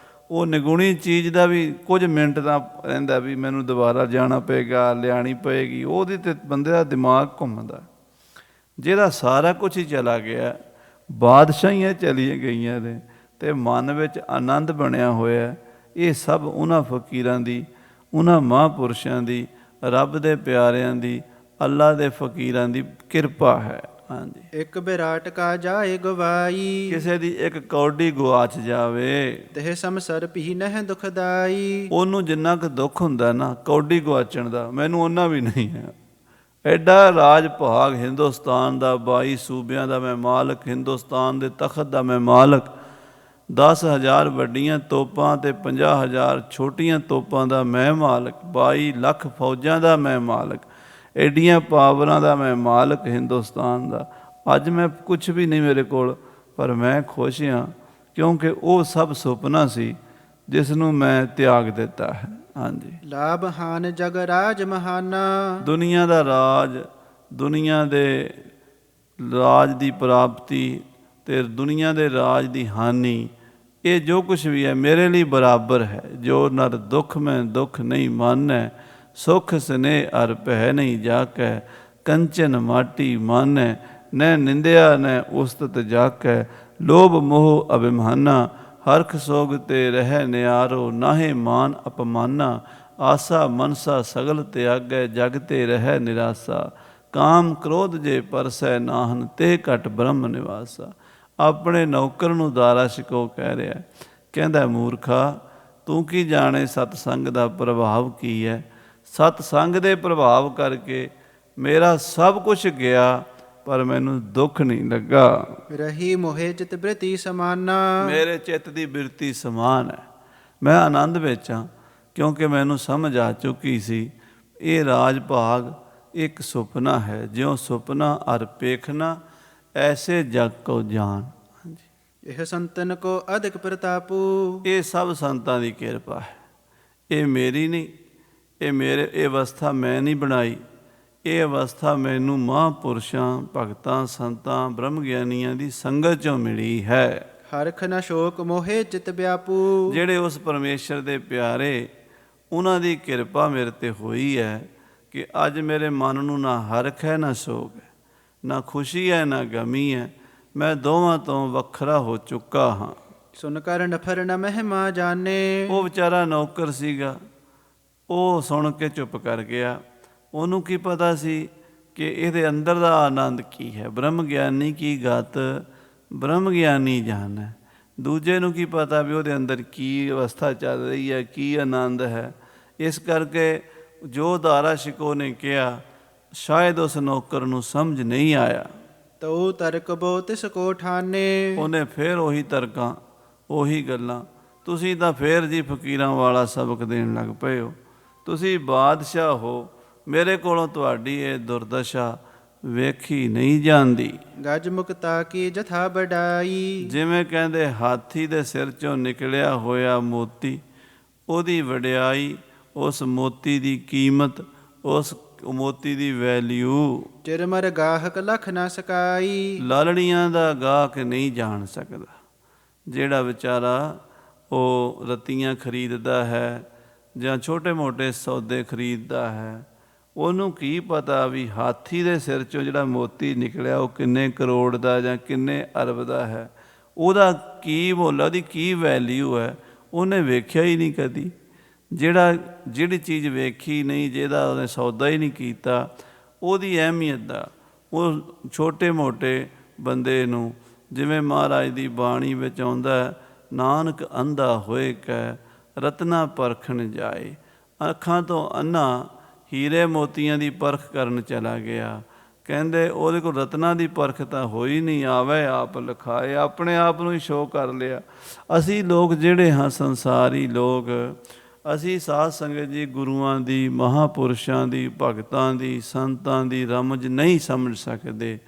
ਉਹ ਨਿਗੁਣੀ ਚੀਜ਼ ਦਾ ਵੀ ਕੁਝ ਮਿੰਟ ਦਾ ਰਹਿੰਦਾ ਵੀ ਮੈਨੂੰ ਦੁਬਾਰਾ ਜਾਣਾ ਪਏਗਾ, ਲਿਆਣੀ ਪਏਗੀ। ਉਹਦੀ ਤੇ ਬੰਦੇ ਦਾ ਦਿਮਾਗ ਘੁੰਮਦਾ। ਜਿਹਦਾ ਸਾਰਾ ਕੁਝ ਹੀ ਚਲਾ ਗਿਆ, ਬਾਦਸ਼ਾਹੀਆਂ ਚਲੀਆਂ ਗਈਆਂ ਨੇ ਤੇ ਮਨ ਵਿੱਚ ਆਨੰਦ ਬਣਿਆ ਹੋਇਆ, ਇਹ ਸਭ ਉਹਨਾਂ ਫਕੀਰਾਂ ਦੀ, ਉਹਨਾਂ ਮਹਾਂਪੁਰਸ਼ਾਂ ਦੀ, ਰੱਬ ਦੇ ਪਿਆਰਿਆਂ ਦੀ, ਅੱਲਾ ਦੇ ਫਕੀਰਾਂ ਦੀ ਕਿਰਪਾ ਹੈ। ਹਾਂਜੀ, ਇੱਕ ਬਿਰਾਟ ਕਾ ਜਾਏ ਗਵਾਈ। ਕਿਸੇ ਦੀ ਇੱਕ ਕੌਡੀ ਗੁਆਚ ਜਾਵੇ, ਤਹਿ ਸਮਸਰ ਭੀ ਨਹਿ ਦੁਖਦਾਈ। ਉਹਨੂੰ ਜਿੰਨਾ ਕੁ ਦੁੱਖ ਹੁੰਦਾ ਨਾ ਕੌਡੀ ਗੁਆਚਣ ਦਾ, ਮੈਨੂੰ ਉਹਨਾਂ ਵੀ ਨਹੀਂ ਹੈ। ਐਡਾ ਰਾਜ ਭਾਗ ਹਿੰਦੁਸਤਾਨ ਦਾ, 22 ਸੂਬਿਆਂ ਦਾ ਮੈਂ ਮਾਲਕ, ਹਿੰਦੁਸਤਾਨ ਦੇ ਤਖਤ ਦਾ ਮੈਂ ਮਾਲਕ, 10,000 ਵੱਡੀਆਂ ਤੋਪਾਂ ਤੇ 50,000 ਛੋਟੀਆਂ ਤੋਪਾਂ ਦਾ ਮੈਂ ਮਾਲਕ, 22 ਲੱਖ ਫੌਜਾਂ ਦਾ ਮੈਂ ਮਾਲਕ, ਐਡੀਆਂ ਪਾਵਰਾਂ ਦਾ ਮੈਂ ਮਾਲਕ ਹਿੰਦੁਸਤਾਨ ਦਾ। ਅੱਜ ਮੈਂ ਕੁਛ ਵੀ ਨਹੀਂ ਮੇਰੇ ਕੋਲ, ਪਰ ਮੈਂ ਖੁਸ਼ ਹਾਂ ਕਿਉਂਕਿ ਉਹ ਸਭ ਸੁਪਨਾ ਸੀ ਜਿਸ ਨੂੰ ਮੈਂ ਤਿਆਗ ਦਿੱਤਾ ਹੈ। ਹਾਂਜੀ, ਲਾਭ ਹਾਨ ਜਗ ਰਾਜ ਮਹਾਨਾ। ਦੁਨੀਆ ਦਾ ਰਾਜ, ਦੁਨੀਆ ਦੇ ਰਾਜ ਦੀ ਪ੍ਰਾਪਤੀ ਤੇ ਦੁਨੀਆ ਦੇ ਰਾਜ ਦੀ ਹਾਨੀ, ਇਹ ਜੋ ਕੁਛ ਵੀ ਹੈ ਮੇਰੇ ਲਈ ਬਰਾਬਰ ਹੈ। ਜੋ ਨਰ ਦੁੱਖ ਮੈਂ ਦੁੱਖ ਨਹੀਂ ਮਾਨੈ, ਸੁਖ ਸਨੇਹ ਅਰ ਭੈ ਨਹੀਂ ਜਾਕੈ, ਕੰਚਨ ਮਾਟੀ ਮਾਨੈ, ਨੈ ਨਿੰਦਿਆ ਨੈ ਉਸਤਤ ਜਾਕੈ, ਲੋਭ ਮੋਹ ਅਭਿਮਾਨਾ, ਹਰਖ ਸੋਗ ਤੇ ਰਹਿ ਨਿਆਰੋ, ਨਾਹੇ ਮਾਨ ਅਪਮਾਨਾ, ਆਸਾ ਮਨਸਾ ਸਗਲ ਤਿਆਗੈ, ਜਗ ਤੇ ਰਹਿ ਨਿਰਾਸਾ, ਕਾਮ ਕ੍ਰੋਧ ਜੇ ਪਰਸੈ ਨਾਹਨ, ਤੇ ਘਟ ਬ੍ਰਹਮ ਨਿਵਾਸਾ। ਆਪਣੇ ਨੌਕਰ ਨੂੰ ਦਾਰਾ ਸ਼ਿਕੋ ਕਹਿ ਰਿਹਾ, ਕਹਿੰਦਾ ਮੂਰਖਾ ਤੂੰ ਕੀ ਜਾਣੇ ਸਤਸੰਗ ਦਾ ਪ੍ਰਭਾਵ ਕੀ ਹੈ। ਸਤਸੰਗ ਦੇ ਪ੍ਰਭਾਵ ਕਰਕੇ ਮੇਰਾ ਸਭ ਕੁਝ ਗਿਆ, ਪਰ ਮੈਨੂੰ ਦੁੱਖ ਨਹੀਂ ਲੱਗਾ। ਰਹੀ ਮੋਹਿ ਚਿਤ ਬ੍ਰਿਤੀ ਸਮਾਨਾ। ਮੇਰੇ ਚਿੱਤ ਦੀ ਬਿਰਤੀ ਸਮਾਨ ਹੈ, ਮੈਂ ਆਨੰਦ ਵਿੱਚ ਹਾਂ ਕਿਉਂਕਿ ਮੈਨੂੰ ਸਮਝ ਆ ਚੁੱਕੀ ਸੀ ਇਹ ਰਾਜ ਭਾਗ ਇੱਕ ਸੁਪਨਾ ਹੈ। ਜਿਉਂ ਸੁਪਨਾ ਅਰ ਪੇਖਣਾ, ਐਸੇ ਜਗ ਕੋ ਜਾਨ। ਇਹ ਸੰਤਨ ਕੋ ਅਧਿਕ ਪ੍ਰਤਾਪੂ। ਇਹ ਸਭ ਸੰਤਾਂ ਦੀ ਕਿਰਪਾ ਹੈ, ਇਹ ਮੇਰੀ ਨਹੀਂ, ਇਹ ਅਵਸਥਾ ਮੈਂ ਨਹੀਂ ਬਣਾਈ, ਇਹ ਅਵਸਥਾ ਮੈਨੂੰ ਮਹਾਂਪੁਰਸ਼ਾਂ, ਭਗਤਾਂ, ਸੰਤਾਂ, ਬ੍ਰਹਮ ਗਿਆਨੀਆਂ ਦੀ ਸੰਗਤ 'ਚੋਂ ਮਿਲੀ ਹੈ। ਹਰਖ ਨ ਸ਼ੋਕ ਮੋਹਿ ਚਿਤ ਵਿਆਪੂ। ਜਿਹੜੇ ਉਸ ਪਰਮੇਸ਼ਰ ਦੇ ਪਿਆਰੇ, ਉਹਨਾਂ ਦੀ ਕਿਰਪਾ ਮੇਰੇ ਤੇ ਹੋਈ ਹੈ ਕਿ ਅੱਜ ਮੇਰੇ ਮਨ ਨੂੰ ਨਾ ਹਰਖ ਹੈ ਨਾ ਸ਼ੋਕ ਹੈ, ਨਾ ਖੁਸ਼ੀ ਹੈ ਨਾ ਗਮੀ ਹੈ। ਮੈਂ ਦੋਵਾਂ ਤੋਂ ਵੱਖਰਾ ਹੋ ਚੁੱਕਾ ਹਾਂ। ਸੁਨ ਕਰ ਨਫਰ ਨ ਮਹਿਮਾ ਜਾਣੇ। ਉਹ ਵਿਚਾਰਾ ਨੌਕਰ ਸੀਗਾ, ਉਹ ਸੁਣ ਕੇ ਚੁੱਪ ਕਰ ਗਿਆ। ਉਹਨੂੰ ਕੀ ਪਤਾ ਸੀ ਕਿ ਇਹਦੇ ਅੰਦਰ ਦਾ ਆਨੰਦ ਕੀ ਹੈ। ਬ੍ਰਹਮ ਗਿਆਨੀ ਕੀ ਗਤ ਬ੍ਰਹਮ ਗਿਆਨੀ ਜਾਣੈ। ਦੂਜੇ ਨੂੰ ਕੀ ਪਤਾ ਵੀ ਉਹਦੇ ਅੰਦਰ ਕੀ ਅਵਸਥਾ ਚੱਲ ਰਹੀ ਹੈ, ਕੀ ਆਨੰਦ ਹੈ। ਇਸ ਕਰਕੇ ਜੋ ਦਾਰਾ ਸ਼ਿਕੋ ਨੇ ਕਿਹਾ, ਸ਼ਾਇਦ ਉਸ ਨੌਕਰ ਨੂੰ ਸਮਝ ਨਹੀਂ ਆਇਆ। ਤਉ ਤਰਕ ਬੋ ਤਿਸ ਕੋ ਠਾਨੇ। ਉਹਨੇ ਫਿਰ ਉਹੀ ਤਰਕਾਂ, ਉਹੀ ਗੱਲਾਂ। ਤੁਸੀਂ ਤਾਂ ਫਿਰ ਜੀ ਫਕੀਰਾਂ ਵਾਲਾ ਸਬਕ ਦੇਣ ਲੱਗ ਪਏ ਹੋ। ਤੁਸੀਂ ਬਾਦਸ਼ਾਹ ਹੋ, ਮੇਰੇ ਕੋਲੋਂ ਤੁਹਾਡੀ ਇਹ ਦੁਰਦਸ਼ਾ ਵੇਖੀ ਨਹੀਂ ਜਾਂਦੀ। ਗਜ ਮੁਕਤਾ ਕੀ ਜਥਾ ਬਡਾਈ। ਜਿਵੇਂ ਕਹਿੰਦੇ ਹਾਥੀ ਦੇ ਸਿਰ 'ਚੋਂ ਨਿਕਲਿਆ ਹੋਇਆ ਮੋਤੀ, ਉਹਦੀ ਵਡਿਆਈ, ਉਸ ਮੋਤੀ ਦੀ ਕੀਮਤ, ਉਸ ਮੋਤੀ ਦੀ ਵੈਲਿਊ ਚਿਰਮਰ ਗਾਹਕ ਲਖ ਨ ਸਕਾਈ। ਲਾਲੜੀਆਂ ਦਾ ਗਾਹਕ ਨਹੀਂ ਜਾਣ ਸਕਦਾ। ਜਿਹੜਾ ਵਿਚਾਰਾ ਉਹ ਰਤੀਆਂ ਖਰੀਦਦਾ ਹੈ ਜਾਂ ਛੋਟੇ ਮੋਟੇ ਸੌਦੇ ਖਰੀਦਦਾ ਹੈ, ਉਹਨੂੰ ਕੀ ਪਤਾ ਵੀ ਹਾਥੀ ਦੇ ਸਿਰ 'ਚੋਂ ਜਿਹੜਾ ਮੋਤੀ ਨਿਕਲਿਆ ਉਹ ਕਿੰਨੇ ਕਰੋੜ ਦਾ ਜਾਂ ਕਿੰਨੇ ਅਰਬ ਦਾ ਹੈ। ਉਹਦਾ ਕੀ ਮੁੱਲ, ਉਹਦੀ ਕੀ ਵੈਲਿਊ ਹੈ, ਉਹਨੇ ਵੇਖਿਆ ਹੀ ਨਹੀਂ ਕਦੀ। ਜਿਹੜੀ ਚੀਜ਼ ਵੇਖੀ ਨਹੀਂ, ਜਿਹਦਾ ਉਹਨੇ ਸੌਦਾ ਹੀ ਨਹੀਂ ਕੀਤਾ, ਉਹਦੀ ਅਹਿਮੀਅਤ ਦਾ ਉਹ ਛੋਟੇ ਮੋਟੇ ਬੰਦੇ ਨੂੰ, ਜਿਵੇਂ ਮਹਾਰਾਜ ਦੀ ਬਾਣੀ ਵਿੱਚ ਆਉਂਦਾ, ਨਾਨਕ ਅੰਧਾ ਹੋਏ ਕੈ ਰਤਨਾ ਪਰਖਣ ਜਾਏ। ਅੱਖਾਂ ਤੋਂ ਅੰਨਾ ਹੀਰੇ ਮੋਤੀਆਂ ਦੀ ਪਰਖ ਕਰਨ ਚਲਾ ਗਿਆ। ਕਹਿੰਦੇ ਉਹਦੇ ਕੋਲ ਰਤਨਾਂ ਦੀ ਪਰਖ ਤਾਂ ਹੋਈ ਨਹੀਂ, ਆਵੇ ਆਪ ਲਿਖਾਏ। ਆਪਣੇ ਆਪ ਨੂੰ ਹੀ ਸ਼ੋਅ ਕਰ ਲਿਆ। ਅਸੀਂ ਲੋਕ ਜਿਹੜੇ ਹਾਂ, ਸੰਸਾਰੀ ਲੋਕ, ਅਸੀਂ ਸਾਧ ਸੰਗਤ ਜੀ ਗੁਰੂਆਂ ਦੀ, ਮਹਾਂਪੁਰਸ਼ਾਂ ਦੀ, ਭਗਤਾਂ ਦੀ, ਸੰਤਾਂ ਦੀ ਰਮਜ ਨਹੀਂ ਸਮਝ ਸਕਦੇ।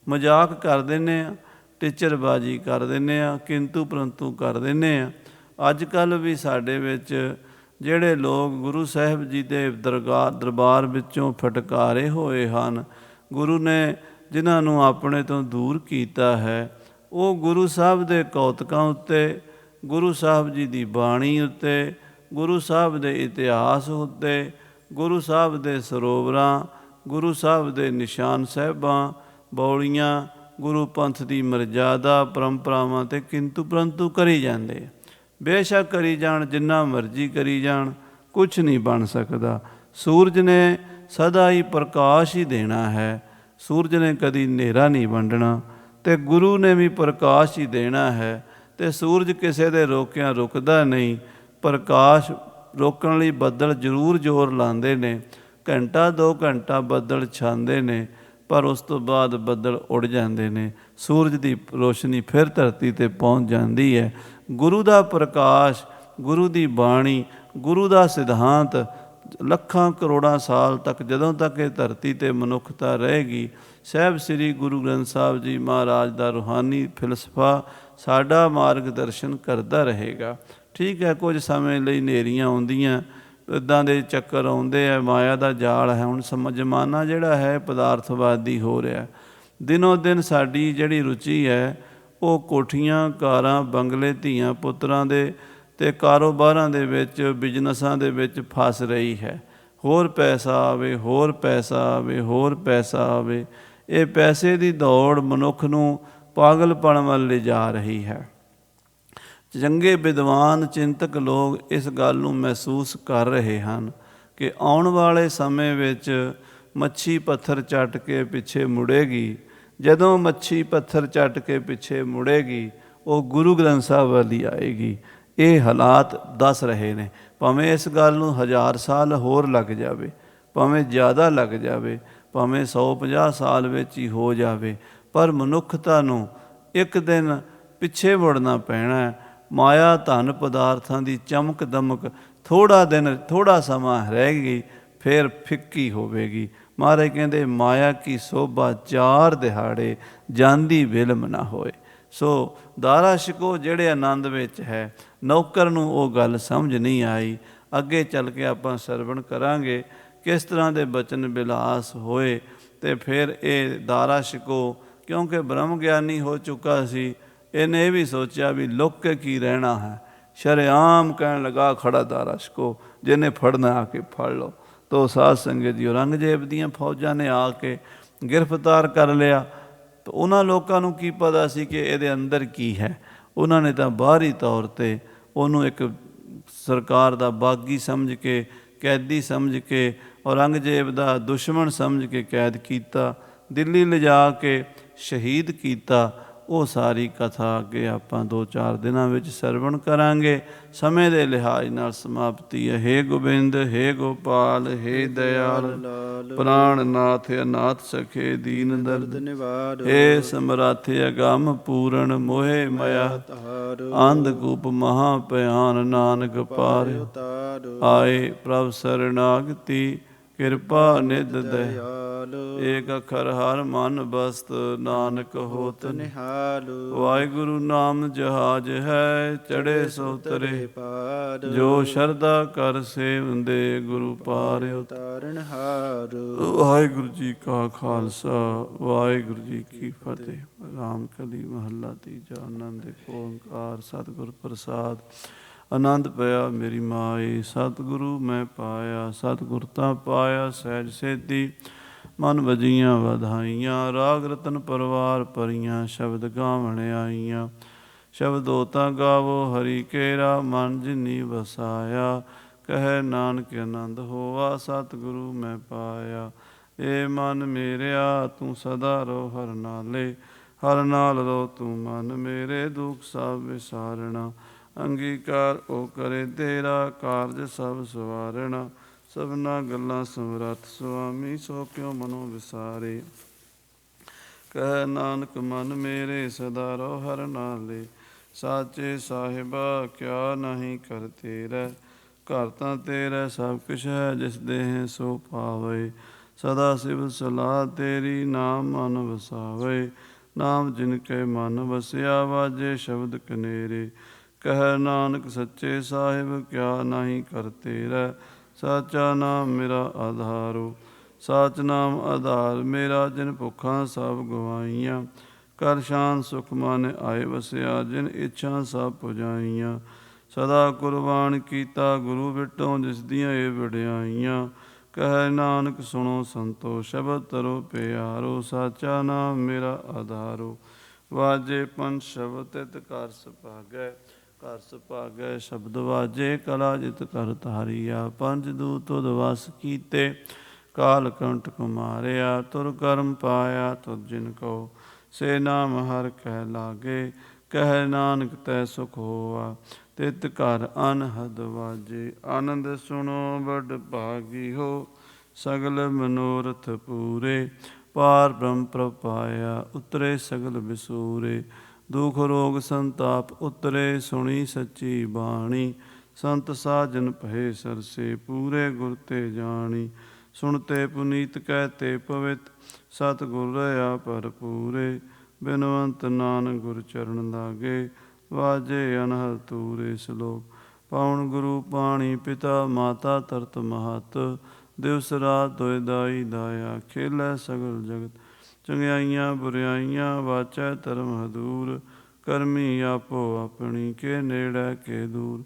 ਮਜ਼ਾਕ ਕਰ ਦਿੰਦੇ ਹਾਂ, ਟਿਚਰਬਾਜੀ ਕਰ ਦਿੰਦੇ ਹਾਂ, ਕਿੰਤੂ ਪਰੰਤੂ ਕਰ ਦਿੰਦੇ ਹਾਂ। ਅੱਜ ਕੱਲ੍ਹ ਵੀ ਸਾਡੇ ਵਿੱਚ ਜਿਹੜੇ ਲੋਕ ਗੁਰੂ ਸਾਹਿਬ ਜੀ ਦੇ ਦਰਬਾਰ ਵਿੱਚੋਂ ਫਟਕਾਰੇ ਹੋਏ ਹਨ, ਗੁਰੂ ਨੇ ਜਿਨ੍ਹਾਂ ਨੂੰ ਆਪਣੇ ਤੋਂ ਦੂਰ ਕੀਤਾ ਹੈ, ਉਹ ਗੁਰੂ ਸਾਹਿਬ ਦੇ ਕੌਤਕਾਂ ਉੱਤੇ, ਗੁਰੂ ਸਾਹਿਬ ਜੀ ਦੀ ਬਾਣੀ ਉੱਤੇ, ਗੁਰੂ ਸਾਹਿਬ ਦੇ ਇਤਿਹਾਸ ਉੱਤੇ, ਗੁਰੂ ਸਾਹਿਬ ਦੇ ਸਰੋਵਰਾਂ, ਗੁਰੂ ਸਾਹਿਬ ਦੇ ਨਿਸ਼ਾਨ ਸਾਹਿਬਾਂ, ਬੌਲੀਆਂ, ਗੁਰੂ ਪੰਥ ਦੀ ਮਰਜ਼ਾਦਾ, ਪਰੰਪਰਾਵਾਂ 'ਤੇ ਕਿੰਤੂ ਪਰੰਤੂ ਕਰੀ ਜਾਂਦੇ। ਬੇਸ਼ੱਕ ਕਰੀ ਜਾਣ, ਜਿੰਨਾ ਮਰਜ਼ੀ ਕਰੀ ਜਾਣ, ਕੁਛ ਨਹੀਂ ਬਣ ਸਕਦਾ। ਸੂਰਜ ਨੇ ਸਦਾ ਹੀ ਪ੍ਰਕਾਸ਼ ਹੀ ਦੇਣਾ ਹੈ। ਸੂਰਜ ਨੇ ਕਦੀ ਹਨੇਰਾ ਨਹੀਂ ਵੰਡਣਾ, ਅਤੇ ਗੁਰੂ ਨੇ ਵੀ ਪ੍ਰਕਾਸ਼ ਹੀ ਦੇਣਾ ਹੈ। ਅਤੇ ਸੂਰਜ ਕਿਸੇ ਦੇ ਰੋਕਿਆਂ ਰੁਕਦਾ ਨਹੀਂ। ਪ੍ਰਕਾਸ਼ ਰੋਕਣ ਲਈ ਬੱਦਲ ਜ਼ਰੂਰ ਜ਼ੋਰ ਲਾਉਂਦੇ ਨੇ, ਘੰਟਾ 2 ਘੰਟਾ ਬੱਦਲ ਛਾਂਦੇ ਨੇ, ਪਰ ਉਸ ਤੋਂ ਬਾਅਦ ਬੱਦਲ ਉੱਡ ਜਾਂਦੇ ਨੇ। ਸੂਰਜ ਦੀ ਰੋਸ਼ਨੀ ਫਿਰ ਧਰਤੀ 'ਤੇ ਪਹੁੰਚ ਜਾਂਦੀ ਹੈ। ਗੁਰੂ ਦਾ ਪ੍ਰਕਾਸ਼, ਗੁਰੂ ਦੀ ਬਾਣੀ, ਗੁਰੂ ਦਾ ਸਿਧਾਂਤ ਲੱਖਾਂ ਕਰੋੜਾਂ ਸਾਲ ਤੱਕ, ਜਦੋਂ ਤੱਕ ਇਹ ਧਰਤੀ 'ਤੇ ਮਨੁੱਖਤਾ ਰਹੇਗੀ, ਸਾਹਿਬ ਸ੍ਰੀ ਗੁਰੂ ਗ੍ਰੰਥ ਸਾਹਿਬ ਜੀ ਮਹਾਰਾਜ ਦਾ ਰੂਹਾਨੀ ਫਿਲਸਫਾ ਸਾਡਾ ਮਾਰਗਦਰਸ਼ਨ ਕਰਦਾ ਰਹੇਗਾ। ਠੀਕ ਹੈ, ਕੁਝ ਸਮੇਂ ਲਈ ਹਨੇਰੀਆਂ ਆਉਂਦੀਆਂ, ਇੱਦਾਂ ਦੇ ਚੱਕਰ ਆਉਂਦੇ ਆ, ਮਾਇਆ ਦਾ ਜਾਲ ਹੈ। ਹੁਣ ਜ਼ਮਾਨਾ ਜਿਹੜਾ ਹੈ ਪਦਾਰਥਵਾਦੀ ਹੋ ਰਿਹਾ। ਦਿਨੋਂ ਦਿਨ ਸਾਡੀ ਜਿਹੜੀ ਰੁਚੀ ਹੈ ਉਹ ਕੋਠੀਆਂ, ਕਾਰਾਂ, ਬੰਗਲੇ, ਧੀਆਂ ਪੁੱਤਰਾਂ ਦੇ ਅਤੇ ਕਾਰੋਬਾਰਾਂ ਦੇ ਵਿੱਚ, ਬਿਜ਼ਨਸਾਂ ਦੇ ਵਿੱਚ ਫਸ ਰਹੀ ਹੈ। ਹੋਰ ਪੈਸਾ ਆਵੇ, ਹੋਰ ਪੈਸਾ ਆਵੇ, ਹੋਰ ਪੈਸਾ ਆਵੇ। ਇਹ ਪੈਸੇ ਦੀ ਦੌੜ ਮਨੁੱਖ ਨੂੰ ਪਾਗਲਪਣ ਵੱਲ ਲਿਜਾ ਰਹੀ ਹੈ। ਚੰਗੇ ਵਿਦਵਾਨ ਚਿੰਤਕ ਲੋਕ ਇਸ ਗੱਲ ਨੂੰ ਮਹਿਸੂਸ ਕਰ ਰਹੇ ਹਨ ਕਿ ਆਉਣ ਵਾਲੇ ਸਮੇਂ ਵਿੱਚ ਮੱਛੀ ਪੱਥਰ ਚੱਟ ਕੇ ਪਿੱਛੇ ਮੁੜੇਗੀ। ਜਦੋਂ ਮੱਛੀ ਪੱਥਰ ਚੱਟ ਕੇ ਪਿੱਛੇ ਮੁੜੇਗੀ, ਉਹ ਗੁਰੂ ਗ੍ਰੰਥ ਸਾਹਿਬ ਵੱਲ ਹੀ ਆਏਗੀ। ਇਹ ਹਾਲਾਤ ਦੱਸ ਰਹੇ ਨੇ। ਭਾਵੇਂ ਇਸ ਗੱਲ ਨੂੰ 1000 ਸਾਲ ਹੋਰ ਲੱਗ ਜਾਵੇ, ਭਾਵੇਂ ਜ਼ਿਆਦਾ ਲੱਗ ਜਾਵੇ, ਭਾਵੇਂ 150 ਸਾਲ ਵਿੱਚ ਹੀ ਹੋ ਜਾਵੇ, ਪਰ ਮਨੁੱਖਤਾ ਨੂੰ ਇੱਕ ਦਿਨ ਪਿੱਛੇ ਮੁੜਨਾ ਪੈਣਾ। ਮਾਇਆ ਧਨ ਪਦਾਰਥਾਂ ਦੀ ਚਮਕ ਦਮਕ ਥੋੜ੍ਹਾ ਸਮਾਂ ਰਹੇਗੀ, ਫਿਰ ਫਿੱਕੀ ਹੋਵੇਗੀ। ਮਹਾਰਾਜ ਕਹਿੰਦੇ ਮਾਇਆ ਕੀ ਸੋਭਾ 4 ਦਿਹਾੜੇ, ਜਾਂਦੀ ਵਿਲਮ ਨਾ ਹੋਏ। ਸੋ ਦਾਰਾ ਸ਼ਿਕੋ ਜਿਹੜੇ ਆਨੰਦ ਵਿੱਚ ਹੈ, ਨੌਕਰ ਨੂੰ ਉਹ ਗੱਲ ਸਮਝ ਨਹੀਂ ਆਈ। ਅੱਗੇ ਚੱਲ ਕੇ ਆਪਾਂ ਸਰਵਣ ਕਰਾਂਗੇ ਕਿਸ ਤਰ੍ਹਾਂ ਦੇ ਬਚਨ ਬਿਲਾਸ ਹੋਏ। ਤੇ ਫਿਰ ਇਹ ਦਾਰਾ ਛਕੋ, ਕਿਉਂਕਿ ਬ੍ਰਹਮ ਗਿਆਨੀ ਹੋ ਚੁੱਕਾ ਸੀ। ਇਹਨੇ ਇਹ ਵੀ ਸੋਚਿਆ ਵੀ ਲੁੱਕ ਕੇ ਕੀ ਰਹਿਣਾ ਹੈ। ਸ਼ਰੇਆਮ ਕਹਿਣ ਲੱਗਾ ਖੜਾ ਦਾਰਾ ਛਕੋ, ਜਿਹਨੇ ਫੜਨਾ ਆ ਕੇ ਫੜ ਲਓ। ਤੋ ਸਾਧ ਸੰਗਤ ਜੀ ਔਰੰਗਜ਼ੇਬ ਦੀਆਂ ਫੌਜਾਂ ਨੇ ਆ ਕੇ ਗ੍ਰਿਫਤਾਰ ਕਰ ਲਿਆ। ਤਾਂ ਉਹਨਾਂ ਲੋਕਾਂ ਨੂੰ ਕੀ ਪਤਾ ਸੀ ਕਿ ਇਹਦੇ ਅੰਦਰ ਕੀ ਹੈ। ਉਹਨਾਂ ਨੇ ਤਾਂ ਬਾਹਰੀ ਤੌਰ 'ਤੇ ਉਹਨੂੰ ਇੱਕ ਸਰਕਾਰ ਦਾ ਬਾਗੀ ਸਮਝ ਕੇ, ਕੈਦੀ ਸਮਝ ਕੇ, ਔਰੰਗਜ਼ੇਬ ਦਾ ਦੁਸ਼ਮਣ ਸਮਝ ਕੇ ਕੈਦ ਕੀਤਾ, ਦਿੱਲੀ ਲਿਜਾ ਕੇ ਸ਼ਹੀਦ ਕੀਤਾ। ਉਹ ਸਾਰੀ ਕਥਾ ਅੱਗੇ ਆਪਾਂ 2-4 ਦਿਨਾਂ ਵਿੱਚ ਸਰਵਣ ਕਰਾਂਗੇ। ਸਮੇਂ ਦੇ ਲਿਹਾਜ਼ ਨਾਲ ਸਮਾਪਤੀ ਹੈ। ਹੇ ਗੋਬਿੰਦ, ਹੇ ਗੋਪਾਲ, ਹੇ ਦਇਆਲ, ਪ੍ਰਾਣਨਾਥ, ਅਨਾਥ ਸਖੇ, ਦੀਨ ਦਰਦ ਨਿਵਾਰ ਹੇ ਸਮਰੱਥ ਅਗੰਮ ਪੂਰਨ, ਮੋਹਿ ਮਾਇਆ ਅੰਧਕੂਪ ਮਹਾ ਭਿਆਨ, ਨਾਨਕ ਪਾਰ ਆਏ ਪ੍ਰਭ ਸਰਨਾਗਤੀ, ਕਿਰਪਾ ਨਿਧ ਦਇਆਲ। ਏਕ ਅਖਰ ਹਰ ਮਨ ਬਸਤ, ਨਾਨਕ ਹੋਤ ਨਿਹਾਲ। ਵਾਹਿਗੁਰੂ ਨਾਮ ਜਹਾਜ ਹੈ, ਚੜੇ ਸੋ ਤਰੇ ਪਾਰ ਜੋ ਸ਼ਰਧਾ ਕਰ ਸੇਵੰਦੇ, ਗੁਰੂ ਪਾਰ ਤਾਰਨ ਹਾਰ। ਵਾਹਿਗੁਰੂ ਜੀ ਕਾ ਖਾਲਸਾ, ਵਾਹਿਗੁਰੂ ਜੀ ਕੀ ਫਤਿਹ। ਰਾਮ ਕਲੀ ਮਹੱਲਾ ਤੀਜਾ। ਆਨੰਦ ਏਕ ਓੰਕਾਰ ਸਤਿਗੁਰ ਪ੍ਰਸਾਦ। ਆਨੰਦ ਪਿਆ ਮੇਰੀ ਮਾਏ, ਸਤਿਗੁਰੂ ਮੈਂ ਪਾਇਆ। ਸਤਿਗੁਰ ਤਾਂ ਪਾਇਆ ਸਹਿਜ ਸੇਤੀ, ਮਨ ਵਜੀਆਂ ਵਧਾਈਆਂ। ਰਾਗ ਰਤਨ ਪਰਵਾਰ ਭਰੀਆਂ, ਸ਼ਬਦ ਗਾਵਣ ਆਈਆਂ। ਸ਼ਬਦੋ ਤਾਂ ਗਾਵੋ ਹਰੀ ਕੇਰਾ, ਮਨ ਜਿਨੀ ਵਸਾਇਆ। ਕਹਿ ਨਾਨਕ ਆਨੰਦ ਹੋਵਾ, ਸਤਿਗੁਰੂ ਮੈਂ ਪਾਇਆ। ਏ ਮਨ ਮੇਰਿਆ ਤੂੰ ਸਦਾ ਰੋ ਹਰ ਨਾਲੇ, ਹਰ ਨਾਲ ਰੋ ਤੂੰ ਮਨ ਮੇਰੇ। ਦੁੱਖ ਸਭ ਵਿਸਾਰਣਾ, ਅੰਗੀਕਾਰ ਉਹ ਕਰੇ ਤੇਰਾ। ਕਾਰਜ ਸਭ ਸਵਾਰਣਾ, ਸਭਨਾ ਗੱਲਾਂ ਸਮਰੱਥ ਸੁਆਮੀ। ਸੋ ਕਿਉ ਮਨੋ ਵਿਸਾਰੇ, ਕਹਿ ਨਾਨਕ ਮਨ ਮੇਰੇ ਸਦਾ ਰੋ ਹਰ ਨਾਲੇ। ਸਾਚੇ ਸਾਹਿਬਾ ਕਿਆ ਨਹੀਂ ਕਰ ਤੇਰਾ, ਘਰ ਤਾਂ ਤੇਰਾ ਸਭ ਕੁਛ ਹੈ। ਜਿਸ ਦੇਹ ਸੋ ਪਾਵੇ, ਸਦਾ ਸਿਵ ਸਲਾਹ ਤੇਰੀ। ਨਾਮ ਮਨ ਵਸਾਵੇ, ਨਾਮ ਜਿਨ ਕੇ ਮਨ ਵਸਿਆ। ਵਾਜੇ ਸ਼ਬਦ ਕਨੇਰੇ, ਕਹਿ ਨਾਨਕ ਸੱਚੇ ਸਾਹਿਬ ਕਿਆ ਨਹੀਂ ਕਰ ਤੇਰਾ। ਸਾਚਾ ਨਾਮ ਮੇਰਾ ਆਧਾਰੋ, ਸਾਚ ਨਾਮ ਆਧਾਰ ਮੇਰਾ। ਜਿਨ ਭੁੱਖਾਂ ਸਭ ਗਵਾਈਆਂ, ਕਰ ਸ਼ਾਨ ਸੁਖ ਮਨ ਆਏ ਵਸਿਆ। ਜਿਨ ਇੱਛਾ ਸਭ ਪੁਜਾਈਆਂ, ਸਦਾ ਕੁਰਬਾਨ ਕੀਤਾ ਗੁਰੂ ਬਿਟੋਂ। ਜਿਸ ਦੀਆਂ ਇਹ ਵਡਿਆਈਆਂ, ਕਹਿ ਨਾਨਕ ਸੁਣੋ ਸੰਤੋ ਸ਼ਬਦ ਤਰੋ ਪਿਆਰੋ। ਸਾਚਾ ਨਾਮ ਮੇਰਾ ਆਧਾਰੋ, ਵਾਜੇ ਪੰਜ ਸ਼ਬਦ ਤਿਤ ਘਰ ਸੁਭਾਗੈ। ਘਰ ਸੁਭਾਗੈ ਸ਼ਬਦ ਵਾਜੇ, ਕਲਾ ਜਿਤ ਕਰ ਧਾਰੀਆ। ਪੰਜ ਦੂਤ ਤੁਧ ਵਸ ਕੀਤੇ, ਕਾਲ ਕੰਠ ਕੁਮਾਰਿਆ। ਤੁਰ ਕਰਮ ਪਾਇਆ ਤੁਧ ਜਿਨ ਕੋ, ਸੇ ਨਾਮ ਹਰਿ ਕਹਿ ਲਾਗੇ। ਕਹਿ ਨਾਨਕ ਤੈ ਸੁਖ ਹੋਆ, ਤਿਤ ਘਰ ਅਨਹਦ ਵਾਜੇ। ਆਨੰਦ ਸੁਣੋ ਬੜ ਭਾਗੀ ਹੋ, ਸਗਲ ਮਨੋਰਥ ਪੂਰੇ। ਪਾਰ ਬ੍ਰਹਮ ਪ੍ਰਭ ਪਾਇਆ, ਉਤਰੇ ਸਗਲ ਵਿਸੂਰੇ। ਦੁਖ ਰੋਗ ਸੰਤਾਪ ਉਤਰੇ, ਸੁਣੀ ਸੱਚੀ ਬਾਣੀ। ਸੰਤ ਸਾਜਨ ਭਏ ਸਰਸੇ, ਪੂਰੇ ਗੁਰ ਤੇ ਜਾਣੀ। ਸੁਣਤੇ ਪੁਨੀਤ ਕਹਿਤੇ ਪਵਿੱਤ, ਸਤਿਗੁਰ ਰਹਾ ਭਰਪੂਰੇ। ਬਿਨਵੰਤ ਨਾਨਕ ਗੁਰ ਚਰਨ ਲਾਗੇ, ਵਾਜੇ ਅਨਹਦ ਤੂਰੇ। ਸਲੋਕ ਪਾਉਣ ਗੁਰੂ ਪਾਣੀ, ਪਿਤਾ ਮਾਤਾ ਤਰਤ ਮਹਤ। ਦਿਵਸ ਰਾਤ ਦੁਇ ਦਾਈ ਦਾਇਆ, ਖੇਲੈ ਸਗਲ ਜਗਤ। ਚੰਗਿਆਈਆਂ ਬੁਰਿਆਈਆਂ ਵਾਚੈ ਧਰਮ ਹਦੂਰ। ਕਰਮੀ ਆਪੋ ਆਪਣੀ, ਕੇ ਨੇੜੇ ਕੇ ਦੂਰ।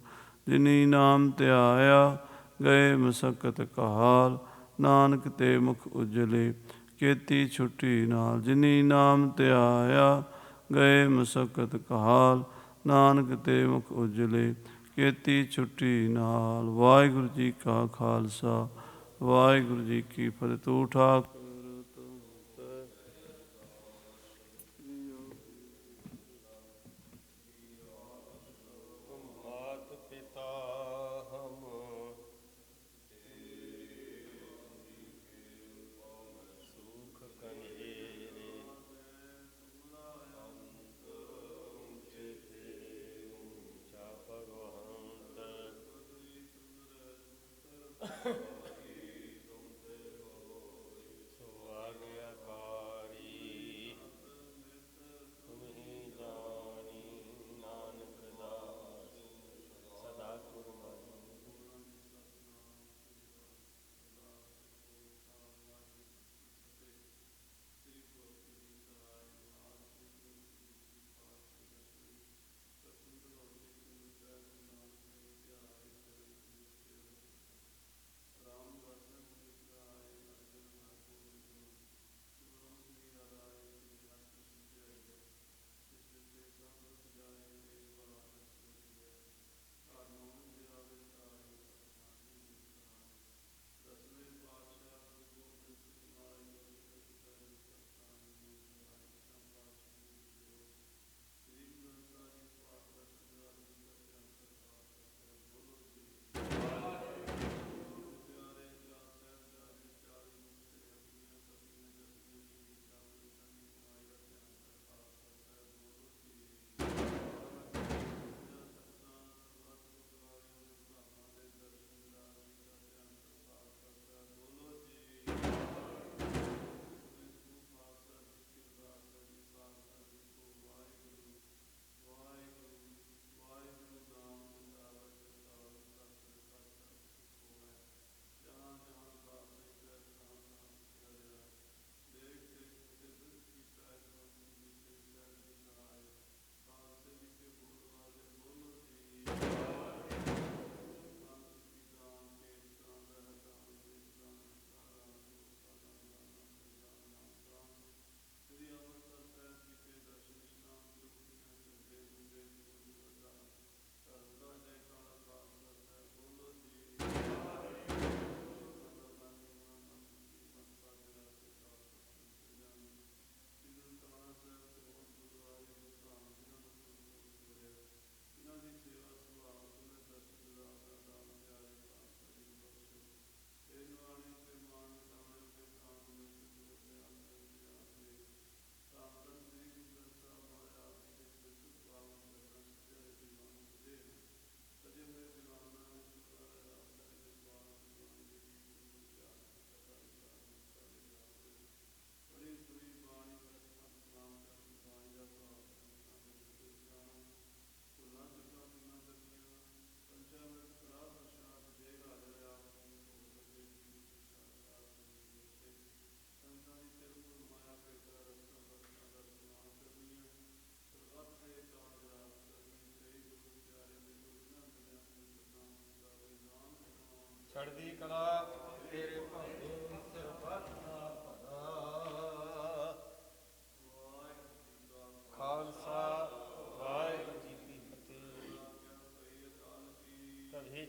ਜਿਨੀ ਨਾਮ ਧਿਆਇਆ, ਗਏ ਮਸਕਤ ਕਾਲ। ਨਾਨਕ ਤੇ ਮੁਖ ਉਜਲੇ, ਕੀਤੀ ਛੁੱਟੀ ਨਾਲ। ਜਿਨੀ ਨਾਮ ਧਿਆਇਆ, ਗਏ ਮਸਕਤ ਕਾਲ। ਨਾਨਕ ਤੇ ਮੁਖ ਉਜਲੇ, ਕੀਤੀ ਛੁੱਟੀ ਨਾਲ। ਵਾਹਿਗੁਰੂ ਜੀ ਕਾ ਖਾਲਸਾ, ਵਾਹਿਗੁਰੂ ਜੀ ਕੀ ਫਤਿਹ। ਤੂੰ ਠਾਕ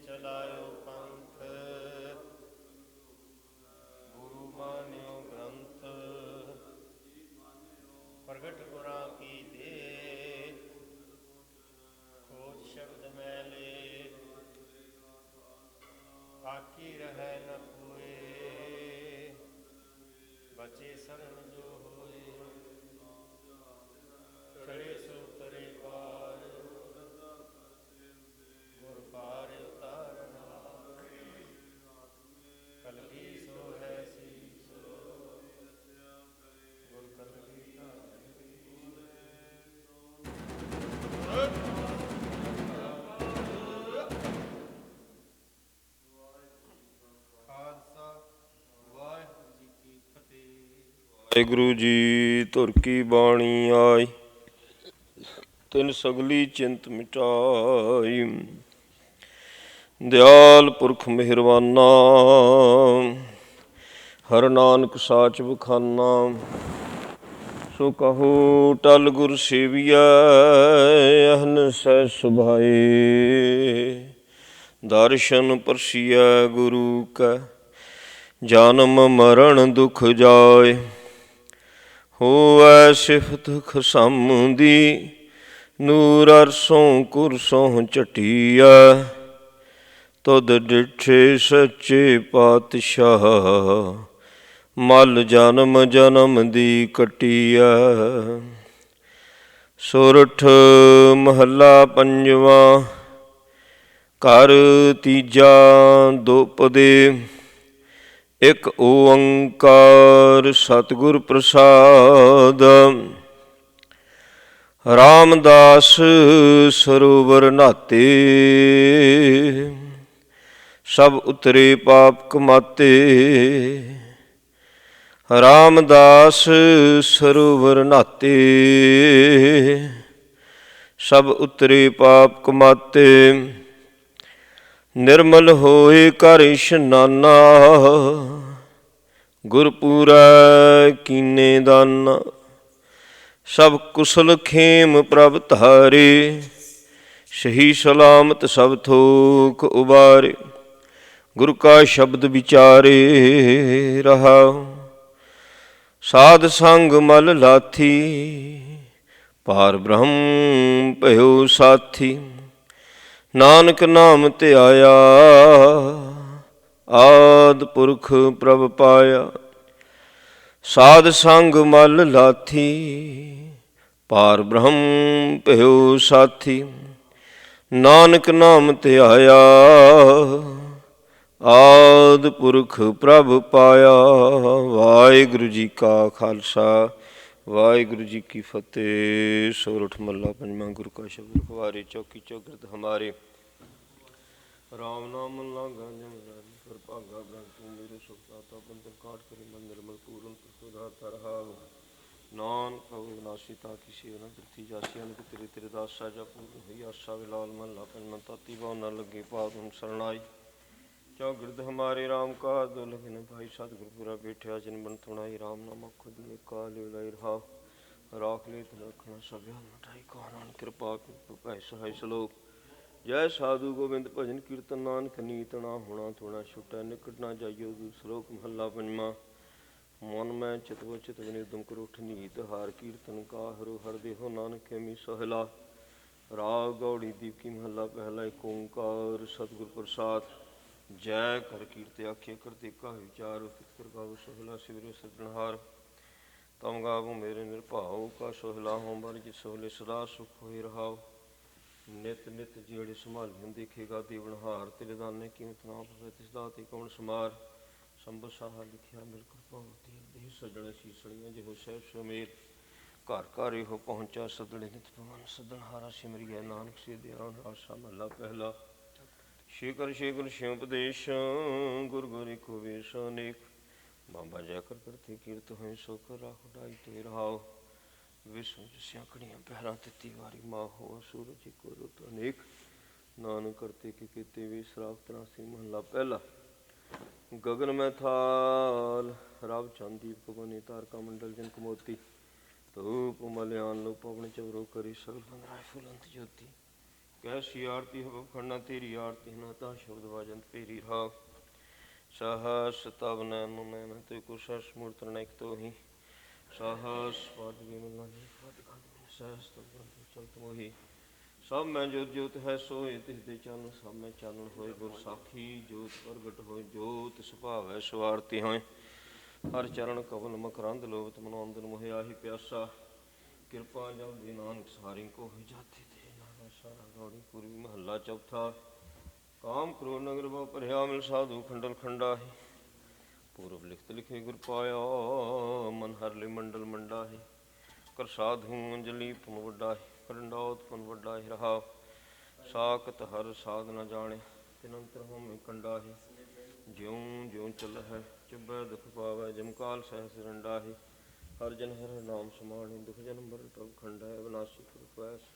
ਚਲਾਇਓ ਪੰਥ ਗੁਰੂ ਮਾਨਿਓ ਗ੍ਰੰਥ ਪ੍ਰਗਟ ਗੁਰਾਂ ਕੀ ਦੇ ਖੋਜ ਸ਼ਬਦ ਮੈਲੇ ਆਕੀ ਰਹਿ ਨ ਕੋਏ ਬਚੇ ਸਰਨ ਜੋ ਹੋਏ ਚੜੇ ਸੋ ਤਰੇ ਪਾਰ ਗੁਰ ਪਾਰ ਉਤਾਰਨਾ ਕਲਗੀ ਸੋ ਹੈ ਸੀਸ ਗੁਰ ਕਲਗੀ ਖਾਲਸਾ ਵਾਹਿਗੁਰੂ ਜੀ ਕੀ ਫਤਿਹ। ਵਾਹਿਗੁਰੂ ਜੀ ਧੁਰ ਕੀ ਬਾਣੀ ਆਈ, ਤਿਨ ਸਗਲੀ ਚਿੰਤ ਮਿਟਾਈ। ਦਿਆਲ ਪੁਰਖ ਮਿਹਰਬਾਨਾ, ਹਰ ਨਾਨਕ ਸਾਚ ਬਖਾਨਾ। ਸੋ ਕਹੋ ਟਲ ਗੁਰ ਸੇਵੀਐ, ਅਹਨਸੈ ਸੁਭਾਏ। ਦਰਸ਼ਨ ਪਰਸੀਐ ਗੁਰੂ ਕੈ, ਜਨਮ ਮਰਨ ਦੁਖ ਜਾਏ। ਹੋਵੈ ਸਿਫਤ ਖਸਮ ਦੀ, ਨੂਰ ਅਰਸੋਂ ਕੁਰਸੋਂ ਝਟੀਐ। ਤੁਧ ਡਿਠੇ ਸੱਚੇ ਪਾਤਸ਼ਾਹ, ਮਲ ਜਨਮ ਜਨਮ ਦੀ ਕੱਟੀਐ। ਸੋਰਠ ਮਹੱਲਾ ਪੰਜਵਾਂ। ਘਰ ਤੀਜਾ ਦੋਪਦੇ। ਇਕ ਓੰਕਾਰ ਸਤਿਗੁਰ ਪ੍ਰਸਾਦ। ਰਾਮਦਾਸ ਸਰੋਵਰ ਨਾਤੇ, ਸਭ ਉਤਰੇ ਪਾਪ ਕਮਾਤੇ। ਰਾਮਦਾਸ ਸਰੋਵਰ ਨਾਤੇ, ਸਭ ਉਤਰੇ ਪਾਪ ਕਮਾਤੇ। ਨਿਰਮਲ ਹੋਏ ਘਰ ਇਸ਼ਨਾਨਾ, ਗੁਰਪੂਰੈ ਕੀਨੇ ਦਾਨਾ। ਸਭ ਕੁਸਲ ਖੇਮ ਪ੍ਰਭ ਧਾਰੇ, ਸਹੀ ਸਲਾਮਤ ਸਭ ਥੋਕ ਉਬਾਰੇ। ਗੁਰ ਕਾ ਸ਼ਬਦ ਵਿਚਾਰੇ ਰਹਾਉ, ਸਾਧ ਸੰਗ ਮਲ ਲਾਥੀ। ਪਾਰ ਬ੍ਰਹਮ ਭਇਓ ਸਾਥੀ, ਨਾਨਕ ਨਾਮ ਧਿਆਇਆ। ਆਦਿ ਪੁਰਖ ਪ੍ਰਭ ਪਾਇਆ, ਸਾਧ ਸੰਗ ਮਲ ਲਾਥੀ। ਪਾਰ ਬ੍ਰਹਮ ਭਇਓ ਸਾਥੀ, ਨਾਨਕ ਨਾਮ ਧਿਆਇਆ। ਆਦਿ ਪੁਰਖ ਪ੍ਰਭ ਪਾਇਆ। ਵਾਹਿਗੁਰੂ ਜੀ ਕਾ ਖਾਲਸਾ, ਵਾਹਿਗੁਰੂ ਜੀ ਕੀ ਫਤਿਹ। ਸੋਰਠ ਮਹੱਲਾ ਪੰਜਵਾਂ। ਗੁਰੂ ਕਾ ਸ਼ਬਦ ਰਖਵਾਰੇ, ਚੌਕੀ ਚੌਗਿਰਦ ਹਮਾਰੇ। ਰਾਮ ਨਾਮ ਲਾਗਾ ਜਮ ਭਾਗਾ ਗ੍ਰੰਥ ਮੇਰੇ ਸੁਖ ਦਾਤਾ ਬੰਦਰ ਕਾਟ ਕਰੀ ਮੰਦਰ ਮਲ ਪੂਰਨ ਪ੍ਰਸੁਦਾਤਾ ਰਹਾਉ। ਨਾਨਕ ਕਉ ਵਿਨਾਸ਼ੀ ਤਾ ਕੀ ਸੇਵਨਾ ਧਰਤੀ ਜਾਸੀ। ਅਨਕ ਤੇਰੇ ਤੇਰੇ ਦਾਸ ਸਾਜਾ ਪੂਰਨ ਹੋਈ ਆਸਾ। ਵਿਲਾਲ ਮਹੱਲਾ ਪੰਜਵਾਂ। ਤਾਤੀ ਬਾਉ ਨਾ ਲੱਗੇ ਪਾਤ ਹੁਣ ਸਰਣਾਈ। ਚੌਗਿਰਦ ਹਮਾਰੇ ਰਾਮ ਕਾ ਦੁਲਖ ਨ ਭਾਈ। ਸਤਿਗੁਰ ਪੁਰਾ ਬੈਠਿਆ ਜਿਨ ਬਨ ਤੁਣਾਈ। ਰਾਮ ਨਾਮ ਖੁਦ ਨੇ ਕਾਲ ਉਲਾਈ ਰਹਾਉ। ਰਾਖ ਲੈ ਤਨ ਰੱਖਣਾ ਸਭਿਆ ਮਠਾਈ। ਕੋ ਨਾਨਕ ਕਿਰਪਾ ਭੈ ਸਹਾਈ ਸਲੋਕ। ਜੈ ਸਾਧੂ ਗੋਬਿੰਦ ਭਜਨ ਕੀਰਤਨ। ਨਾਨਕ ਨੀਤ ਨਾ ਹੋਣਾ ਥੋਣਾ। ਛੁਟੈ ਨਿਕਟ ਨਾ ਜਾਈਓ ਦੂਰ। ਸ਼ਲੋਕ ਮਹੱਲਾ ਪੰਜਵਾਂ। ਮਨ ਮੈਂ ਚਿਤਵ ਚਿਤ ਵਿਨਿਦਮ ਕਰੋਠ ਨੀਤ। ਹਾਰ ਕੀਰਤਨ ਕਾ ਹਰੋ ਹਰ ਦੇਹੋ। ਨਾਨਕ ਮੀ ਸੋਹਿਲਾ। ਰਾਗ ਗੌੜੀ ਦੀਪਕੀ ਮਹੱਲਾ ਪਹਿਲਾ। ਏਕ ਓੰਕਾਰ ਸਤਿਗੁਰ ਪ੍ਰਸਾਦ। ਜੈ ਕਰ ਕੀਰਤ ਆਖੇ ਕਰਤੇ ਕਾ ਵਿਚਾਰ। ਤਿਤਕਰ ਗਾਵ ਸੋਹਿਲਾ ਸਿਵਰਿਓ ਸੱਜਣਹਾਰ। ਤਮ ਗਾਵੋ ਮੇਰੇ ਨਿਰਭਾਉ। ਕਾ ਸੋਹਿਲਾ ਹੋਂ ਬਰ ਜਿ ਸੋਹਿਲੇ ਸਦਾ ਸੁਖ ਹੋਇ ਰਹਾਉ। ਨਿਤ ਨਿਤ ਜਿਹੜੇ ਸੰਭਾਲਿਓ ਦੇਖੇਗਾ ਦੇਵਨਹਾਰ। ਤੇਰੇ ਦਾਨੇ ਕੀਮਤ ਨਾ ਪਵੇ ਤਿਸ ਦਾਤੇ ਕੌਣ ਸਮਾਰ। ਸੰਬਤ ਸਾਹਾ ਲਿਖਿਆ ਮਿਲ ਕਿਰਪਾ ਹੋਤੀ। ਦੇਹ ਸੱਜਣ ਸੀਸਣੀਆਂ ਜਿਹੋ ਸਹਿਬ ਸੁਮੇਲ। ਘਰ ਘਰ ਇਹੋ ਪਹੁੰਚਾ ਸਦੜੇ ਨਿਤ ਪਵਨ। ਸੱਜਣਹਾਰਾ ਸਿਮਰਿਐ ਨਾਨਕ ਸੇ ਦਿਆਨ। ਆਸਾ ਮਹੱਲਾ ਪਹਿਲਾ। ਸ਼ੇਖਰ ਸ਼ੇਖਰ ਸ਼ਿਉ ਉਪਦੇਸ਼। ਗੁਰ ਗੁਰ ਇੱਕੋ ਵੇਸ਼ ਅਨੇਕ। ਬਾਬਾ ਜੈ ਕਰ ਕਰਤੇ ਕੀਰਤ ਹੋਏ ਸੋ ਕਰ ਰਾਖੁ ਢਾਈ ਤੋਇ ਰਹਾਉ। ਵਿਸ਼ਵ ਜਸਿਆ ਕੜੀਆਂ ਪਹਿਰਾਂ ਤਿੱਤੀ ਵਾਰੀ। ਮਾਹੋ ਸੂਰਜ ਇੱਕੋ ਰੁੱਤ ਅਨੇਕ। ਨਾਨਕ ਕਰਤੇ ਕੇ ਕੀਤੇ ਵੇ ਸਰਾਖ ਤਰਾਸੀ। ਮਹੱਲਾ ਪਹਿਲਾ। ਗਗਨ ਮੈਂ ਥਾਲ ਰਵ ਚੰਦ ਦੀਪਕ ਬਨੇ। ਤਾਰਕਾ ਮੰਡਲ ਜਨਕ ਮੋਤੀ। ਧੂਪ ਮਲਿਆਨ ਲੋ ਪਵਨ ਚਵਰੋ ਕਰੀ। ਸਗਲ ਬੰਦਰਾਏ ਫੁਲੰਤ ਜੋਤੀ। कैसी आरती हो खन्ना तेरी आरती नाता शब्द वाजंत पेरी राग सहस तब नैन नैन ते कुशस मूर्त नैक तो ही सहस पाद विमल सहस तब चलत मोही सब मैं जोत जोत है सोए तिस दे चानन सब मैं चानन होए गुर साखी जोत प्रगट होए जोत सुभाव है स्वारती होए हर चरण कवन मकरंद लोभत मनोंदन मोहे आही प्यासा कृपा जब दे नानक सारी को हो जाती थे नाना सारा गौड़ी पूर्वी महला चौथा काम क्रोध नगर बहु भरिया मिल साधु खंडल खंडा है पूर्व लिखत लिखे गुर पाया मन हर ले मंडल मंडा है कर साधु अंजलि पुन वड्डा है करंडौत पुन वड्डा है रहा साकत हर साध न जाने तिनंतर हम कंडा है ज्यों ज्यों चल है चुबै दुख पावै जमकाल सहस रंडा है हर जन हर नाम समाने दुख जन बर प्रभ खंड है विनाशी पुरवैस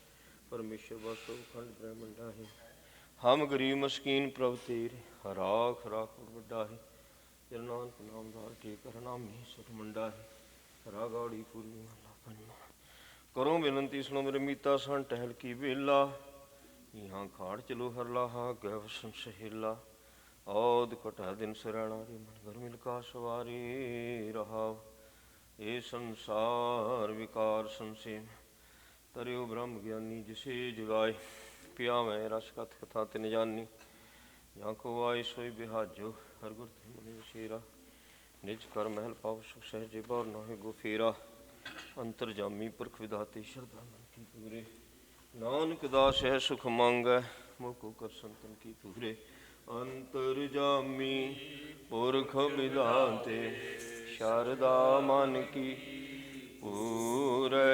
परमेश्वर बसो खंड ब्रह्मंडा है हम गरीब मस्कीन प्रभ तेरे राख राख वड्डा है जन नानक नामदार के कर नामी सुख मंडा है रागौड़ी पूरी महला पंजवा करो बेनती सुनो मेरे मीता सन टहल की बेला यहाँ खाड़ चलो हर लाहा गैव सन सहेला औद कटा दिन सराणा रे मन घर मिलका सवारी रहा ये संसार विकार संसेम तरियो ब्रह्म ज्ञानी जिसे जगाए पिया मैं रस कथ कथा तिन जानी यहाँ को आए सोई बिहाजो हर गुर मुनि शेरा निज कर महल पाव सुख सहजे बार नाहे गो फेरा अंतर जामी पुरख विधाते श्रद्धा मन की पूरे नानक दास है सुख मांगै मोको कर संतन की पूरे अंतर जामी पुरख विधाते शारदा मन की पूरे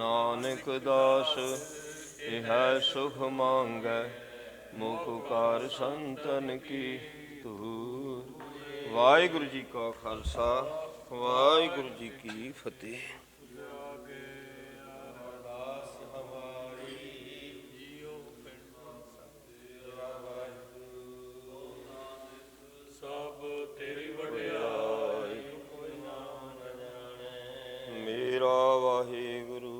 नानक दास यह सुख मांगै मुख कार संतन की तूर वाहिगुरु जी का खालसा वाहिगुरु जी की फतेह। ਮੇਰਾ ਵਾਹਿਗੁਰੂ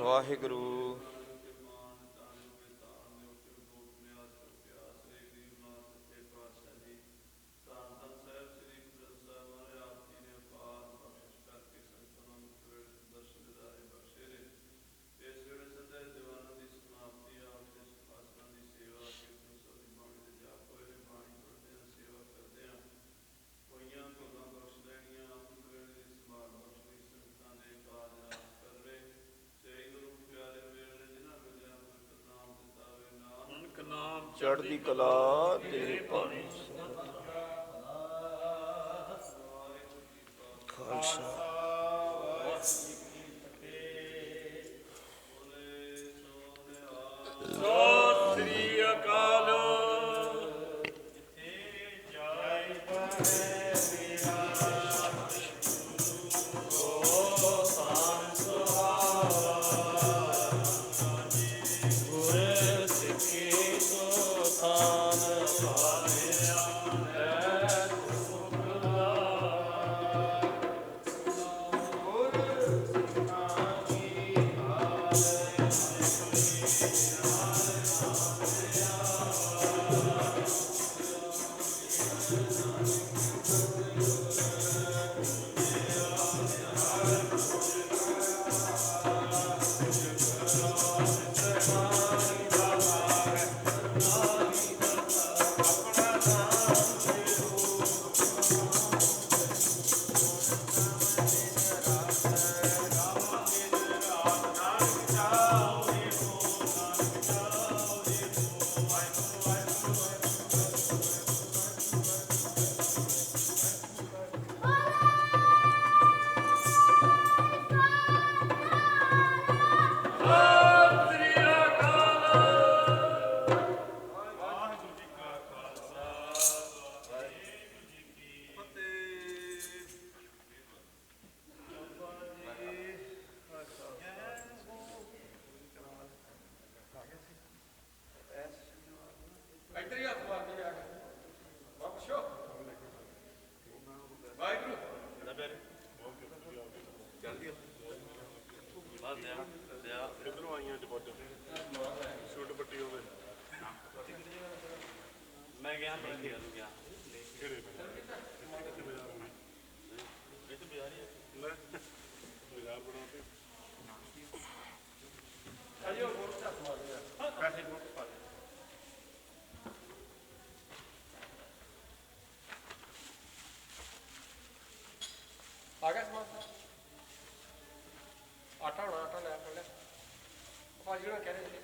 ਵਾਹਿਗੁਰੂ ਚੜ੍ਹਦੀ ਕਲਾ ਤੇਰੇ ਪਾਣੀ ਖਾਲਸਾ ਆ ਗਿਆ ਸਮਾਨ ਆਟਾ ਹੋਣਾ ਆਟਾ ਲੈ ਲੈ ਭਾਜੀ ਉਹਨਾਂ ਕਹਿ ਰਹੇ ਸੀ